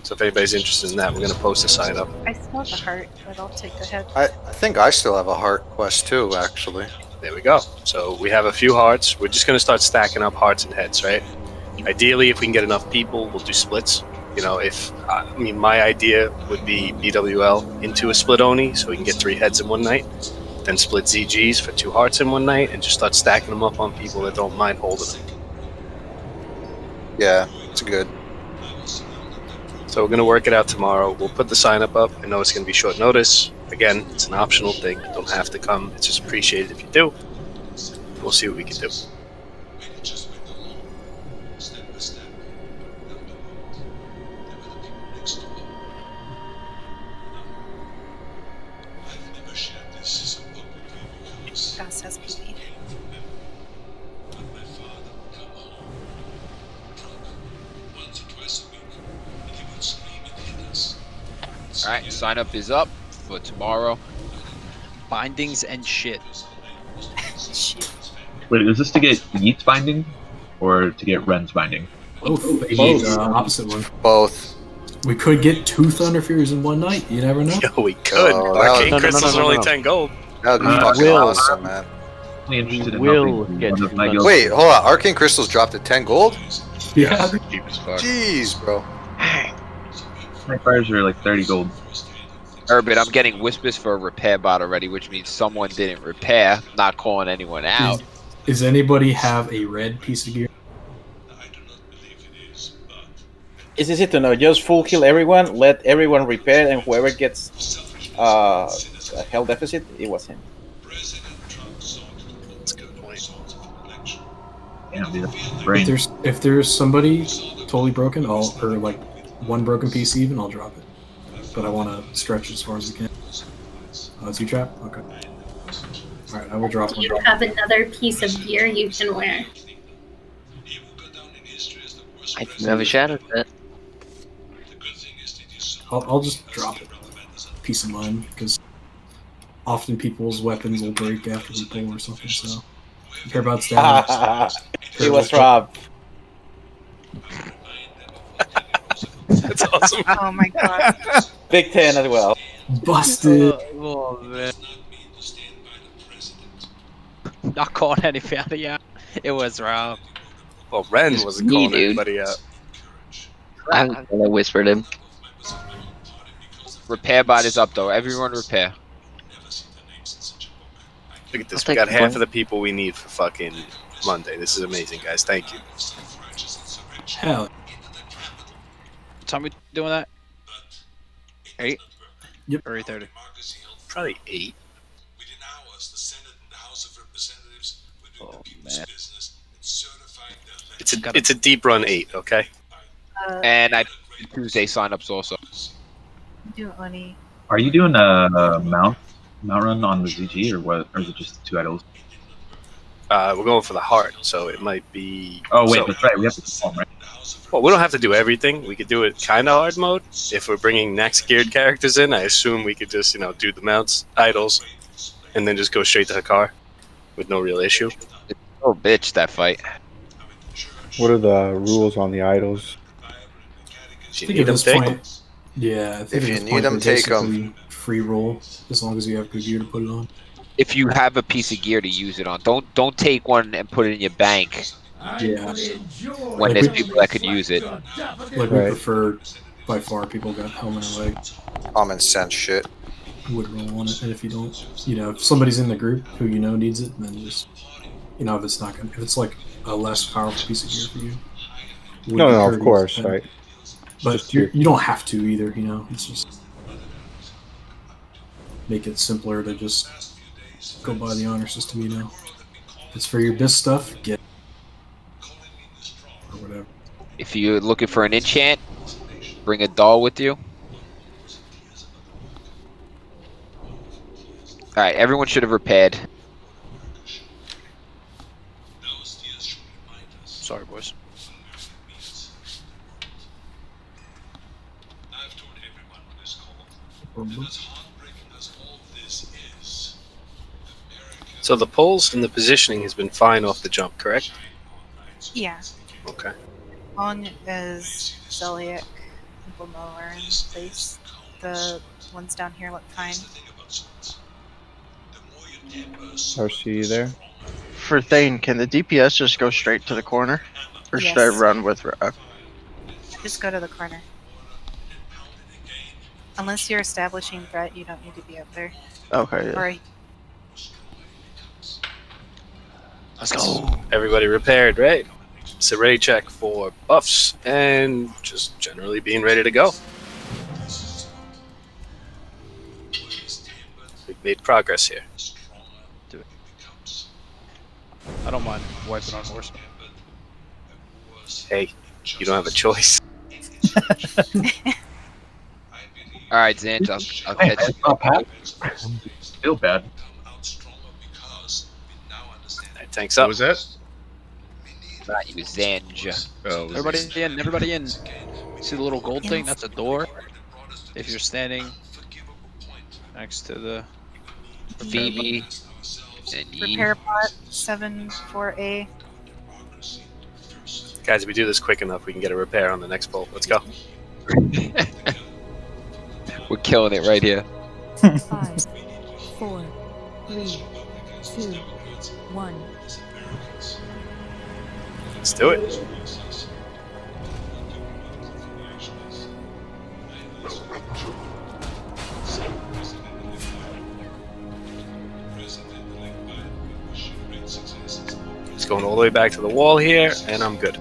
I: So if anybody's interested in that, we're going to post a sign up.
G: I still have a heart, but I'll take the head.
Q: I think I still have a heart quest too, actually.
I: There we go. So we have a few hearts. We're just going to start stacking up hearts and heads, right? Ideally, if we can get enough people, we'll do splits. You know, my idea would be BWL into a split Oni, so we can get 3 heads in one night. Then split ZGs for 2 hearts in one night, and just start stacking them up on people that don't mind holding them.
Q: Yeah, it's good.
I: So we're going to work it out tomorrow. We'll put the sign up. I know it's going to be short notice. Again, it's an optional thing. You don't have to come. It's just appreciated if you do. We'll see what we can do.
G: Gus has PP.
B: Alright, sign up is up for tomorrow.
C: Bindings and shit.
G: Shit.
O: Wait, is this to get Yeet's binding or to get Ren's binding?
E: Both. Opposite one.
Q: Both.
E: We could get 2 Thunder Furies in one night. You never know.
I: Yo, we could.
Q: Oh,
I: Arcane
Q: no,
I: Crystals are only 10 gold.
Q: That would be fucking awesome, man.
O: I'm interested in
R: will
O: helping
R: get
O: one of my guilds.
Q: Wait, hold on. Arcane Crystals dropped at 10 gold?
E: Yeah.
K: Cheap as fuck.
Q: Jeez, bro.
O: Snipers are like 30 gold.
B: Urban, I'm getting whispers for a repair bot already, which means someone didn't repair. Not calling anyone out.
E: Does anybody have a red piece of gear?
F: It's easy to know. Just full heal everyone, let everyone repair, and whoever gets a health deficit, it was him.
I: That's a good point.
E: If there's somebody totally broken, or like one broken piece even, I'll drop it. But I want to stretch as far as I can. Is you trap? Okay. All right, I will drop
U: Do
E: one.
U: you have another piece of gear you can wear?
L: I do have a shadow set.
E: I'll just drop it. Peace of mind, because often people's weapons will break after we pull or something. So, care about stats.
F: He was robbed.
I: That's awesome.
G: Oh my god.
F: Big 10 as well.
E: Busted.
C: Oh man. Not calling anybody out. It was Rob.
I: Well, Ren wasn't
L: me,
I: calling
L: dude.
I: anybody out.
L: I whispered him.
B: Repair bot is up though. Everyone repair.
I: Look at this.
L: I'll
I: We got
L: take
I: half
L: one.
I: of the people we need for fucking Monday. This is amazing, guys. Thank you.
E: Hell.
C: What time we doing that? 8?
E: Yep.
C: Or 8:30?
I: Probably 8.
C: Oh man.
I: It's a deep run 8, okay?
B: And I Tuesday signups also.
G: Do it, Lenny.
O: Are you doing a mount run on the ZG or what? Or is it just 2 idols?
I: We're going for the heart, so it might be.
O: Oh wait,
I: so-
O: that's right. We have to perform, right?
I: Well, we don't have to do everything. We could do it kind of hard mode. If we're bringing next geared characters in, I assume we could just, do the mounts, idols, and then just go straight to the car with no real issue.
B: Oh, bitch, that fight.
A: What are the rules on the idols?
I: If
E: I think at this point, yeah. I think
Q: If
E: at
Q: you
E: this
Q: need
E: point,
Q: them,
E: they're
Q: take 'em.
E: basically free roll as long as you have good gear to put it on.
B: If you have a piece of gear to use it on, don't take one and put it in your bank
E: Yeah.
B: when
E: Like
B: there's
E: we-
B: people that could use it.
E: Like we prefer by far people got helmet or leg.
Q: Common sense shit.
E: Would roll on it, and if you don't, if somebody's in the group who needs it, then just if it's not gonna, if it's like a less powerful piece of gear for you. would
A: No,
E: encourage
A: of course,
E: it.
A: right.
E: But
A: Just
E: you don't have to either. It's just make it simpler to just go by the honor system. If it's for your BIS stuff, get it. Or whatever.
B: If you're looking for an enchant, bring a doll with you. Alright, everyone should have repaired.
C: Sorry, boys.
I: So the pulls and the positioning has been fine off the jump, correct?
G: Yeah.
I: Okay.
G: As long as Zeliek and Bomo are in place, the ones down here look fine.
A: RC, you there?
N: For Thane, can the DPS just go straight to the corner? Or should I
G: Yes.
N: run with Rock?
G: Just go to the corner. Unless you're establishing threat, you don't need to be up there.
N: Okay, yeah.
G: Or
C: Let's go.
I: Everybody repaired, right? It's a ready check for buffs and just generally being ready to go. We've made progress here.
C: Do it. I don't mind wiping on horse.
I: Hey, you don't have a choice.
B: Alright, Zant, I'll
O: Hey,
B: catch
O: it's not bad. Feel bad.
I: Thanks up.
K: What was that?
B: Not you, Zanj.
K: Oh,
C: Everybody in. See the little gold thing? That's a door. If you're standing next to the
B: Phoebe and Yi.
G: repair bot 7-4A.
I: Guys, if we do this quick enough, we can get a repair on the next pull. Let's go.
B: We're killing it right here.
M: 5, 4, 3, 2, 1.
I: Let's do it. It's going all the way back to the wall here, and I'm good.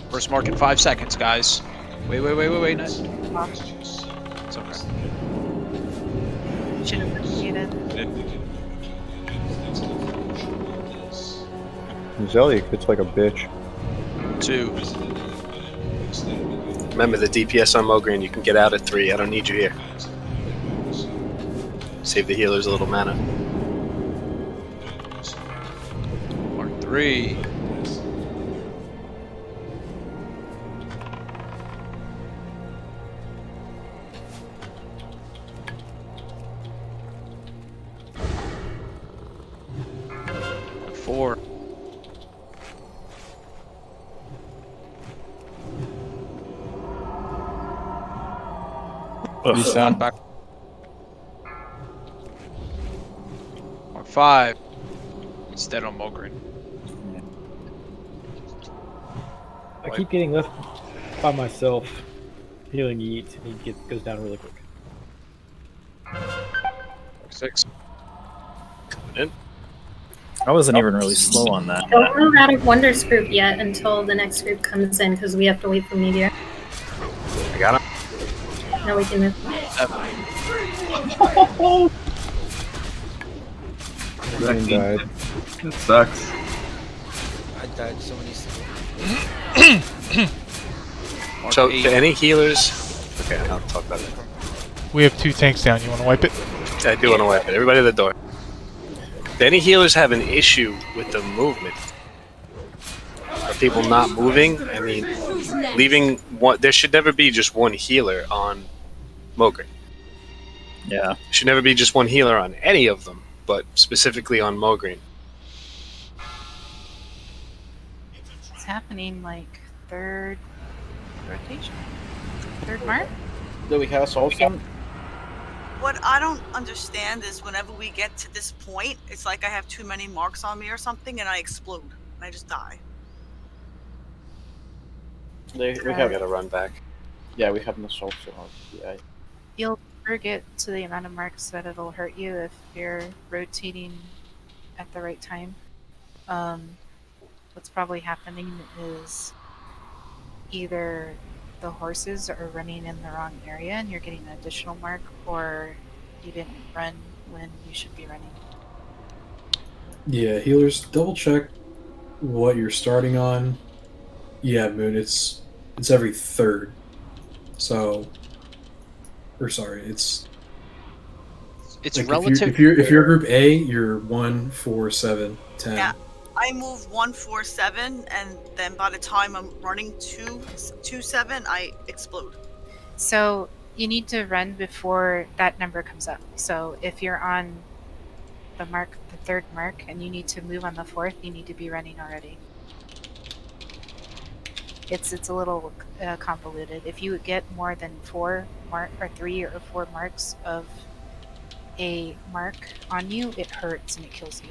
C: First mark in 5 seconds, guys. Wait. No. It's okay.
G: Should have proceeded.
A: Zellic hits like a bitch.
C: 2.
I: Remember the DPS on Mogren, you can get out at 3. I don't need you here. Save the healers a little mana.
C: Mark 3. Mark 4.
P: You sound
C: back. Mark 5. Instead on Mogren.
T: I keep getting left by myself, healing Yeet, and he goes down really quick.
C: Mark 6.
I: Coming in.
D: I wasn't even really slow on that.
U: Don't move out of Wonder's group yet until the next group comes in, because we have to wait for Meteor.
I: I got him.
U: Now we can move.
A: Green died.
O: It sucks.
V: I died so many times.
I: So, to any healers... Okay, I'll talk about that.
W: We have 2 tanks down. You want to wipe it?
I: I do want to wipe it. Everybody at the door. Do any healers have an issue with the movement? Are people not moving? I mean, leaving one... There should never be just one healer on Mogren.
D: Yeah.
I: There should never be just one healer on any of them, but specifically on Mogren.
G: It's happening like 3rd rotation. 3rd mark?
F: Do we have Solston?
X: What I don't understand is whenever we get to this point, it's like I have too many marks on me or something, and I explode, and I just die.
F: We
G: I
F: have
I: got to run back.
F: Yeah, we have no Solston. Yeah.
G: You'll never get to the amount of marks that it'll hurt you if you're rotating at the right time. What's probably happening is either the horses are running in the wrong area and you're getting an additional mark, or you didn't run when you should be running.
E: Yeah, healers, double check what you're starting on. Yeah, Moon, it's every 3rd. So, or sorry, it's like
C: relative.
E: If you're group A, you're 1, 4, 7, 10.
X: Yeah, I move 1, 4, 7, and then by the time I'm running 2, 7, I explode.
G: So you need to run before that number comes up. So if you're on the mark, the 3rd mark, and you need to move on the 4th, you need to be running already. It's a little convoluted. If you get more than 3 or 4 marks of a mark on you, it hurts and it kills you.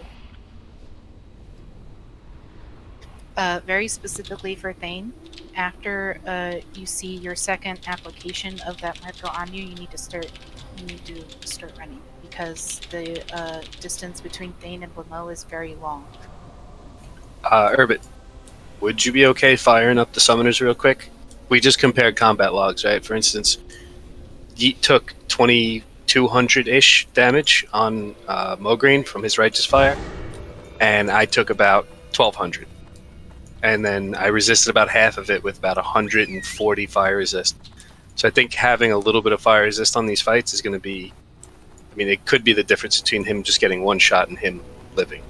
G: Very specifically for Thane, after you see your 2nd application of that marker on you, you need to start running, because the distance between Thane and Blamo is very long.
I: Urbit, would you be okay firing up the summoners real quick? We just compared combat logs, right? For instance, Yeet took 2,200-ish damage on Mogren from his Righteous Fire, and I took about 1,200. And then I resisted about half of it with about 140 fire resist. So I think having a little bit of fire resist on these fights is going to be... I mean, it could be the difference between him just getting one shot and him living.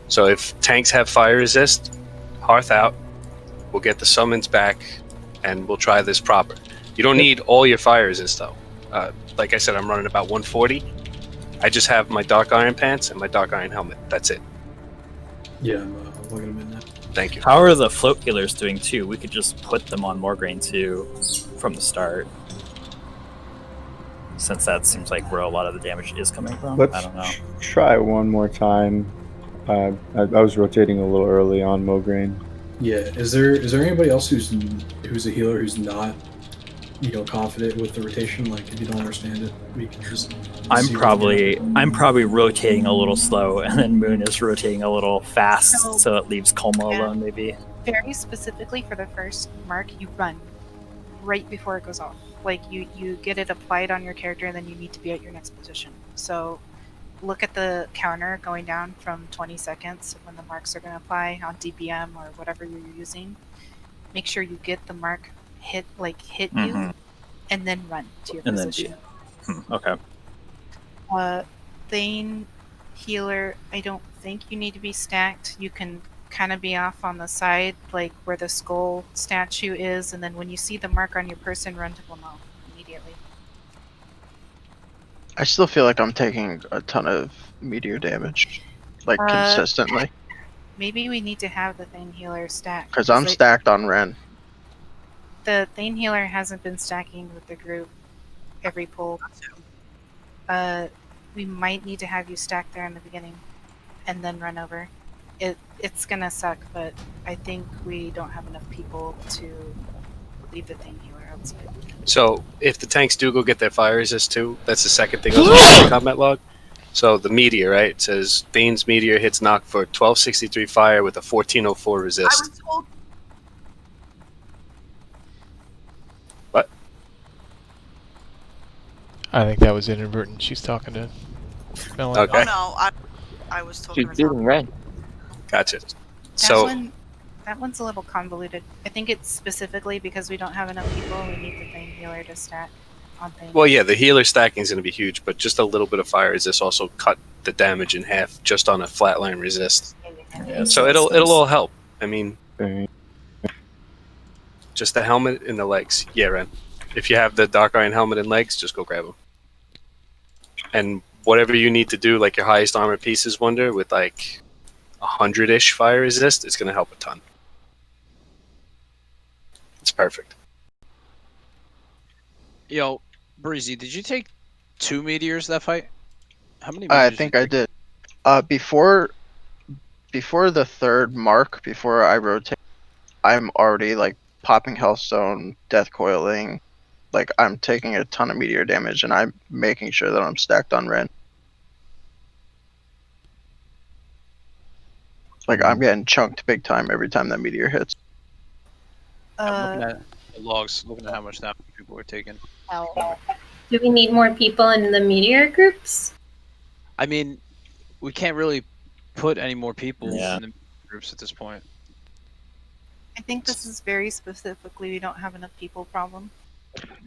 I: So if tanks have fire resist, Hearth out, we'll get the summons back, and we'll try this proper. You don't need all your fire resist, though. Like I said, I'm running about 140. I just have my Dark Iron pants and my Dark Iron helmet. That's it.
E: Yeah, I'm plugging them in now.
I: Thank you.
D: How are the float healers doing too? We could just put them on Morgraine too from the start, since that seems like where a lot of the damage is coming from.
A: Let's
D: I don't know.
A: try one more time. I was rotating a little early on Mogren.
E: Yeah, is there anybody else who's a healer who's not confident with the rotation. Like if you don't understand it, we can just.
D: I'm probably rotating a little slow, and then Moon is rotating a little fast, so it leaves Coma alone. Maybe.
G: Very specifically for the first mark, you run right before it goes off. Like you get it applied on your character, and then you need to be at your next position. So look at the counter going down from 20 seconds when the marks are going to apply on DPM or whatever you're using. Make sure you get the mark hit you, and then run to your position.
D: Okay.
G: Thane healer, I don't think you need to be stacked. You can kind of be off on the side, like where the skull statue is, and then when you see the mark on your person, run to them off immediately.
N: I still feel like I'm taking a ton of meteor damage, like consistently.
G: Maybe we need to have the Thane healer stacked.
N: Because I'm stacked on Ren.
G: The Thane healer hasn't been stacking with the group every pull. We might need to have you stack there in the beginning and then run over. It's gonna suck, but I think we don't have enough people to leave the Thane healer outside.
I: So if the tanks do go get their fire resist too, that's the second thing I was reading in the combat log. So the meteor, right? It says Thane's meteor hits knock for 1263 fire with a 1404 resist.
X: I was told
I: What?
W: I think that was inadvertent. She's talking to Melanie.
I: Okay.
X: Oh no, I was talking
L: She's doing red.
I: Gotcha. So
G: That one's a little convoluted. I think it's specifically because we don't have enough people. We need the Thane healer to stack on Thane.
I: well, yeah, the healer stacking is going to be huge, but just a little bit of fire resist also cut the damage in half just on a flatline resist.
D: Yeah,
I: So it'll all help. I mean, just the helmet and the legs. Yeah, Ren. If you have the Dark Iron helmet and legs, just go grab them. And whatever you need to do, like your highest armor pieces, Wonder, with like 100-ish fire resist, it's going to help a ton. It's perfect.
C: Yo, Breezy, did you take 2 meteors that fight? How many?
N: I
C: Meteors
N: think I did. Before the third mark, before I rotate, I'm already like popping Healthstone, death coiling. Like I'm taking a ton of meteor damage, and I'm making sure that I'm stacked on Ren. Like I'm getting chunked big time every time that meteor hits.
C: I'm looking at the logs, looking at how much damage people were taking.
U: Do we need more people in the meteor groups?
C: I mean, we can't really put any more people
D: Yeah.
C: in the groups at this point.
G: I think this is very specifically we don't have enough people problem.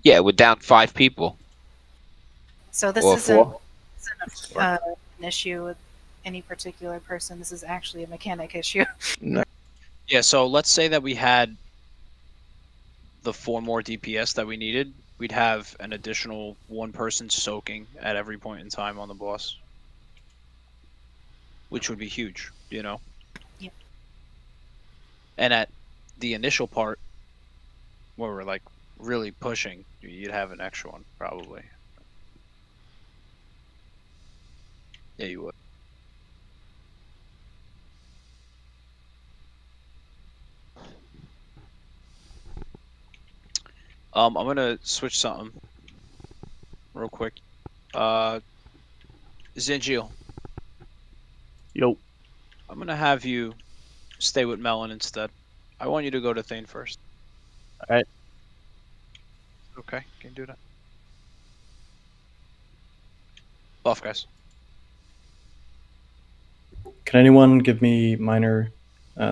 B: Yeah, we're down 5 people.
G: So this
B: Or
G: isn't,
B: 4.
G: an issue with any particular person. This is actually a mechanic issue.
C: Yeah, so let's say that we had the 4 more DPS that we needed. We'd have an additional 1 person soaking at every point in time on the boss. Which would be huge, you know?
G: Yep.
C: And at the initial part, where we're like really pushing, you'd have an extra one, probably. Yeah, you would. I'm gonna switch something real quick. Zingiel.
H: Yo.
C: I'm gonna have you stay with Melon instead. I want you to go to Thane first.
H: Alright.
C: Okay, can you do that? Buff, guys.
P: Can anyone give me minor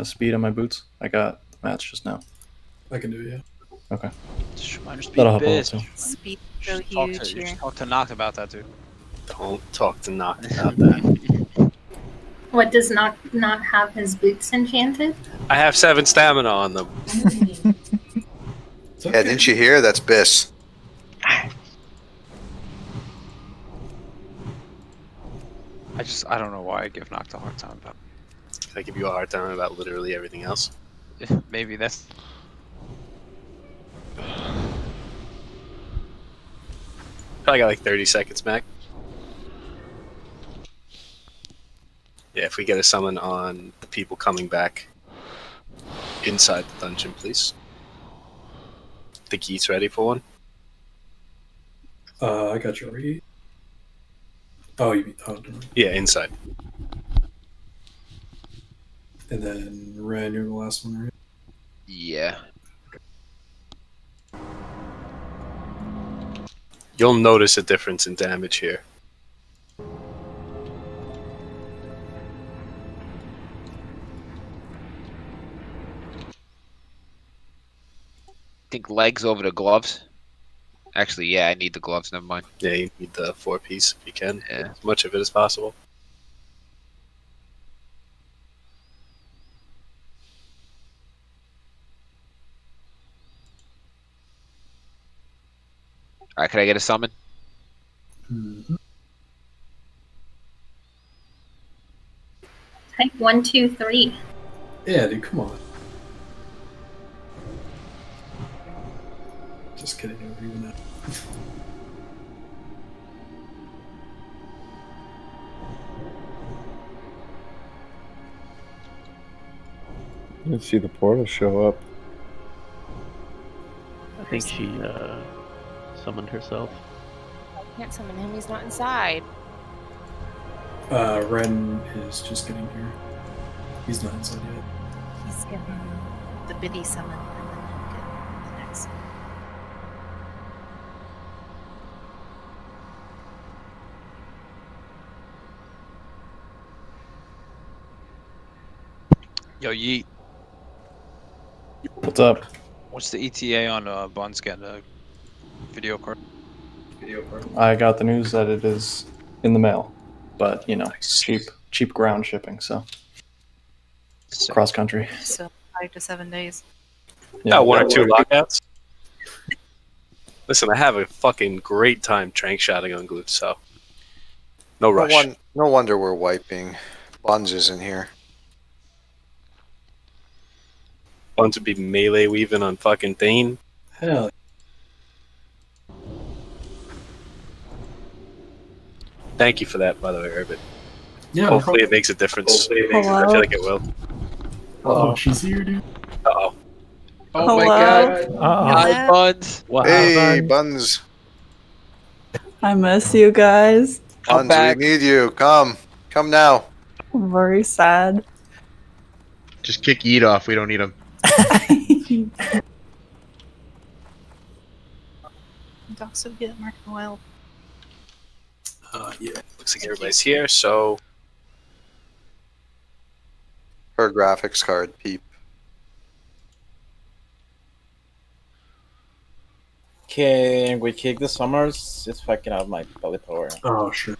P: speed on my boots? I got the match just now.
E: I can do it, yeah.
P: Okay.
C: Minor speed,
P: That'll help a lot
C: biz.
P: too.
G: Speed so
C: You should
G: huge here.
C: talk to Noct about that, dude.
I: Don't talk to Noct about that.
U: What, does not have his boots enchanted?
I: I have 7 stamina on them.
Q: Yeah, didn't you hear? That's Biss.
C: I don't know why I give Noct a hard time about.
I: I give you a hard time about literally everything else.
C: Maybe that's.
I: Probably got like 30 seconds, Mac. Yeah, if we get a summon on the people coming back inside the dungeon, please. The Geet's ready for one.
E: I got you already. Oh, you mean
I: Yeah, inside.
E: And then Ren, you're the last one, right?
B: Yeah.
I: You'll notice a difference in damage here.
B: Think legs over the gloves. Actually, yeah, I need the gloves. Never mind.
I: Yeah, you need the 4-piece if you can.
B: Yeah.
I: As much of it as possible.
B: All right, can I get a summon?
U: Type 1, 2, 3.
E: Yeah, dude, come on. Just kidding, over you now.
A: I didn't see the portal show up.
H: I think she summoned herself.
J: Can't summon him. He's not inside.
E: Ren is just getting here. He's not inside yet.
G: He's getting the biddy summon and then he'll get the next.
C: Yo, Yeet.
P: What's up?
C: What's the ETA on Buns getting a video card?
P: I got the news that it is in the mail, but you know, cheap ground shipping, so cross country.
G: So 5 to 7 days.
P: Yeah,
I: 1 or 2 lockouts. Listen, I have a fucking great time trank shotting on glutes, so no rush.
Q: No wonder we're wiping. Buns isn't here.
I: Buns would be melee weaving on fucking Thane.
E: Hell.
I: Thank you for that, by the way, Herbert.
E: Yeah,
I: Hopefully it makes a difference. I
E: Hello?
I: feel like it will.
E: Oh, she's here, dude.
I: Uh-oh.
B: Oh my god.
K: Hi,
B: Buns.
Q: Hey, Buns.
K: I miss you guys.
Q: Buns, we need you. Come now.
K: I'm very sad.
R: Just kick Yeet off. We don't need him.
G: And also get Mark and Wild.
I: Yeah. Looks like everybody's here, so
Q: Her graphics card, peep.
F: Can we kick the summers? It's fucking out of my belly power.
E: Oh, sure.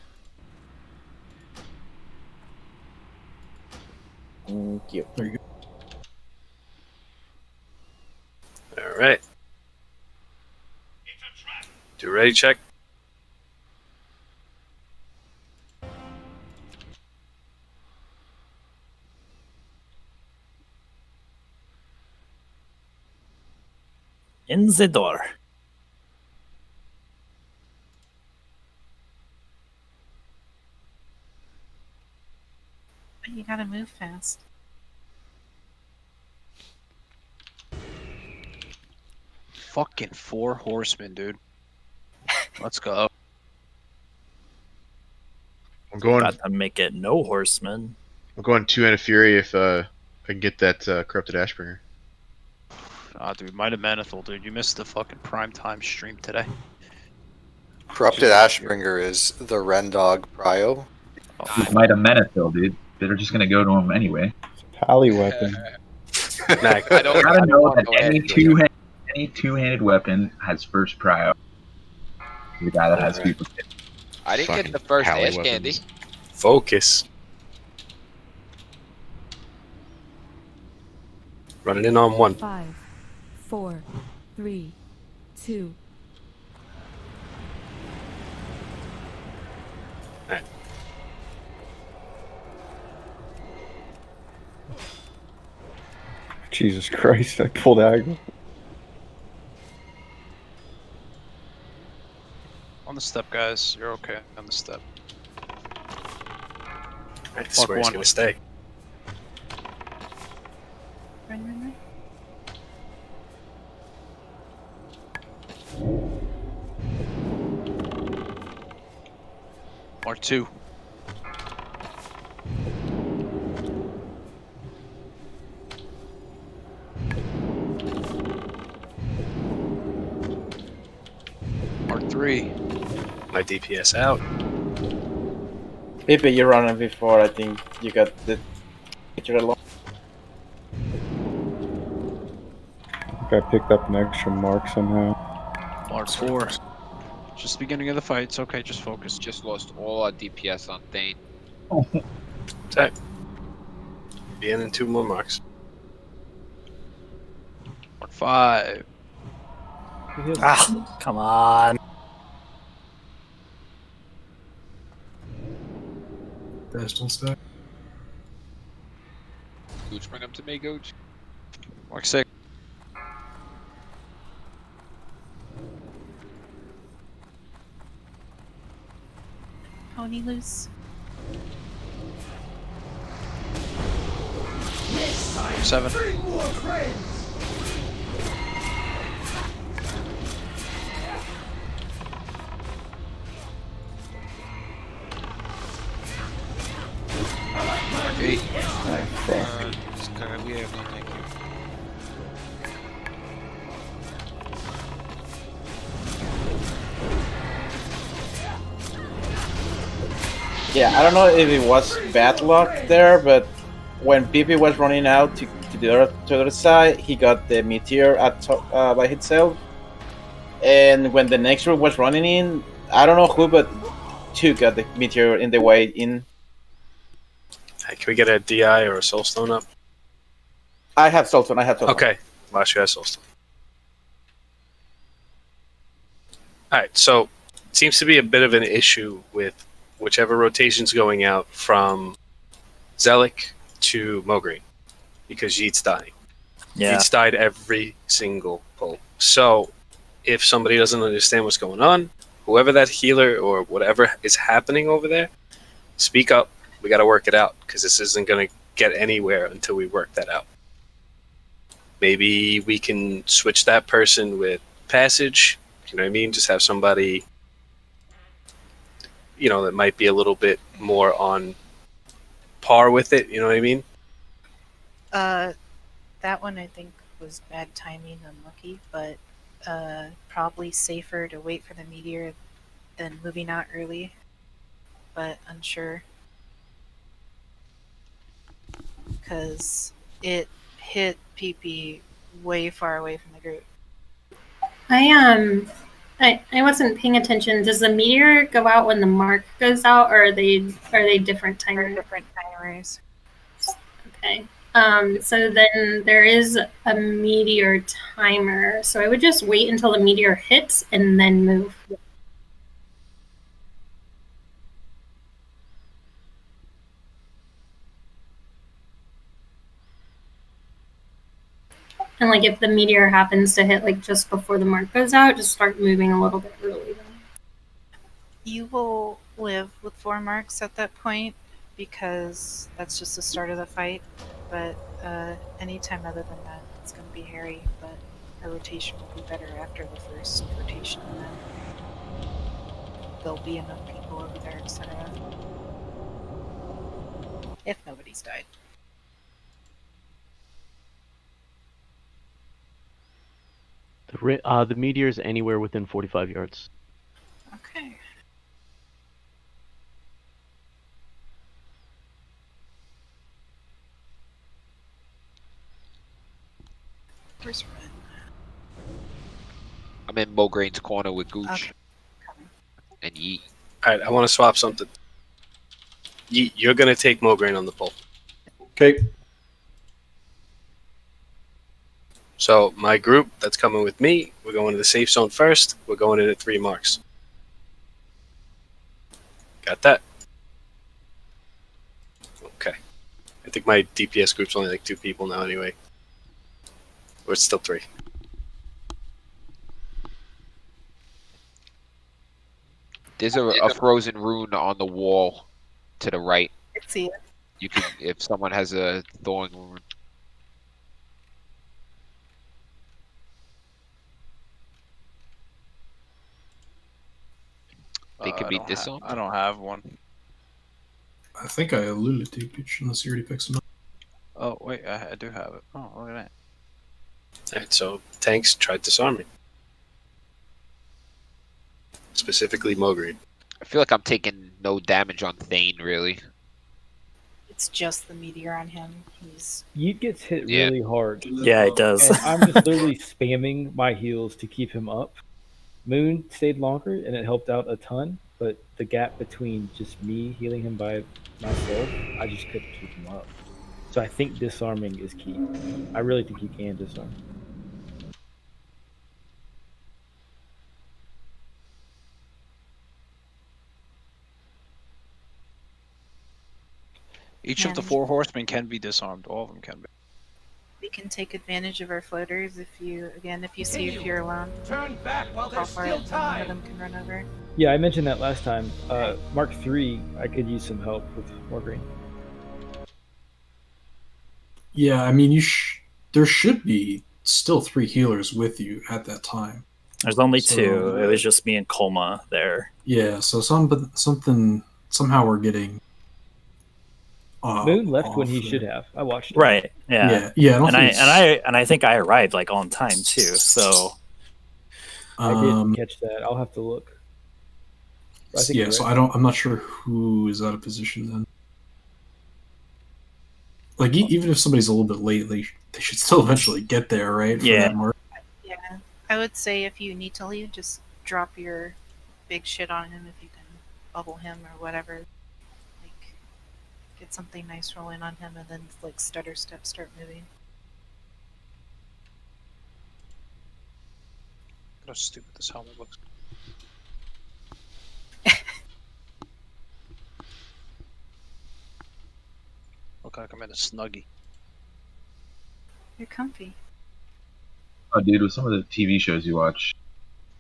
F: Thank you.
E: There you go.
I: all right. Do ready check.
D: In the door.
G: But you gotta move fast.
C: Fucking Four Horsemen, dude. Let's go.
R: I'm going.
D: Got to make it no horsemen.
R: I'm going 2 and a Fury if I can get that corrupted Ashbringer.
C: Ah, dude, Might have Manethil, dude. You missed the fucking prime time stream today.
Q: Corrupted Ashbringer is the Ren Dog Prio.
O: Might have Menethil, dude. They're just gonna go to him anyway.
A: Pally weapon.
I: I
O: gotta know that any two-handed weapon has first prio. The guy that has people.
B: I didn't get the first
I: Pally
B: ash candy.
I: Focus. Running in on 1.
M: 5, 4, 3, 2.
I: Alright.
A: Jesus Christ, I pulled aggro.
C: On the step, guys. You're okay on the step.
I: This is where he's gonna stay.
G: Run.
C: 2. Mark 3.
I: My DPS out.
F: Pepe, you're running before. I think you got the picture along.
A: I think I picked up an extra mark somehow.
C: Mark 4. Just the beginning of the fight. It's okay. Just focus.
B: Just lost all our DPS on Thane.
I: Okay. Being in 2 more marks.
C: Mark 5.
D: Ah, come on.
E: Dash, don't stack.
B: Gooch, bring him to me, Gooch.
C: Mark 6.
G: Pony loose.
C: Mark 7. Mark 8.
B: We have no thank you.
F: Yeah, I don't know if it was bad luck there, but when Pipi was running out to the other side, he got the meteor at top, by itself. And when the next group was running in, I don't know who, but 2 got the meteor in the way in.
I: Hey, can we get a DI or a soulstone up?
F: I have Soulstone.
I: Okay, last you has soulstone. Alright, so it seems to be a bit of an issue with whichever rotation's going out from Zelik to Mogreen, because Yeet's dying.
D: Yeah.
I: Yeet's died every single pull. So if somebody doesn't understand what's going on, whoever that healer or whatever is happening over there, speak up. We got to work it out, because this isn't going to get anywhere until we work that out. Maybe we can switch that person with Passage. You know what I mean? Just have somebody, you know, that might be a little bit more on par with it. You know what I mean?
G: That one I think was bad timing, unlucky, but probably safer to wait for the meteor than moving out early, but unsure. Because it hit PP way far away from the group.
U: I wasn't paying attention. Does the meteor go out when the mark goes out, or are they different timers?
G: Different timers.
U: Okay. So then there is a meteor timer. So I would just wait until the meteor hits and then move. And like if the meteor happens to hit like just before the mark goes out, just start moving a little bit early.
G: You will live with 4 marks at that point, because that's just the start of the fight. But anytime other than that, it's going to be hairy. But a rotation will be better after the first rotation, and then there'll be enough people over there, etc. If nobody's died.
H: The meteor is anywhere within 45 yards.
G: Okay. Where's Red?
B: I'm in Mogreen's corner with Gooch.
G: Okay.
B: And Yeet.
I: Alright, I want to swap something. Yeet, you're going to take Mogreen on the pull.
P: Okay.
I: So my group that's coming with me, we're going to the safe zone first. We're going in at 3 marks. Got that? Okay. I think my DPS group's only like 2 people now anyway. Or it's still 3.
B: There's a frozen rune on the wall to the right.
G: I see it.
B: You can, if someone has a thorn rune. They could be disarmed.
C: I don't have one.
E: I think I alluded to Gooch, unless you already picked some up.
C: Oh wait, I do have it. Oh, look at that.
I: Alright, so tanks tried disarming. Specifically Mogri.
B: I feel like I'm taking no damage on Thane, really.
G: It's just the meteor on him. He's
S: Yeet gets hit
B: Yeah.
S: really hard.
D: Yeah, it does.
S: And I'm just literally spamming my heals to keep him up. Moon stayed longer, and it helped out a ton. But the gap between just me healing him by myself, I just couldn't keep him up. So I think disarming is key. I really think you can disarm.
C: Each of the Four Horsemen can be disarmed. All of them can be.
G: we can take advantage of our floaters if you see if you're alone.
T: Turn back while
G: Call
T: there's
G: for
T: still
G: it, and one of
T: time.
G: them can run over.
S: Yeah, I mentioned that last time. Mark III, I could use some help with more green.
E: Yeah, I mean, there should be still 3 healers with you at that time.
D: There's only 2. It was just me and Colma there.
E: Yeah, so somehow we're getting.
S: Moon left when he should have. I watched it.
D: Right. Yeah.
E: Yeah.
D: I think I arrived like on time too. So
S: I didn't catch that. I'll have to look. I think
E: yeah, so
S: right.
E: I'm not sure who is out of position then. Like even if somebody's a little bit late, they should still eventually get there, right? For that mark.
G: Yeah, I would say if you need to leave, just drop your big shit on him if you can bubble him or whatever. Like, get something nice rolling on him and then like stutter step start moving.
C: Look how stupid this helmet looks. Look like I'm in a Snuggie.
G: You're comfy.
O: Oh, dude, with some of the TV shows you watch,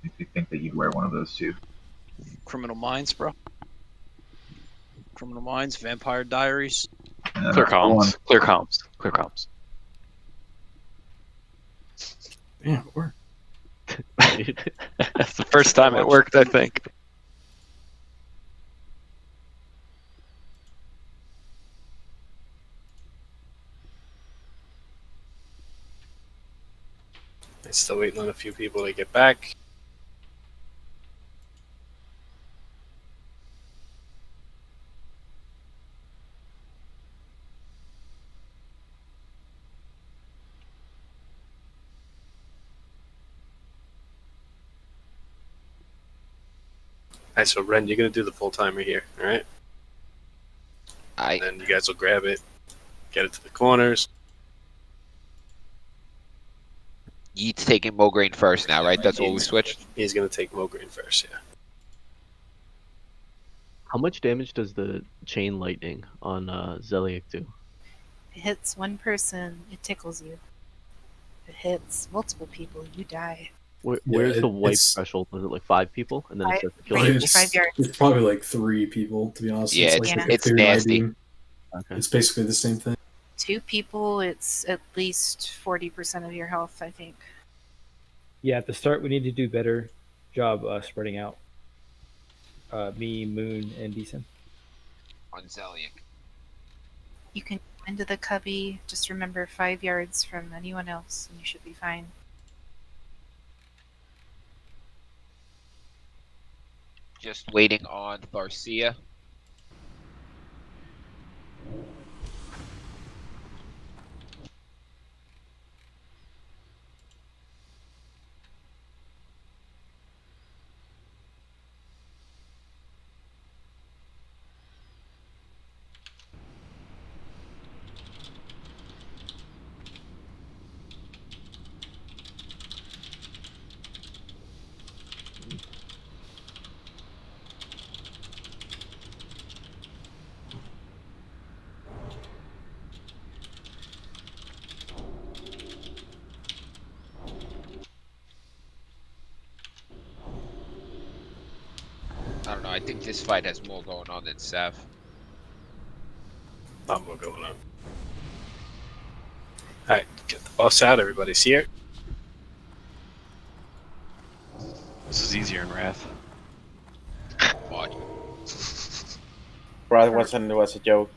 O: makes me think that you'd wear one of those too.
C: Criminal Minds, bro. Criminal Minds, Vampire Diaries.
H: Clear comms. Clear comms. Clear comms.
E: Yeah, it worked.
H: That's the first time it worked, I think.
I: I'm still waiting on a few people to get back. Alright, so Ren, you're gonna do the full timer here, alright? And then you guys will grab it, get it to the corners.
B: Yeet's taking Mograine first now, right? That's what we switched?
I: He's gonna take Mograine first, yeah.
H: How much damage does the chain lightning on Zeliek do?
G: If it hits one person, it tickles you. If it hits multiple people, you die.
H: Where's the wipe threshold? Was it like 5 people, and then it starts to kill you?
E: It's probably like 3 people, to be honest.
B: Yeah,
E: it's like
B: it's
E: a clear
B: nasty.
E: ID. It's basically the same thing.
G: 2 people, it's at least 40% of your health, I think.
S: Yeah, at the start we need to do better job spreading out. Me, Moon, and Decent.
B: On Zeliek.
G: You can go into the cubby, just remember 5 yards from anyone else, and you should be fine.
B: Just waiting on Tharcia. I don't know, I think this fight has more going on than Seth.
I: Not more going on. Alright, get the boss out, everybody's here.
H: This is easier in Wrath.
F: Brad wasn't. It was a joke.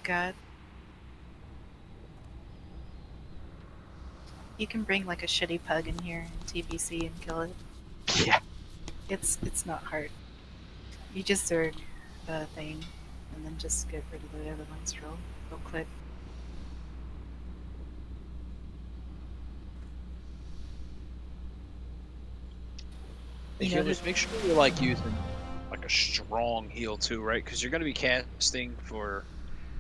G: God. You can bring like a shitty pug in here and TBC and kill it.
Q: Yeah.
G: It's not hard. You just zerg the thing and then just get rid of the other ones real quick.
C: The healers, make sure you're like using like a strong heal too, right? Because you're gonna be casting for,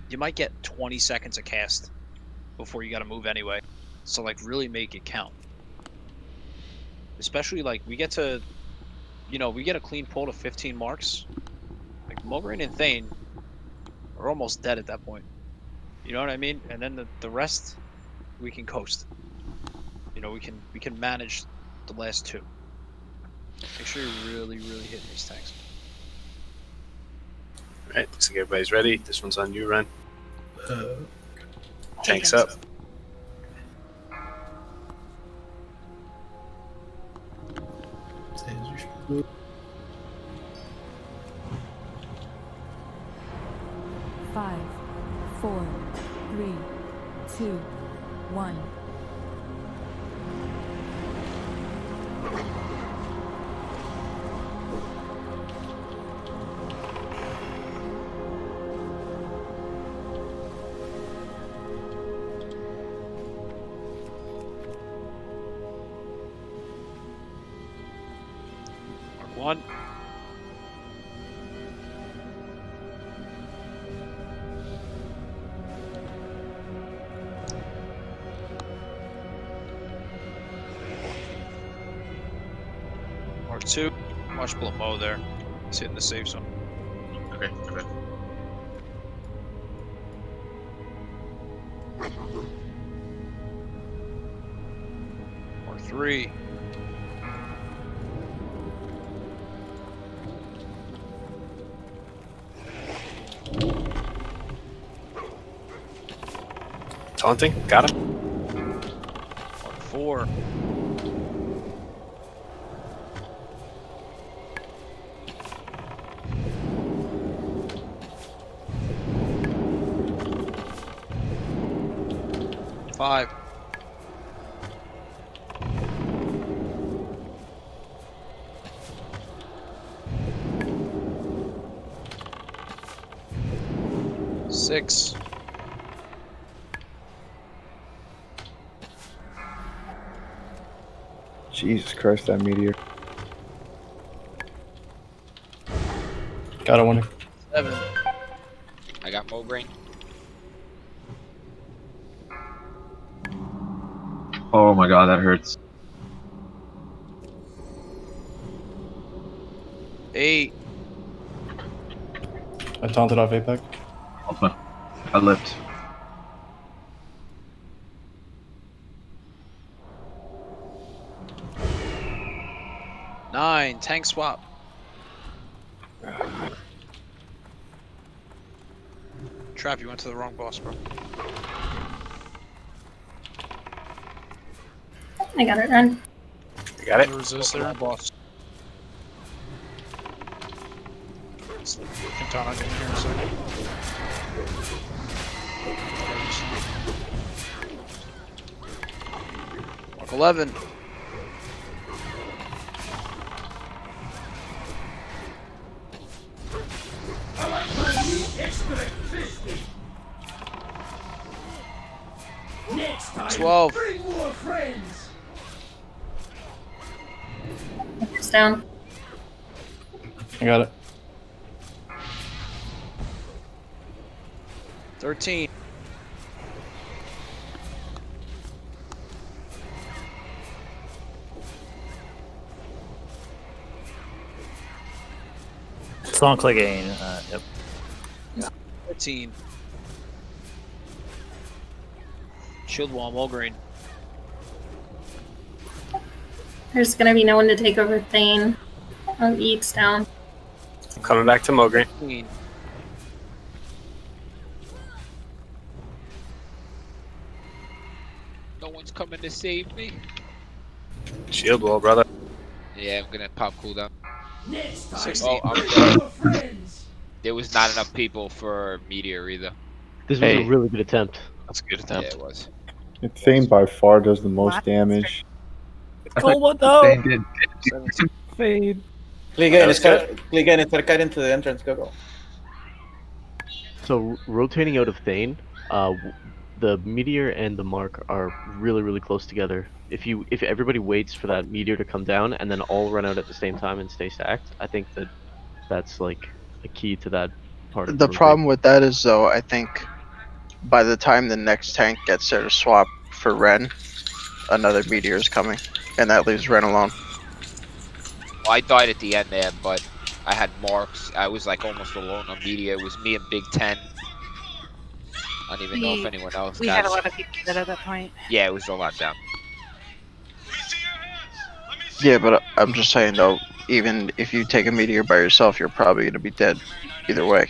C: you might get 20 seconds of cast before you got to move anyway. So like really make it count. Especially like we get to, we get a clean pull to 15 marks. Like Mulgrein and Thane are almost dead at that point. You know what I mean? And then the rest we can coast. We can manage the last two. Make sure you're really hitting these tanks.
I: Alright, looks like everybody's ready. This one's on you, Ren. Tanks up.
M: Five, 4, 3, 2, 1.
C: One. Mark 2. Watch below Mo there. He's hitting the safe zone.
I: Okay.
C: Mark 3.
I: Taunting, got him.
C: Mark 4. Five. Six.
A: Jesus Christ, that meteor.
P: Got a winner.
C: 7.
B: I got Mulgrein.
O: Oh my god, that hurts.
C: 8.
P: I taunted off Apex.
O: Alpha. I lift.
C: 9. Tank swap. Trap, you went to the wrong boss, bro.
U: I got it done.
I: You got it?
C: Resist there, boss. Quintana in here a second. Mark 11.
T: Next time,
C: 12.
T: bring more friends.
U: It's down.
P: I got it.
C: 13.
D: Song clicking. Yep.
C: 14. Shield wall, Mulgrein.
U: There's gonna be no one to take over Thane. Oh, Eek's down.
I: I'm coming back to Mulgrein.
C: 15.
B: No one's coming to save me.
I: Shield wall, brother.
B: Yeah, I'm gonna pop cooldown.
T: Next time,
C: 16.
B: Oh, I'm
T: bring more friends.
B: there was not enough people for Meteor either.
H: This was a really good attempt.
C: That's a good
B: Yeah,
C: attempt.
B: it was.
A: Thane by far does the most damage.
D: Cool one though.
S: Fade.
F: Click again and start cutting to the entrance. Go.
H: So rotating out of Thane, the meteor and the mark are really, really close together. If everybody waits for that meteor to come down and then all run out at the same time and stay stacked, I think that's like a key to that part of
N: The
H: rotation.
N: problem with that is though, I think by the time the next tank gets there to swap for Ren, another meteor is coming, and that leaves Ren alone.
B: Well, I died at the end there, but I had marks. I was like almost alone on Meteor. It was me and Big Ten. I don't even know if anyone else
G: We
B: got
G: had a lot of people dead at that point.
B: Yeah, it was a lot down.
N: Yeah, but I'm just saying though, even if you take a meteor by yourself, you're probably gonna be dead either way.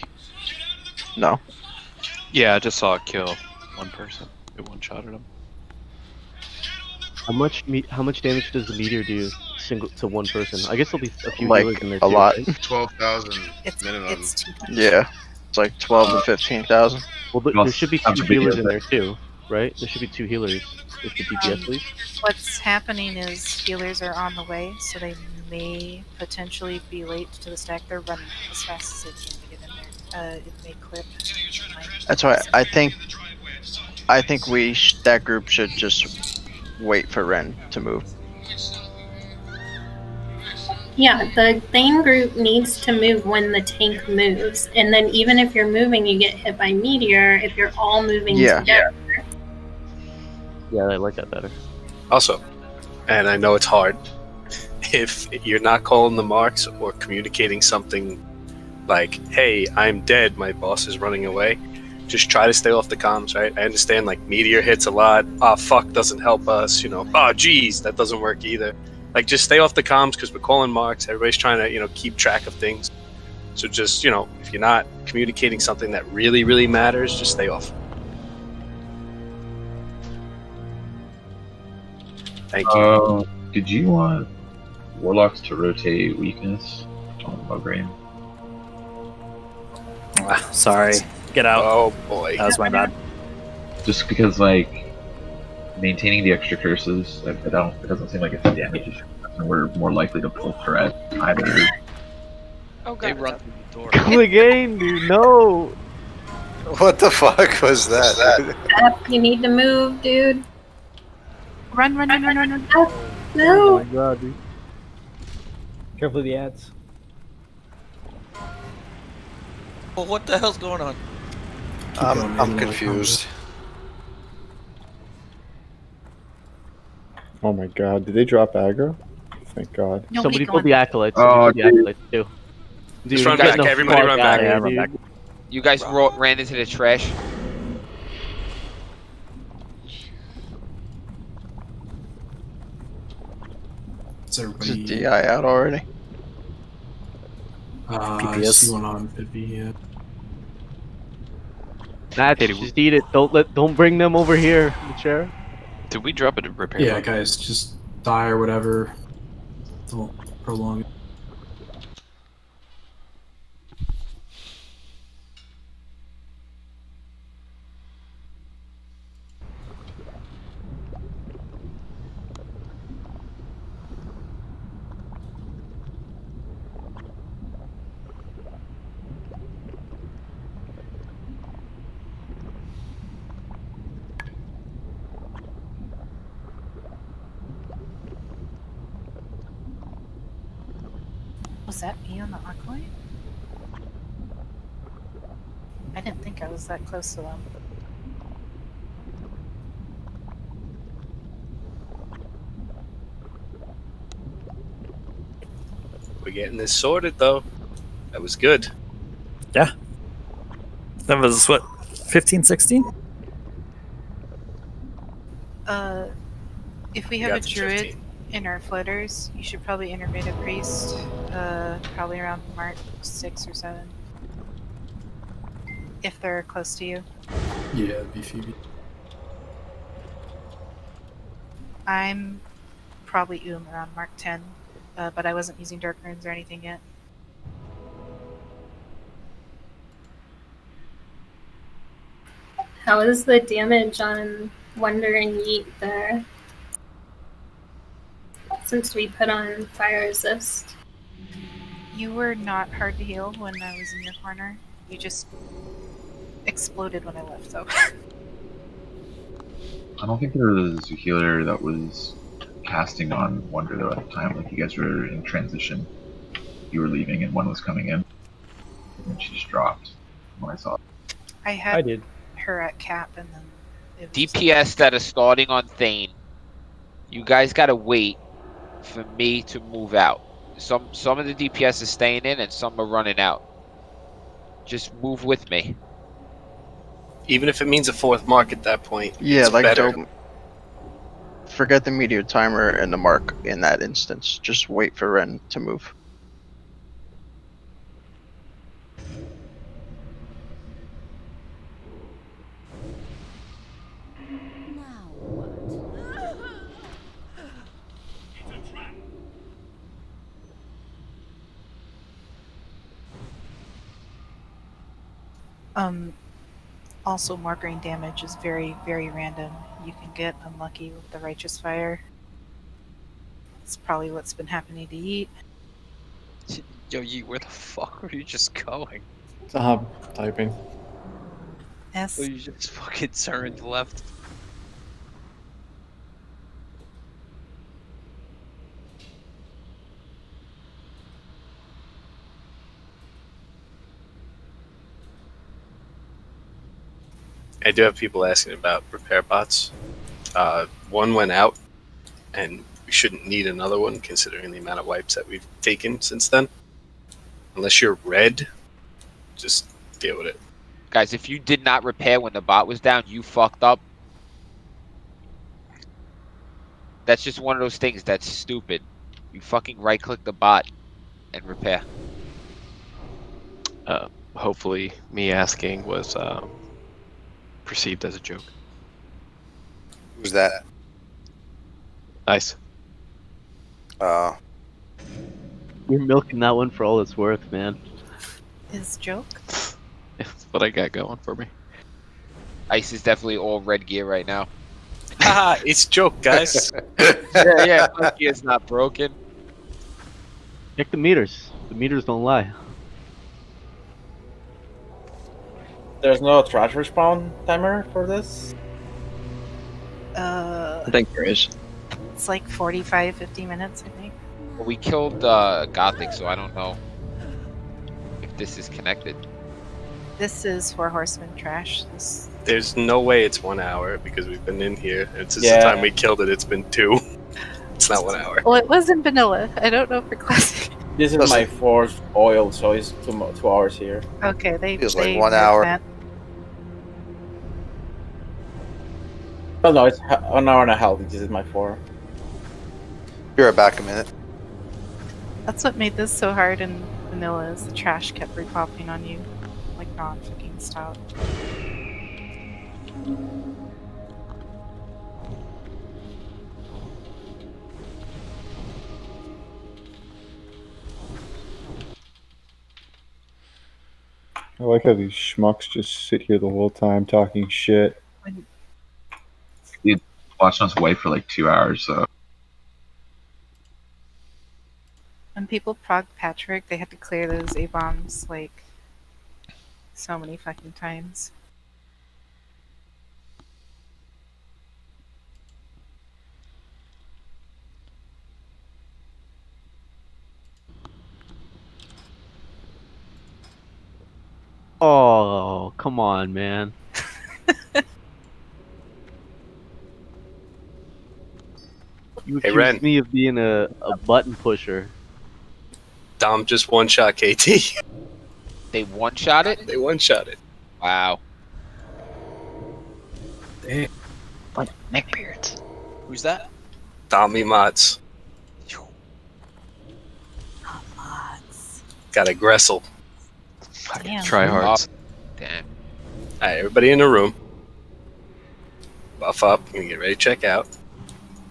N: No.
C: Yeah, I just saw it kill one person. It one-shotted him.
H: How much damage does the meteor do single to one person? I guess there'll be a few
N: Like,
H: healers in there
N: a
H: too,
N: lot.
H: right?
R: 12,000 minimum.
N: Yeah, it's like 12 to 15,000.
H: Well, but there should be two healers in there too, right? There should be two healers if the DPS leaves.
G: What's happening is healers are on the way, so they may potentially be late to the stack. They're running as fast as they can to get in there. It may clip.
N: That's why I think that group should just wait for Ren to move.
U: Yeah, the Thane group needs to move when the tank moves, and then even if you're moving, you get hit by meteor. If you're all moving together.
H: Yeah, I like that better.
I: Also, and I know it's hard, if you're not calling the marks or communicating something like, hey, I'm dead, my boss is running away, just try to stay off the comms, right? I understand, like, meteor hits a lot, fuck doesn't help us, geez, that doesn't work either. Like, just stay off the comms because we're calling marks, everybody's trying to, keep track of things. So just, if you're not communicating something that really, really matters, just stay off. Thank you.
O: Did you want warlocks to rotate weakness on Mugrain?
D: Sorry. Get out.
I: Oh boy.
D: That was my bad.
O: Just because, like, maintaining the extra curses, it doesn't seem like it's a damage issue. And we're more likely to pull threat either.
C: Oh god. They run through the door.
H: Click again, dude. No.
Q: What the fuck was that?
U: You need to move, dude.
G: Run.
U: No.
H: Oh my god, dude.
S: Careful of the ads.
L: Well, what the hell's going on?
Q: I'm confused.
A: Oh my god, did they drop aggro? Thank god.
H: Somebody pulled the acolytes.
O: Oh,
H: the acolytes too. Dude,
I: Just run
H: get
I: back,
H: the
I: everybody
H: fuck
I: run
H: outta
I: back.
H: here,
I: Yeah, run
H: dude.
I: back.
B: You guys ran into the trash.
E: Is everybody
N: Is DI out already?
E: I see one on Pippi, yeah.
H: Just eat it. Don't bring them over here, the chair.
C: Did we drop a repair?
E: Yeah,
C: button?
E: guys, just die or whatever. Don't prolong it.
G: Was that me on the Aquile? I didn't think I was that close to them.
I: We're getting this sorted, though. That was good.
D: Yeah. That was what, 15, 16?
G: If we have a druid in our floaters, you should probably integrate a priest, probably around Mark 6 or 7. If they're close to you.
E: Yeah, it'd be Phoebe.
G: I'm probably around Mark 10, but I wasn't using dark runes or anything yet.
U: How is the damage on Wonder and Yeet there? Since we put on fire resist.
G: You were not hard to heal when I was in your corner. You just exploded when I left, though.
O: I don't think there was a healer that was casting on Wonder though at the time. Like you guys were in transition. You were leaving and one was coming in. And she just dropped when I saw it.
G: I had
S: did.
G: her at cap, and then it was
B: DPS that are starting on Thane. You guys gotta wait for me to move out. Some of the DPS is staying in and some are running out. Just move with me.
I: Even if it means a fourth mark at that point,
N: Yeah,
I: it's
N: like
I: better.
N: don't forget the meteor timer and the mark in that instance. Just wait for Ren to move.
G: Also, Margraine damage is very, very random. You can get unlucky with the Righteous Fire. It's probably what's been happening to Yeet.
C: Yo, Yeet, where the fuck were you just going?
P: Typing.
G: S.
C: Well, you just fucking turned left.
I: I do have people asking about repair bots. One went out, and we shouldn't need another one considering the amount of wipes that we've taken since then. Unless you're red, just deal with it.
B: Guys, if you did not repair when the bot was down, you fucked up. That's just one of those things that's stupid. You fucking right-click the bot and repair.
H: Hopefully, me asking was perceived as a joke.
Q: Who's that?
H: Nice.
Q: Uh,
H: You're milking that one for all it's worth, man.
G: Is joke?
H: That's what I got going for me.
B: Ice is definitely all red gear right now.
I: Haha, it's joke, guys.
B: yeah, red gear's not broken.
H: Check the meters. The meters don't lie.
F: There's no trash respawn timer for this?
G: I
H: think there is.
G: It's like 45, 50 minutes, I think.
B: Well, we killed Gothic, so I don't know if this is connected.
G: This is Four Horsemen trash. This
I: There's no way it's 1 hour because we've been in here, and since
F: Yeah.
I: the time we killed it, it's been 2. It's not 1 hour.
G: Well, it was in vanilla. I don't know for classic.
F: This is my fourth oil, so it's 2 hours here.
G: Okay, they
Q: Feels
G: they
Q: like 1
G: moved
Q: hour.
G: that.
F: Oh no, it's 1 hour and a half. This is my 4.
Q: Be right back a minute.
G: That's what made this so hard in vanilla. Is the trash kept repopping on you, like non fucking stop.
A: I like how these schmucks just sit here the whole time talking shit.
O: Dude, watching us wait for like 2 hours, so.
G: When people prog Patrick, they had to clear those A-bombs like so many fucking times.
H: Oh, come on, man. You
I: Hey,
H: accused
I: Ren.
H: me of being a button pusher.
I: Dom just one-shot KT.
B: They one-shot it?
I: They one-shot it.
B: Wow.
E: Damn.
N: Like neckbeards.
C: Who's that?
I: Dom Mods. Got a Gressel.
G: Damn.
H: Tryhards.
B: Damn.
I: Alright, everybody in the room. Buff up. We're gonna get ready to check out.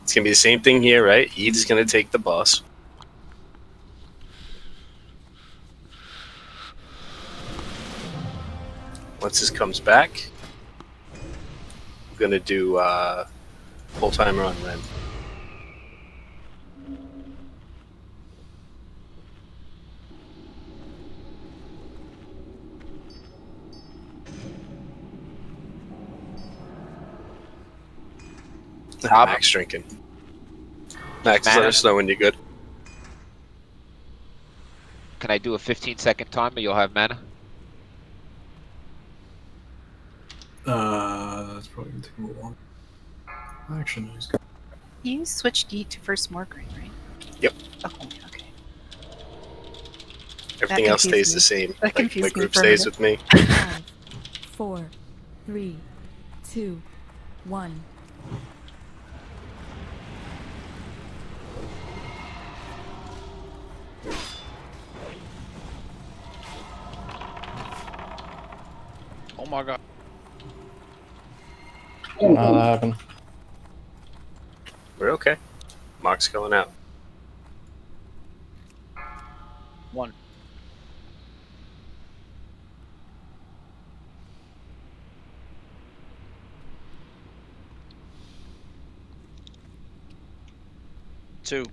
I: It's gonna be the same thing here, right? Eve is gonna take the boss. Once this comes back, gonna do full timer on Ren. Max drinking. Max, let
B: Mana?
I: us know when you're good.
B: Can I do a 15-second timer? You'll have mana.
E: That's probably gonna take a little long. Actually, no, he's good.
G: You switched Yeet to first Morgreen, right?
I: Yep.
G: Okay.
I: Everything else stays the same.
G: That
I: My
G: confused me
I: group
G: for a
I: stays
G: minute.
I: with me.
M: 5, 4, 3, 2, 1.
C: Oh my god.
P: That happened.
I: We're okay. Mark's going out.
C: 1. Two.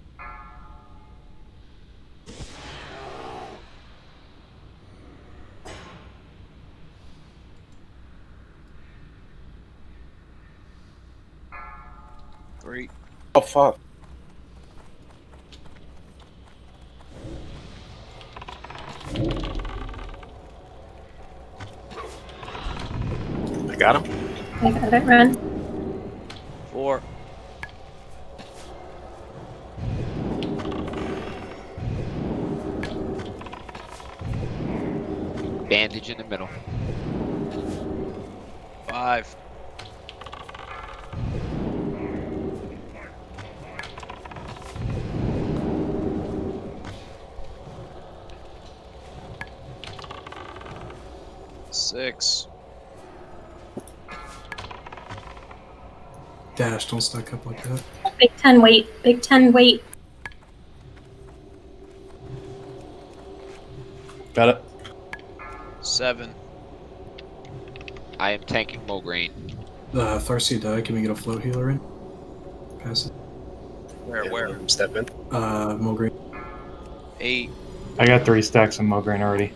C: Three.
F: Oh fuck.
I: I got him.
U: I got it, Ren.
C: 4.
B: Bandage in the middle.
C: 5. Six.
E: Dash, don't stack up like that.
U: Big 10 weight. Big 10 weight.
P: Got it.
C: 7.
B: I am tanking Mograine.
E: Tharcy die, can we get a float healer in? Pass it.
C: Where?
I: I'm stepping.
E: Mulgreen.
C: 8.
P: I got 3 stacks of Mograine already.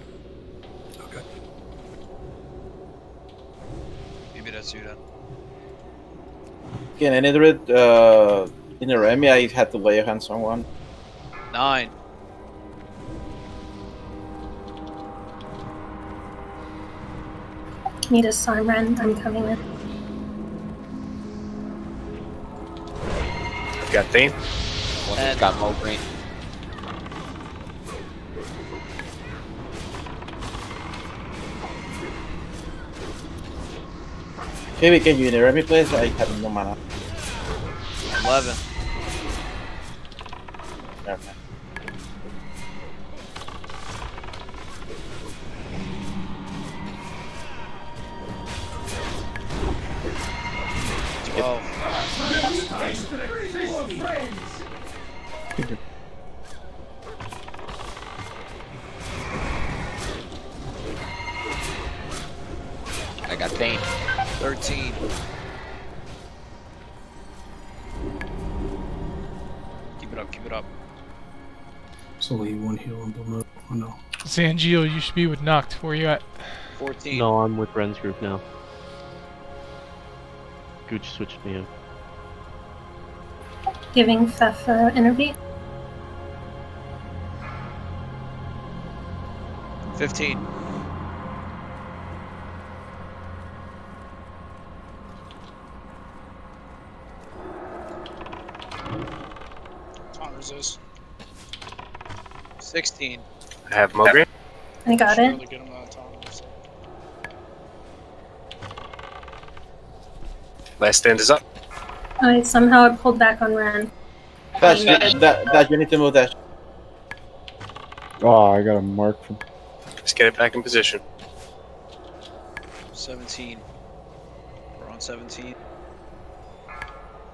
E: Okay.
C: Maybe that's you then.
F: Again, any of it, in the Remy, I had to lay a hands on one.
C: 9.
U: Need a disarm, Ren. I'm coming in.
I: Got Thane.
B: One that's got Mograine.
F: Phoebe, can you in the Remy place? I have no mana.
C: 11.
F: Never mind.
B: I got Thane.
C: 13. Keep it up, keep it up.
E: There's only one heal on below. Oh no.
J: Zangiel, you should be with Noct. Where you at?
C: 14.
H: No, I'm with Ren's group now. Gooch switched me in.
U: Giving Fef interview.
C: 15. Taunt resist. 16.
I: I have Mograine.
U: I got it.
J: Really get him on taunt resist.
I: Last stand is up.
U: I somehow pulled back on Ren.
F: Dash, that you need to move Dash.
A: Oh, I got a mark from.
I: Just get it back in position.
C: 17. We're on 17.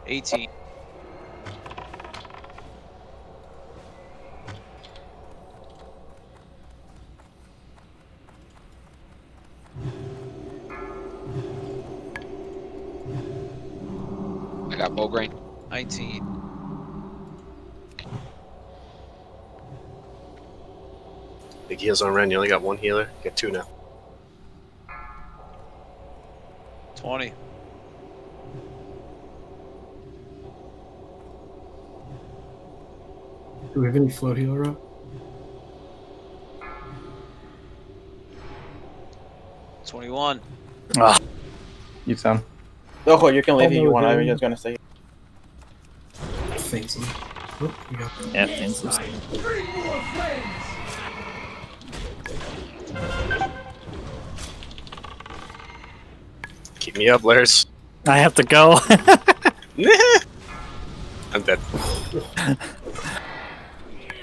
C: 18.
B: got Mograine.
C: 19.
I: Big heals on Ren. You only got one healer. You got 2 now.
C: 20.
E: Do we have any float healer up?
C: 21.
P: You sound.
F: Oh, you can leave if
S: Oh,
F: you
S: no,
F: want. I'm
S: then-
F: just gonna stay.
E: Thanks. Oh, we got
D: Yeah, things loose.
T: 3 more friends.
I: Keep me up, Lars.
D: I have to go.
I: I'm dead.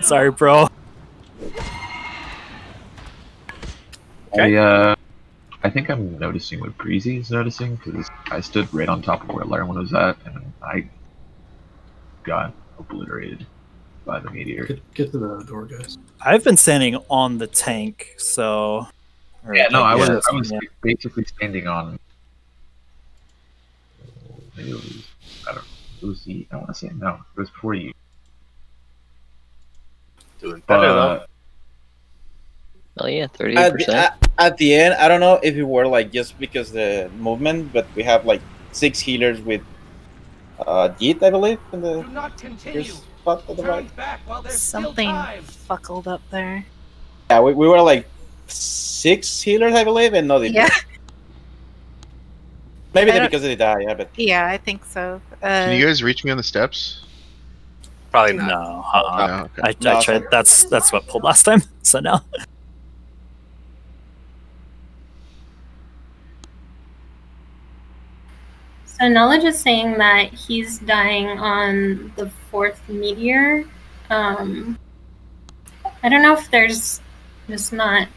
D: Sorry, bro.
O: I think I'm noticing what Breezy is noticing because I stood right on top of where Larwin was at, and I got obliterated by the meteor.
E: Get to the door, guys.
D: I've been standing on the tank, so. or
O: Yeah, no, I was
D: yeah.
O: basically standing on. Maybe it was, I don't know. It was I want to say no. It was before you.
I: Doing better though.
K: Oh yeah, 38%.
F: At the end, I don't know if it were like just because the movement, but we have like 6 healers with Jeet, I believe, in the first spot at the right.
G: Something buckled up there.
F: Yeah, we were like 6 healers, I believe, and no DPS.
G: Yeah.
F: Maybe
G: I
F: they
G: don't-
F: because they die, yeah, but
G: Yeah, I think so.
R: Can you guys reach me on the steps?
I: Probably not.
D: No,
R: No, okay.
D: I tried. That's what pulled last time. So no.
U: So Knowledge is saying that he's dying on the 4th meteor. I don't know if there's just not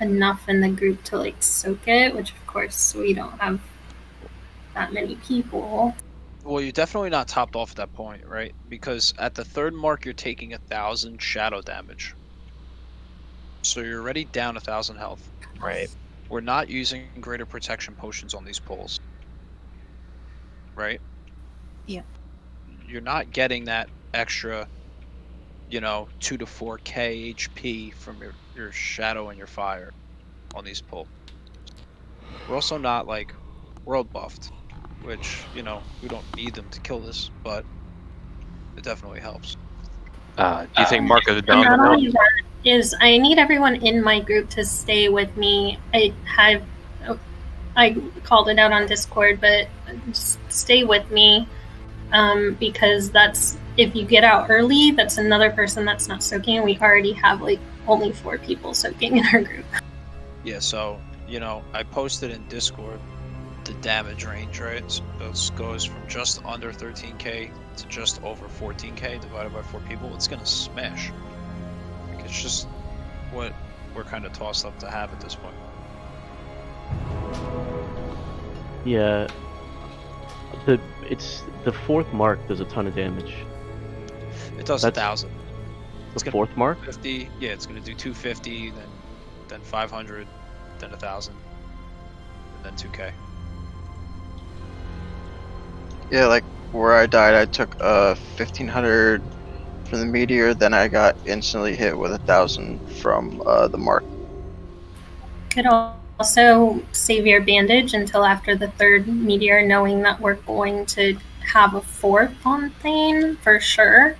U: enough in the group to like soak it, which of course we don't have that many people.
C: Well, you're definitely not topped off at that point, right? Because at the 3rd mark, you're taking 1,000 shadow damage. So you're already down 1,000 health.
D: Right.
C: We're not using greater protection potions on these pulls. Right?
G: Yeah.
C: You're not getting that extra, 2 to 4k HP from your shadow and your fire on these pulls. We're also not like world buffed, which, we don't need them to kill this, but it definitely helps.
K: Do you think Mark is
U: And
K: down?
U: not only that is I need everyone in my group to stay with me. I called it out on Discord, but just stay with me because that's if you get out early, that's another person that's not soaking. We already have like only 4 people soaking in our group.
C: Yeah, so, I posted in Discord the damage range, right? So this goes from just under 13k to just over 14k divided by 4 people. It's gonna smash. Like, it's just what we're kind of tossed up to have at this point.
H: Yeah. The 4th mark does a ton of damage.
C: It does
H: That's
C: 1,000.
H: The 4th mark?
C: 50. Yeah, it's gonna do 250, then 500, then 1,000, and then 2k.
N: Yeah, like where I died, I took 1,500 from the meteor, then I got instantly hit with 1,000 from the mark.
U: Could also save your bandage until after the 3rd meteor, knowing that we're going to have a 4th on Thane for sure.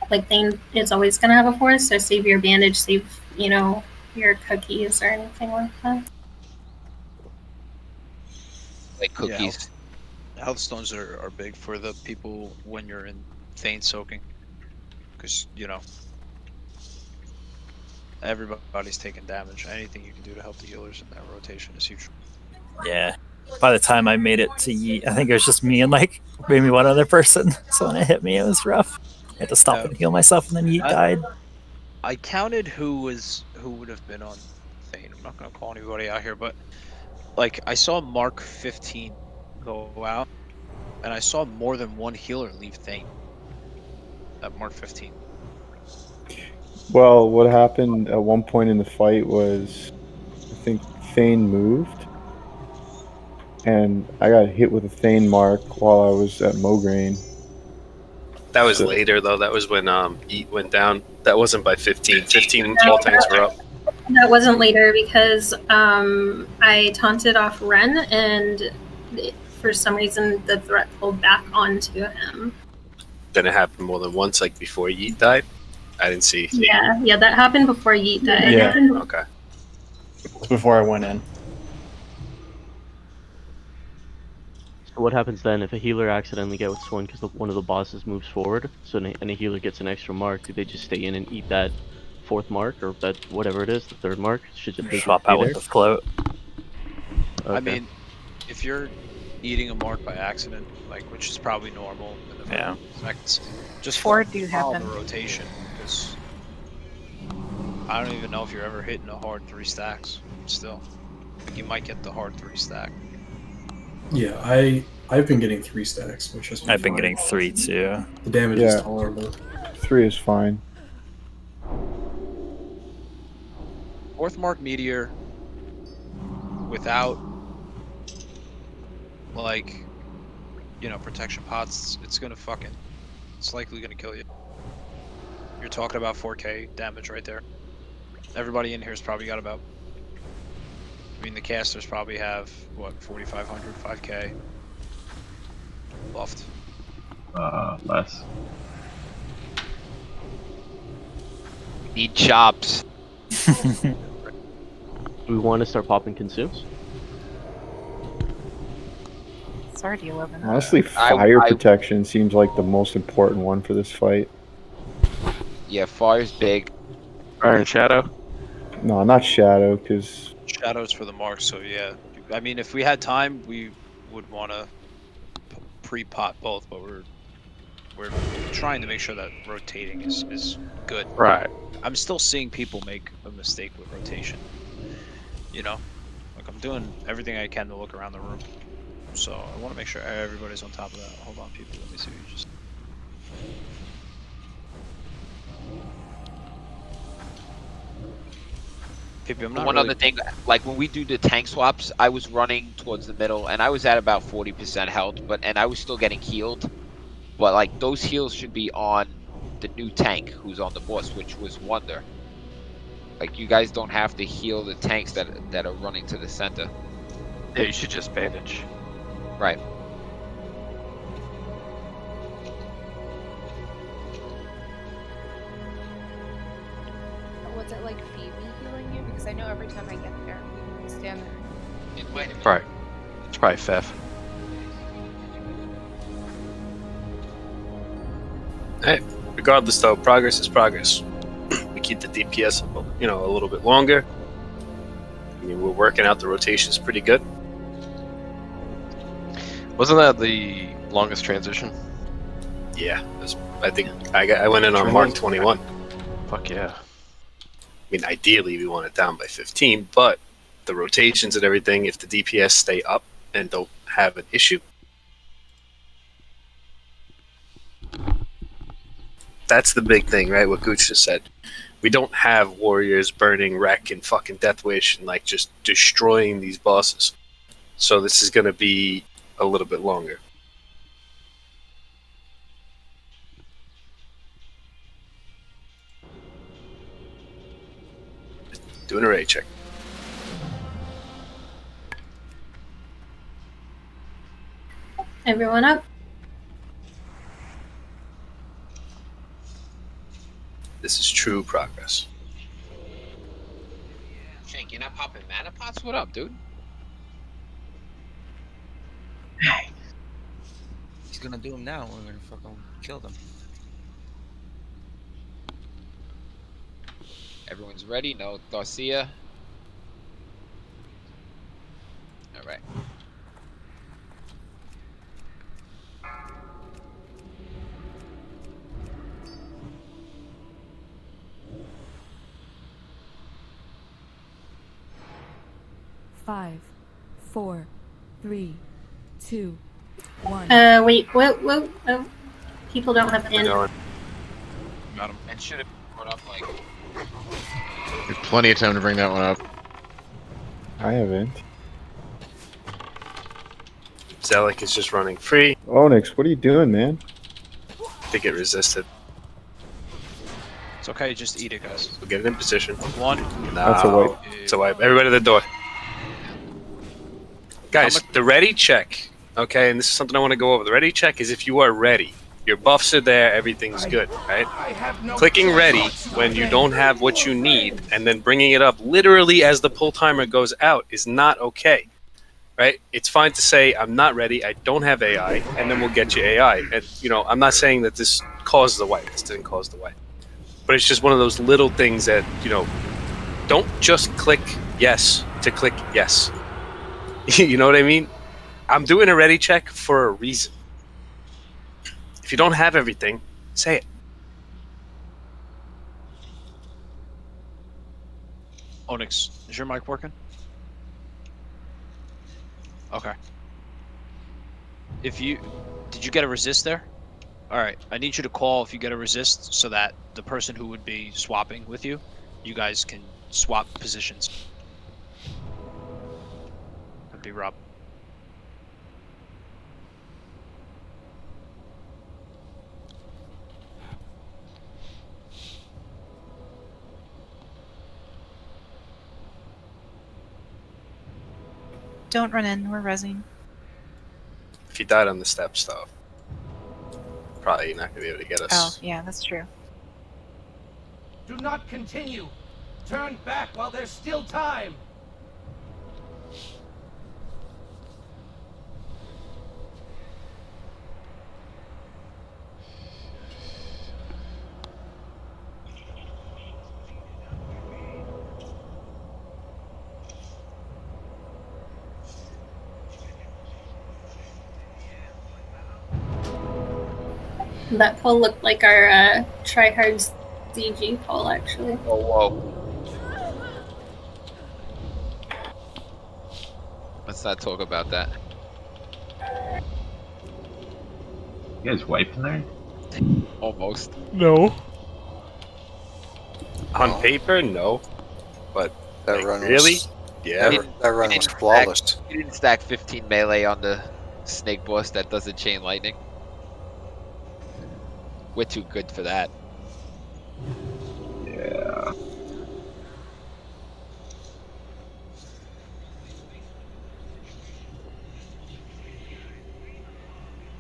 U: Like Thane is always going to have a 4th, so save your bandage, save your cookies or anything like that.
B: Like cookies.
C: Yeah, health stones are big for the people when you're in Thane soaking, because everybody's taking damage. Anything you can do to help the healers in that rotation is huge.
D: Yeah. By the time I made it to Yeet, I think it was just me and like maybe one other person. So when it hit me, it was rough. I had to stop and heal myself, and then Yeet died.
C: I counted who would have been on Thane. I'm not gonna call anybody out here, but like I saw Mark 15 go out, and I saw more than one healer leave Thane at Mark 15.
A: Well, what happened at one point in the fight was, I think Thane moved, and I got hit with a Thane mark while I was at Mograine.
I: That was
A: So-
I: later though. That was when Eat went down. That wasn't by 15. 15 all tanks were up.
U: That wasn't later because I taunted off Ren, and for some reason the threat pulled back onto him.
I: Then it happened more than once, like before Yeet died. I didn't see.
U: Yeah, that happened before Yeet died.
P: Yeah.
I: Okay.
P: It's before I went in.
H: So what happens then if a healer accidentally gets one because one of the bosses moves forward? So and a healer gets an extra mark. Do they just stay in and eat that 4th mark or that whatever it is, the 3rd mark? Should they just
D: Swap
H: stay
D: out with
H: there?
D: the float.
C: I
H: Okay.
C: mean, if you're eating a mark by accident, like which is probably normal in the
D: Yeah.
C: seconds, just
G: Four do
C: follow
G: happen.
C: the rotation because I don't even know if you're ever hitting a hard 3 stacks. Still, like, you might get the hard 3 stack.
E: Yeah, I've been getting 3 stacks, which has been
D: I've been
E: fine.
D: getting 3 too.
E: The damage is
A: Yeah.
E: tolerable.
A: 3 is fine.
C: 4th mark meteor without like protection pots, it's likely gonna kill you. You're talking about 4k damage right there. Everybody in here's probably got about, I mean, the casters probably have what, 4,500, 5k buffed.
O: Less.
B: Need chops.
H: Do we want to start popping consumes?
G: It's already 11.
A: Honestly, fire protection seems like the most important one for this fight.
B: Yeah, fire's big.
K: Fire and shadow.
A: No, not shadow, because
C: Shadows for the marks, so yeah. I mean, if we had time, we would want to pre-pot both, but we're trying to make sure that rotating is good.
K: Right.
C: I'm still seeing people make a mistake with rotation. Like I'm doing everything I can to look around the room. So I want to make sure everybody's on top of that. Hold on, people. Let me see what you just. People, I'm not
B: One
C: really...
B: other thing, like when we do the tank swaps, I was running towards the middle and I was at about 40% health, and I was still getting healed. But like those heals should be on the new tank who's on the boss, which was Wonder. Like you guys don't have to heal the tanks that are running to the center.
K: Yeah, you should just bandage.
B: Right.
L: Was it like Phoebe healing you? Because I know every time I get there, we stand there.
B: It might have been.
K: Right. It's probably Pfeff.
I: Hey, regardless though, progress is progress. We keep the DPS a little bit longer. I mean, we're working out the rotations pretty good.
K: Wasn't that the longest transition?
I: Yeah, I think I went in on Mark 21.
K: Fuck yeah.
I: I mean, ideally we want it down by 15, but the rotations and everything, if the DPS stay up and don't have an issue, that's the big thing, right? What Gooch just said. We don't have warriors burning wreck and fucking Death Wish and like just destroying these bosses. So this is going to be a little bit longer. Doing a raid check.
U: Everyone up?
I: This is true progress.
B: Shank, you're not popping mana pots? What up, dude?
V: He's gonna do him now. We're gonna fucking kill them.
B: Everyone's ready? No Garcia? Alright.
M: Five, 4, 3, 2, 1.
U: Wait, whoa. People don't have in.
B: Got him. And should have brought up like.
R: There's plenty of time to bring that one up.
A: I haven't.
I: Zelik is just running free.
A: Onyx, what are you doing, man?
I: They get resisted.
C: It's okay, just eat it, guys.
I: We'll get it in position.
C: One.
A: That's a wipe.
I: It's a wipe. Everybody to the door. Guys, the ready check. Okay, and this is something I want to go over. The ready check is if you are ready. Your buffs are there, everything's good, right? Clicking ready when you don't have what you need and then bringing it up literally as the pull timer goes out is not okay, right? It's fine to say, I'm not ready, I don't have AI, and then we'll get you AI. And, you know, I'm not saying that this caused the wipe. This didn't cause the wipe. But it's just one of those little things that, you know, don't just click yes to click yes. You know what I mean? I'm doing a ready check for a reason. If you don't have everything, say it.
C: Onyx, is your mic working? Okay. Did you get a resist there? All right, I need you to call if you get a resist so that the person who would be swapping with you, you guys can swap positions. That'd be Rob.
G: Don't run in, we're rezzing.
I: If you died on the steps, though, probably not going to be able to get us.
G: Oh, yeah, that's true.
T: Do not continue. Turn back while there's still time.
U: That poll looked like our tryhard CG poll, actually.
B: Oh, whoa. Let's not talk about that.
O: You guys wiped in there?
B: Almost.
D: No.
I: On paper, no. But
J: That
I: like,
J: run was-
I: really? Yeah.
J: That run was flawless.
B: You didn't stack 15 melee on the snake boss that does the chain lightning. We're too good for that.
O: Yeah.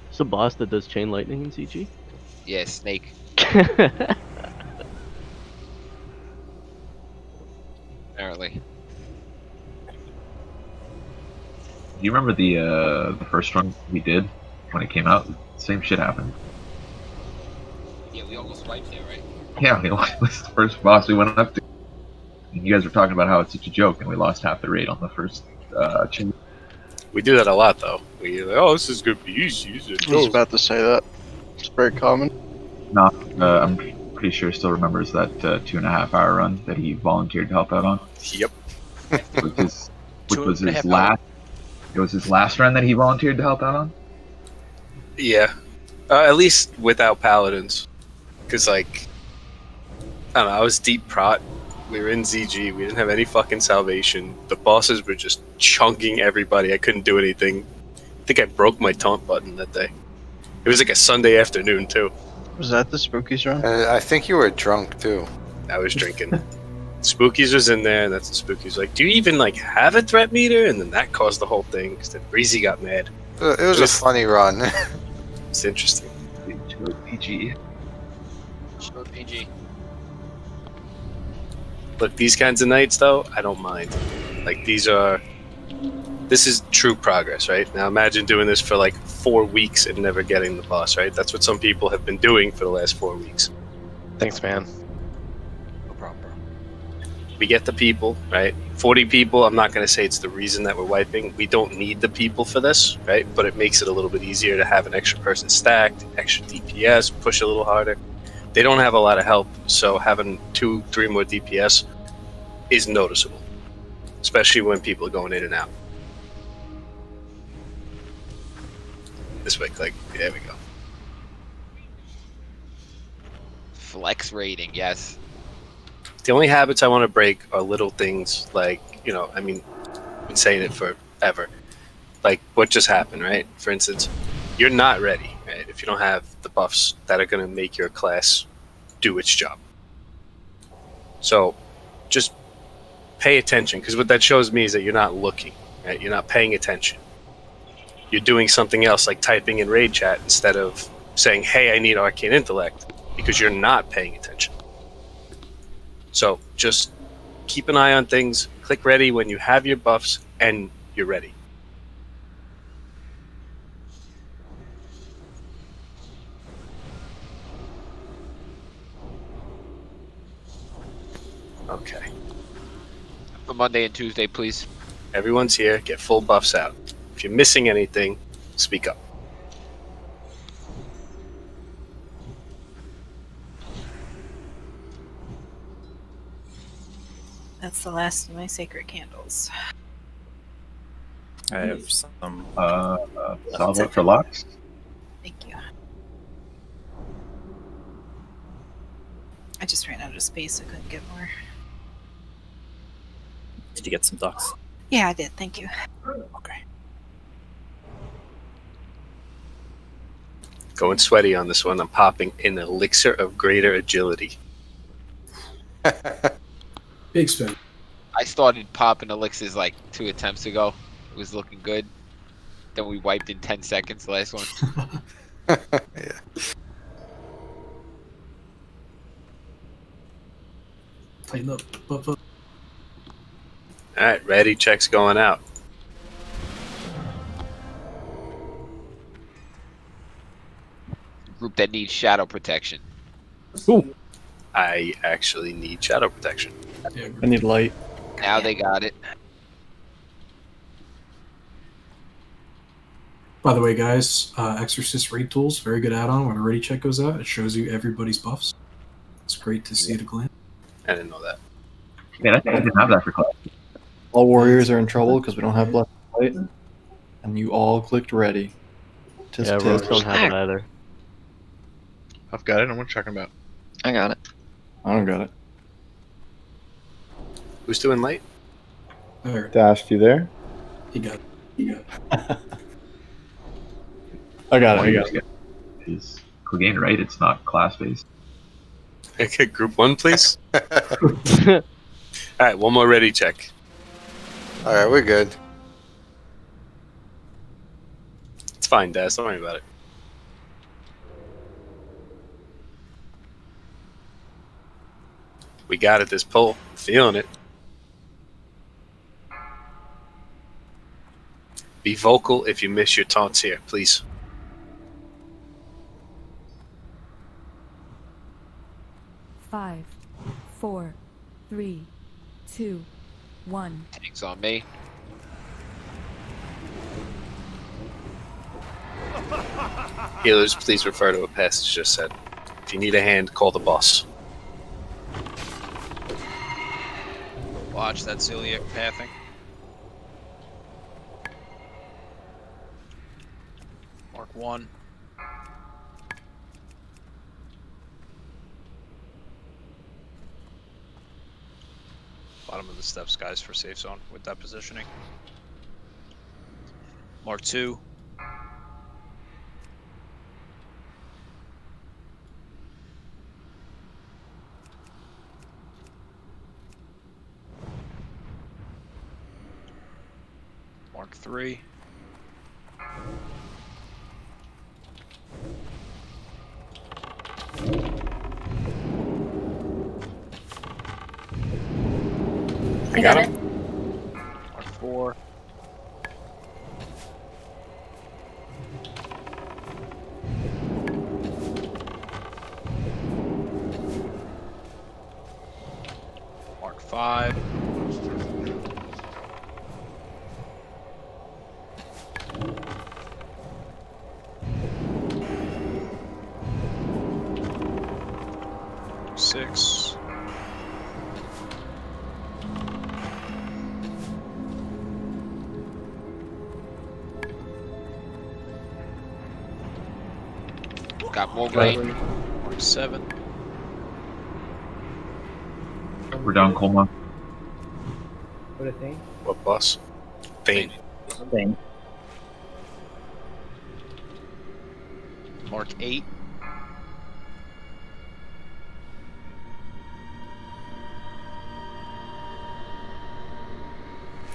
H: It's a boss that does chain lightning in CG.
B: Yeah, snake. Apparently.
O: Do you remember the first run we did when it came out? Same shit happened.
B: Yeah, we almost wiped there, right?
O: Yeah, it was the first boss we went up to. And you guys were talking about how it's such a joke, and we lost half the raid on the first chain.
I: We do that a lot, though. We oh, this is going to be easy.
N: I was about to say that. It's very common.
O: No, I'm pretty sure he still remembers that 2.5 hour run that he volunteered to help out on.
I: Yep.
O: Which was his last. It was his last run that he volunteered to help out on.
I: Yeah. At least without paladins. Because, like, I don't know, I was deep prot. We were in ZG. We didn't have any fucking salvation. The bosses were just chunking everybody. I couldn't do anything. I think I broke my taunt button that day. It was like a Sunday afternoon, too.
N: Was that the Spookies run?
J: I think you were drunk, too.
I: I was drinking. Spookies was in there, and that's the Spookies like, do you even, like, have a threat meter? And then that caused the whole thing, because then Breezy got mad.
J: It was a funny run.
I: It's interesting.
O: PG.
B: Short PG.
I: Look, these kinds of nights, though, I don't mind. Like, this is true progress, right? Now imagine doing this for like 4 weeks and never getting the boss, right? That's what some people have been doing for the last 4 weeks.
K: Thanks, man.
I: No problem, bro. We get the people, right? 40 people, I'm not going to say it's the reason that we're wiping. We don't need the people for this, right? But it makes it a little bit easier to have an extra person stacked, extra DPS, push a little harder. They don't have a lot of help, so having 2-3 more DPS is noticeable, especially when people are going in and out. This way, click. There we go.
B: Flex rating, yes.
I: The only habits I want to break are little things like, you know, I mean, I've been saying it forever. like what just happened, right? For instance, you're not ready, right? If you don't have the buffs that are going to make your class do its job. So just pay attention, because what that shows me is that you're not looking, right? You're not paying attention. You're doing something else, like typing in raid chat instead of saying, hey, I need arcane intellect, because you're not paying attention. So just keep an eye on things, click ready when you have your buffs and you're ready. Okay.
B: For Monday and Tuesday, please.
I: Everyone's here. Get full buffs out. If you're missing anything, speak up.
G: That's the last of my sacred candles.
D: I have some.
O: Solid for Lux.
G: Thank you. I just ran out of space. I couldn't get more.
D: Did you get some ducks?
G: Yeah, I did. Thank you.
D: Okay.
I: Going sweaty on this one. I'm popping an elixir of greater agility.
E: Big spin.
B: I started popping elixirs like 2 attempts ago. It was looking good. Then we wiped in 10 seconds the last one.
J: Yeah.
E: Tighten up. Buff up.
I: Alright, ready, checks going out.
B: Group that needs shadow protection.
D: Ooh.
I: I actually need shadow protection.
E: Yeah,
P: I need light.
B: Now they got it.
E: By the way, guys, Exorcist raid tools, very good add-on. When a ready check goes out, it shows you everybody's buffs. It's great to see at a glance.
I: I didn't know that.
O: Man, I think I didn't have that for class.
P: All warriors are in trouble because we don't have blessed light, and you all clicked ready. Tisk,
H: Yeah, rogues
P: tisk.
H: don't have it either.
R: I've got it. I'm checking about.
N: I got it.
P: I don't got it.
I: Who's doing light?
E: There,
A: Dash, you there?
E: he got it. He got it.
P: I got it.
O: Is Clegane right? It's not class-based.
I: Okay, group 1, please. Alright, one more ready check.
J: Alright, we're good.
I: It's fine, Daz. Don't worry about it. We got it this pull. Feeling it. Be vocal if you miss your taunts here, please.
M: Five, 4, 3, 2, 1.
B: Tanks on me.
I: Healers, please refer to what Passage just said. If you need a hand, call the boss.
C: Watch that celiac pathing. Mark 1. Bottom of the steps, guys, for safe zone with that positioning. Mark 2. Mark 3.
N: I got it.
C: Mark 4. Mark 5. Mark 6.
B: Got more green.
C: Mark 7.
O: We're down Colma.
Q: What a thing.
I: What boss? Thane.
D: Thing.
C: Mark 8.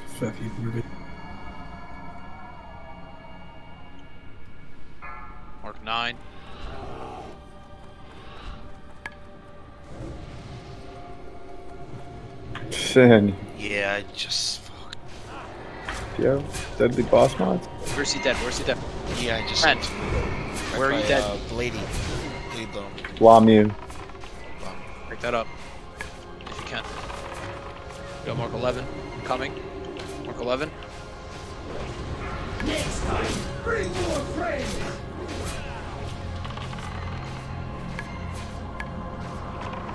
E: Fuck you, move it.
C: Mark 9.
A: Sin.
V: Yeah, I just.
A: Do you have deadly boss mods?
C: Where's he dead? Where's he dead?
V: Yeah, I just.
C: Trent. Where are you dead?
V: Blady. Blade bone.
A: Lamu.
C: Pick that up. If you can. Go Mark 11. Coming. Mark 11.
T: Next time, bring more friends.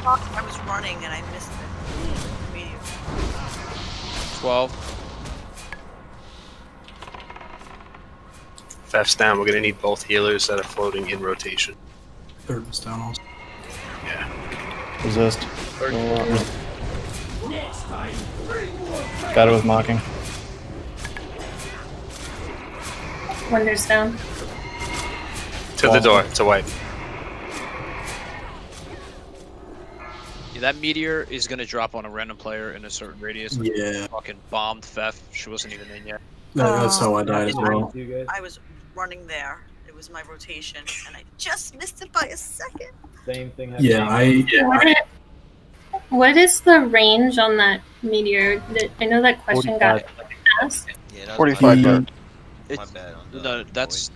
Q: I was running and I missed it. Medium.
C: 12.
I: Fef's down. We're gonna need both healers that are floating in rotation.
E: Third was down also.
I: Yeah.
P: Resist.
T: Next time, bring more friends.
P: Got it with mocking.
U: Wonders down.
I: To the door. To wipe.
C: Yeah, that meteor is gonna drop on a random player in a certain radius.
E: Yeah.
C: Fucking bombed Fef. She wasn't even in yet.
E: That's how I died as well.
Q: I was running there. It was my rotation, and I just missed it by a second.
S: Same thing.
E: Yeah,
U: What is the range on that meteor? I know that question got asked.
V: Yeah, that
N: 45 yards.
V: My bad. On the
C: No, that's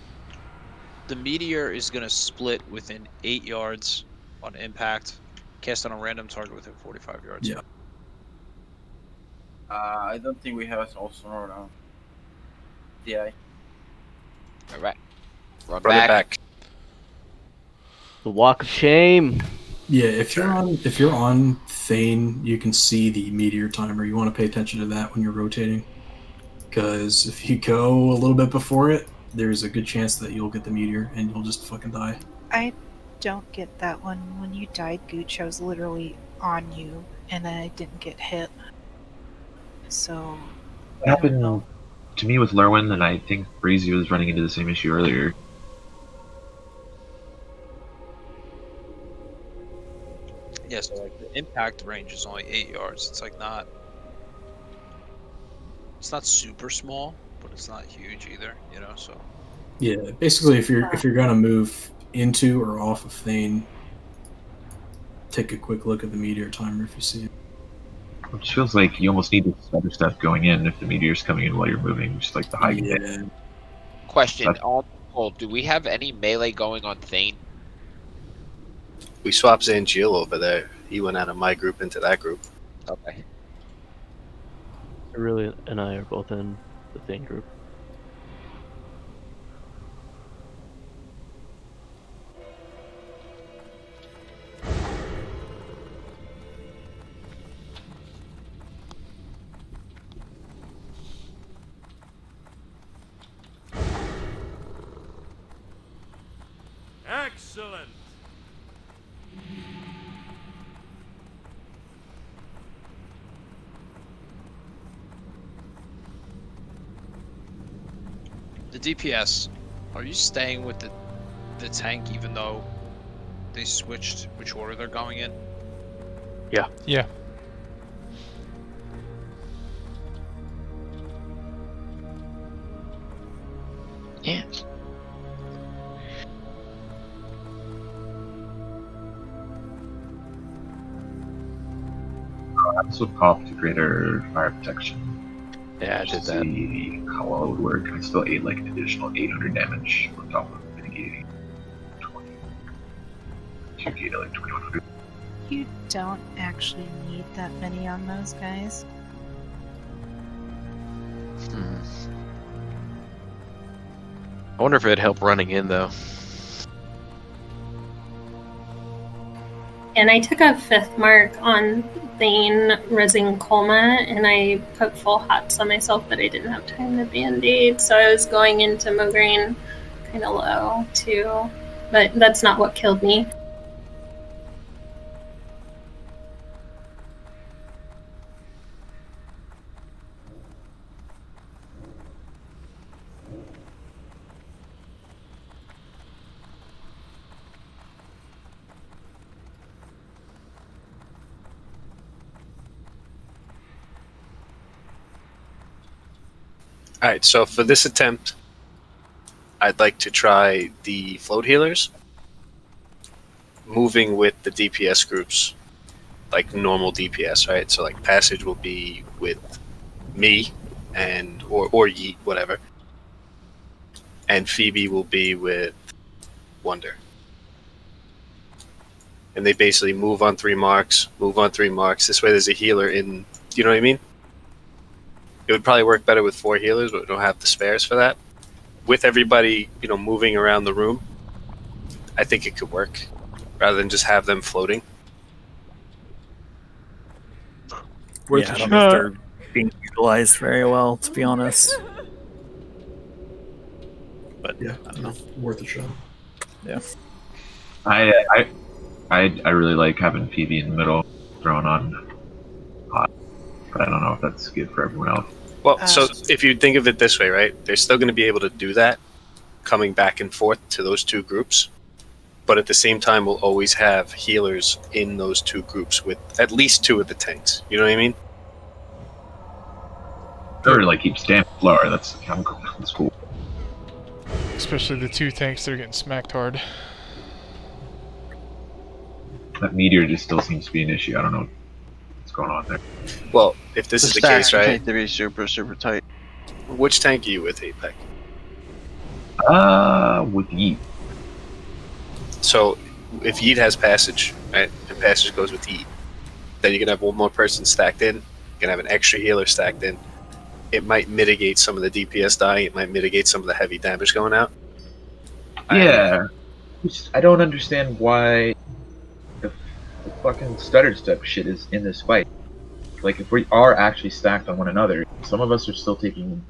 C: the meteor is gonna split within 8 yards on impact. Cast on a random target within 45 yards.
E: Yeah.
F: I don't think we have a soul sonor now. DI.
B: All right. Run
I: Run it
B: back.
I: back.
H: The walk of shame.
E: Yeah, if you're on Thane, you can see the meteor timer. You want to pay attention to that when you're rotating, because if you go a little bit before it, there's a good chance that you'll get the meteor and you'll just fucking die.
G: I don't get that one. When you died, Gooch, I was literally on you, and I didn't get hit. So.
O: What happened to me with Lerwin, and I think Breezy was running into the same issue earlier.
C: Yeah, so like the impact range is only 8 yards. It's like not. It's not super small, but it's not huge either. You know, so.
E: Yeah, basically, if you're gonna move into or off of Thane, take a quick look at the meteor timer if you see it.
O: Which feels like you almost need this other stuff going in if the meteor's coming in while you're moving, just like the high command.
B: Question: on hold, do we have any melee going on Thane?
I: We swapped Zangiel over there. He went out of my group into that group.
B: Okay.
H: Really, and I are both in the same group.
T: Excellent.
C: The DPS, are you staying with the tank even though they switched which order they're going in?
K: Yeah.
W: Yeah.
K: Yes.
O: I also popped to greater fire protection.
K: Yeah, I did that.
O: See how well it would work. I still ate like an additional 800 damage on top of mitigating 20. 2K to like 2100.
G: You don't actually need that many on those guys.
K: I wonder if it'd help running in though.
U: And I took a 5th mark on Thane Resin Colma, and I put full hots on myself, but I didn't have time to band-aid, so I was going into Mograine kind of low, too. But that's not what killed me.
I: All right, so for this attempt, I'd like to try the float healers, moving with the DPS groups, like normal DPS, right? So like Passage will be with me, and or Yeet, whatever, and Phoebe will be with Wonder. And they basically move on 3 marks, move on 3 marks. This way, there's a healer in. You know what I mean? It would probably work better with 4 healers, but we don't have the spares for that. With everybody, moving around the room, I think it could work, rather than just have them floating.
D: Yeah, I don't know if they're being utilized very well, to be honest. But
E: yeah,
D: I don't know.
E: Worth a shot.
D: Yeah.
O: I really like having Phoebe in the middle, throwing on hot, but I don't know if that's good for everyone else.
I: Well, so if you think of it this way, right, they're still going to be able to do that, coming back and forth to those 2 groups, but at the same time, we'll always have healers in those 2 groups with at least 2 of the tanks. You know what I mean?
O: Or like keep stamp lower. That's cool.
L: Especially the 2 tanks that are getting smacked hard.
O: That meteor just still seems to be an issue. I don't know what's going on there.
I: Well, if this is the case, right?
N: Need to be super tight.
I: Which tank are you with, Apex?
O: With Yeet.
I: So, if Yeet has Passage, right, and Passage goes with Yeet, then you're gonna have 1 more person stacked in. You're gonna have an extra healer stacked in. It might mitigate some of the DPS dying. It might mitigate some of the heavy damage going out.
O: Yeah, I don't understand why the fucking stutter step shit is in this fight. Like, if we are actually stacked on one another, some of us are still taking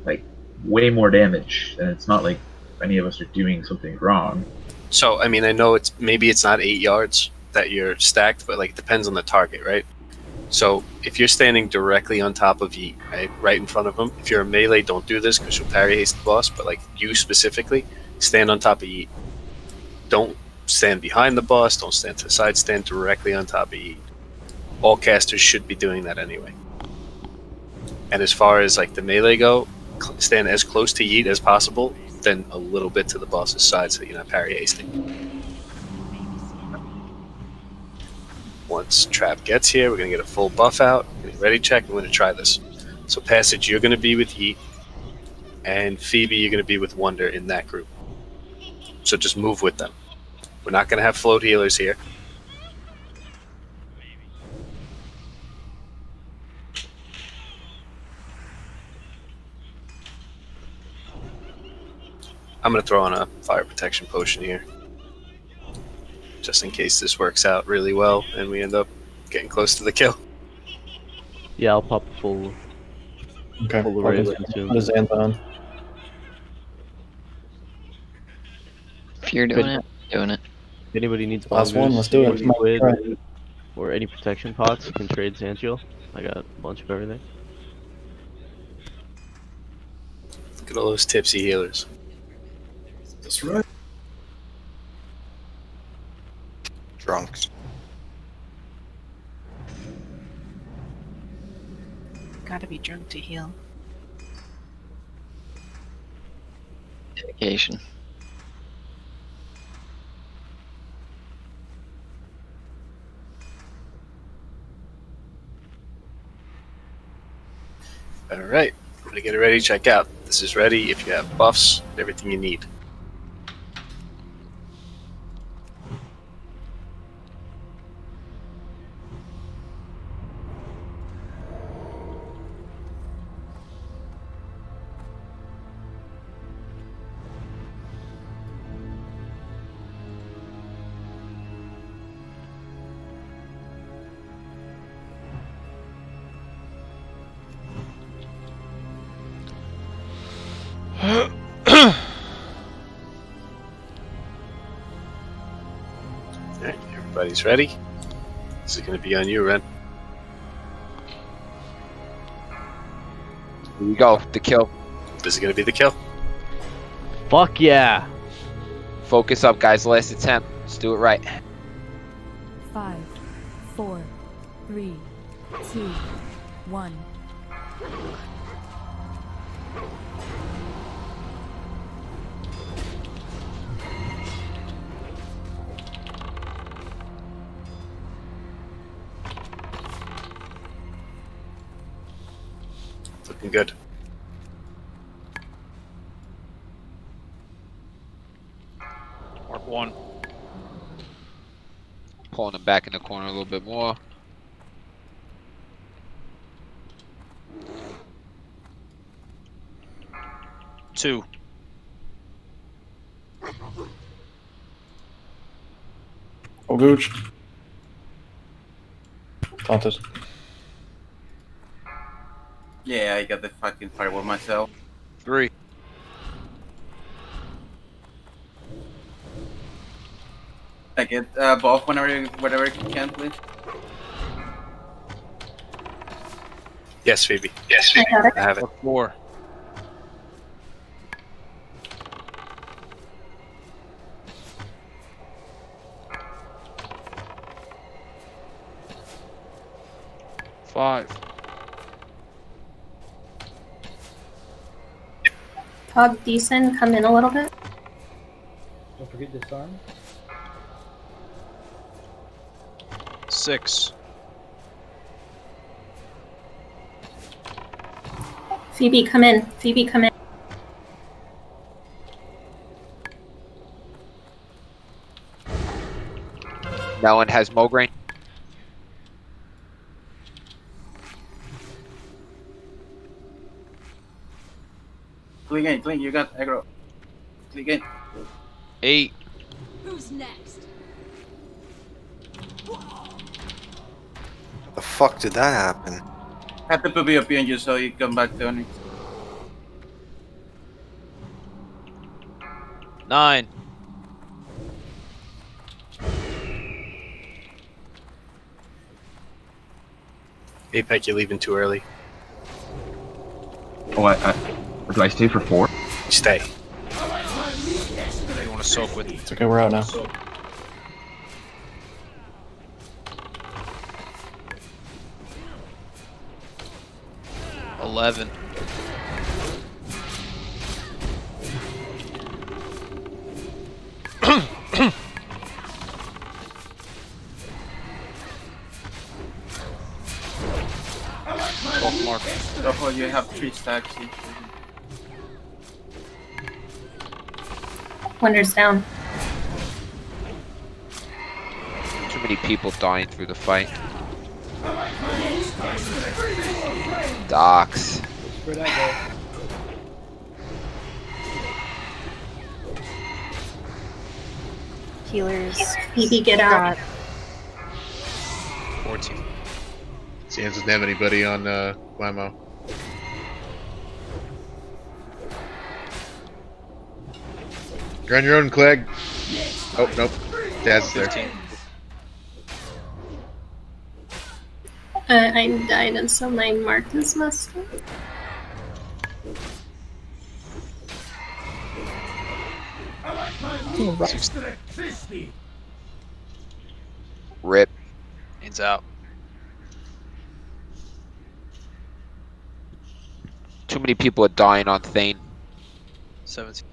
O: like way more damage, and it's not like any of us are doing something wrong.
I: So, I mean, I know maybe it's not 8 yards that you're stacked, but like it depends on the target, right? So, if you're standing directly on top of Yeet, right in front of him, if you're a melee, don't do this because you'll parry haste the boss, but like you specifically, stand on top of Yeet. Don't stand behind the boss, don't stand to the side, stand directly on top of Yeet. All casters should be doing that anyway. And as far as like the melee go, stand as close to Yeet as possible, then a little bit to the boss's side so that you're not parry hasting. Once Trap gets here, we're going to get a full buff out, ready check, and we're going to try this. So Passage, you're going to be with Yeet, and Phoebe, you're going to be with Wonder in that group. So just move with them. We're not going to have float healers here. I'm going to throw on a fire protection potion here, just in case this works out really well and we end up getting close to the kill.
H: Yeah, I'll pop a full array soon.
P: Put his hands on.
S: If you're doing it, doing it.
H: If anybody needs
P: Last one, let's do it.
H: Squid, or any protection pots, you can trade Sanchiel. I got a bunch of everything.
I: Look at all those tipsy healers.
E: That's right.
J: Drunks.
G: Gotta be drunk to heal.
S: Dedication.
I: Alright, I'm going to get it ready, check out. This is ready if you have buffs, everything you need. Alright, everybody's ready. This is going to be on you, Ren.
B: Here we go, the kill.
I: This is going to be the kill.
H: Fuck yeah!
B: Focus up, guys. Last attempt. Let's do it right.
M: 5, 4, 3, 2, 1.
I: looking good.
C: Mark 1.
B: Pulling him back in the corner a little bit more.
C: Two.
P: Oh, Gooch. Taunted.
F: Yeah, I got the fucking fireball myself.
C: 3.
F: I get both whenever you can, please.
I: Yes, Phoebe. Yes, Phoebe. I have it.
C: 4. Five.
U: Pog, decent, come in a little bit.
A: Don't forget disarm.
C: 6.
U: Phoebe, come in. Phoebe, come in.
B: No one has Mograine.
F: Click in, Click, you got aggro. Click in.
C: 8.
M: Who's next?
J: How the fuck did that happen?
F: Have to put me up on you so you come back to me.
C: 9.
I: Apex, you're leaving too early.
O: Oh, do I stay for 4?
I: Stay.
C: You want to soak with?
P: It's okay, we're out now.
C: $11. Mark.
F: So you have 3 stacks each.
U: Wonders down.
B: Too many people dying through the fight. Docs.
A: Where'd that
G: Healers.
U: Phoebe, get out.
C: 14.
R: Sans doesn't have anybody on Whammo. You're on your own, Clegg. Oh, nope. Daz is there.
C: 15.
U: I died and so my mark is messed up.
B: Rip.
C: Hands out.
B: Too many people are dying on Thane.
C: 17.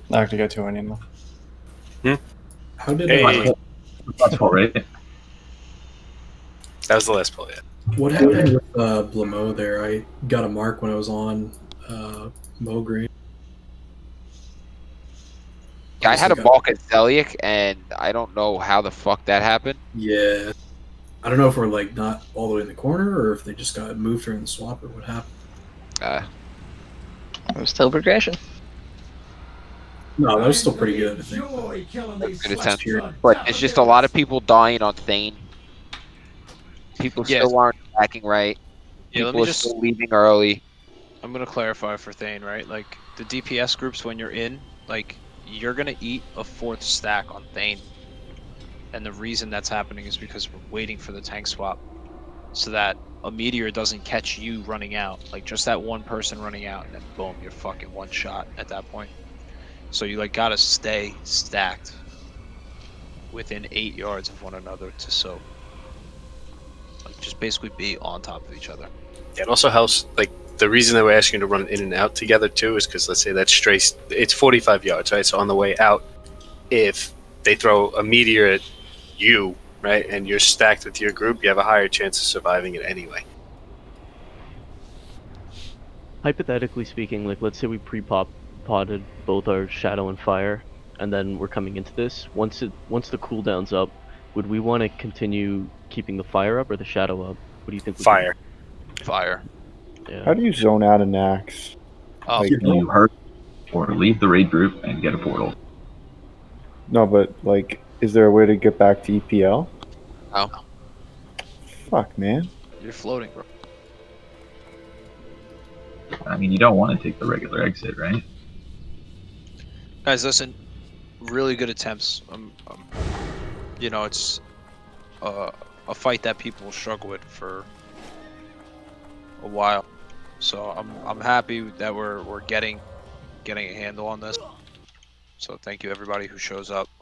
P: Not actually got 2 anymore.
E: How did
O: That's all right.
I: That was the last pull, yeah.
E: What happened with Blamo there? I got a mark when I was on Mograine.
B: Yeah, I had a balk at Celiac, and I don't know how the fuck that happened.
E: Yeah. I don't know if we're like not all the way in the corner or if they just got moved during the swap or what happened.
S: It was still progression.
E: No, that was still pretty good, I think.
B: Good attempt. But it's just a lot of people dying on Thane. People still aren't attacking right.
C: Yeah,
B: People are still leaving early.
C: I'm gonna clarify for Thane, right? Like the DPS groups, when you're in, like you're gonna eat a 4th stack on Thane, and the reason that's happening is because we're waiting for the tank swap, so that a meteor doesn't catch you running out. Like just that one person running out, and then boom, you're fucking one shot at that point. So you like gotta stay stacked within 8 yards of one another to soak. Like just basically be on top of each other.
I: It also helps, like, the reason that we're asking you to run in and out together, too, is because, let's say that's straight, it's 45 yards, right? So on the way out, if they throw a meteor at you, right, and you're stacked with your group, you have a higher chance of surviving it anyway.
H: Hypothetically speaking, like let's say we potted both our shadow and fire, and then we're coming into this. Once the cooldown's up, would we want to continue keeping the fire up or the shadow up? What do you think?
I: Fire.
C: Fire.
H: Yeah.
Q: How do you zone out an axe?
C: Oh,
Q: Like,
O: You hurt or leave the raid group and get a portal.
Q: no, but like, is there a way to get back to EPL?
C: No.
Q: Fuck, man.
C: You're floating, bro.
O: I mean, you don't want to take the regular exit, right?
C: Guys, listen. Really good attempts. You know, it's a fight that people struggle with for a while. So I'm happy that we're getting a handle on this. So thank you everybody who shows up on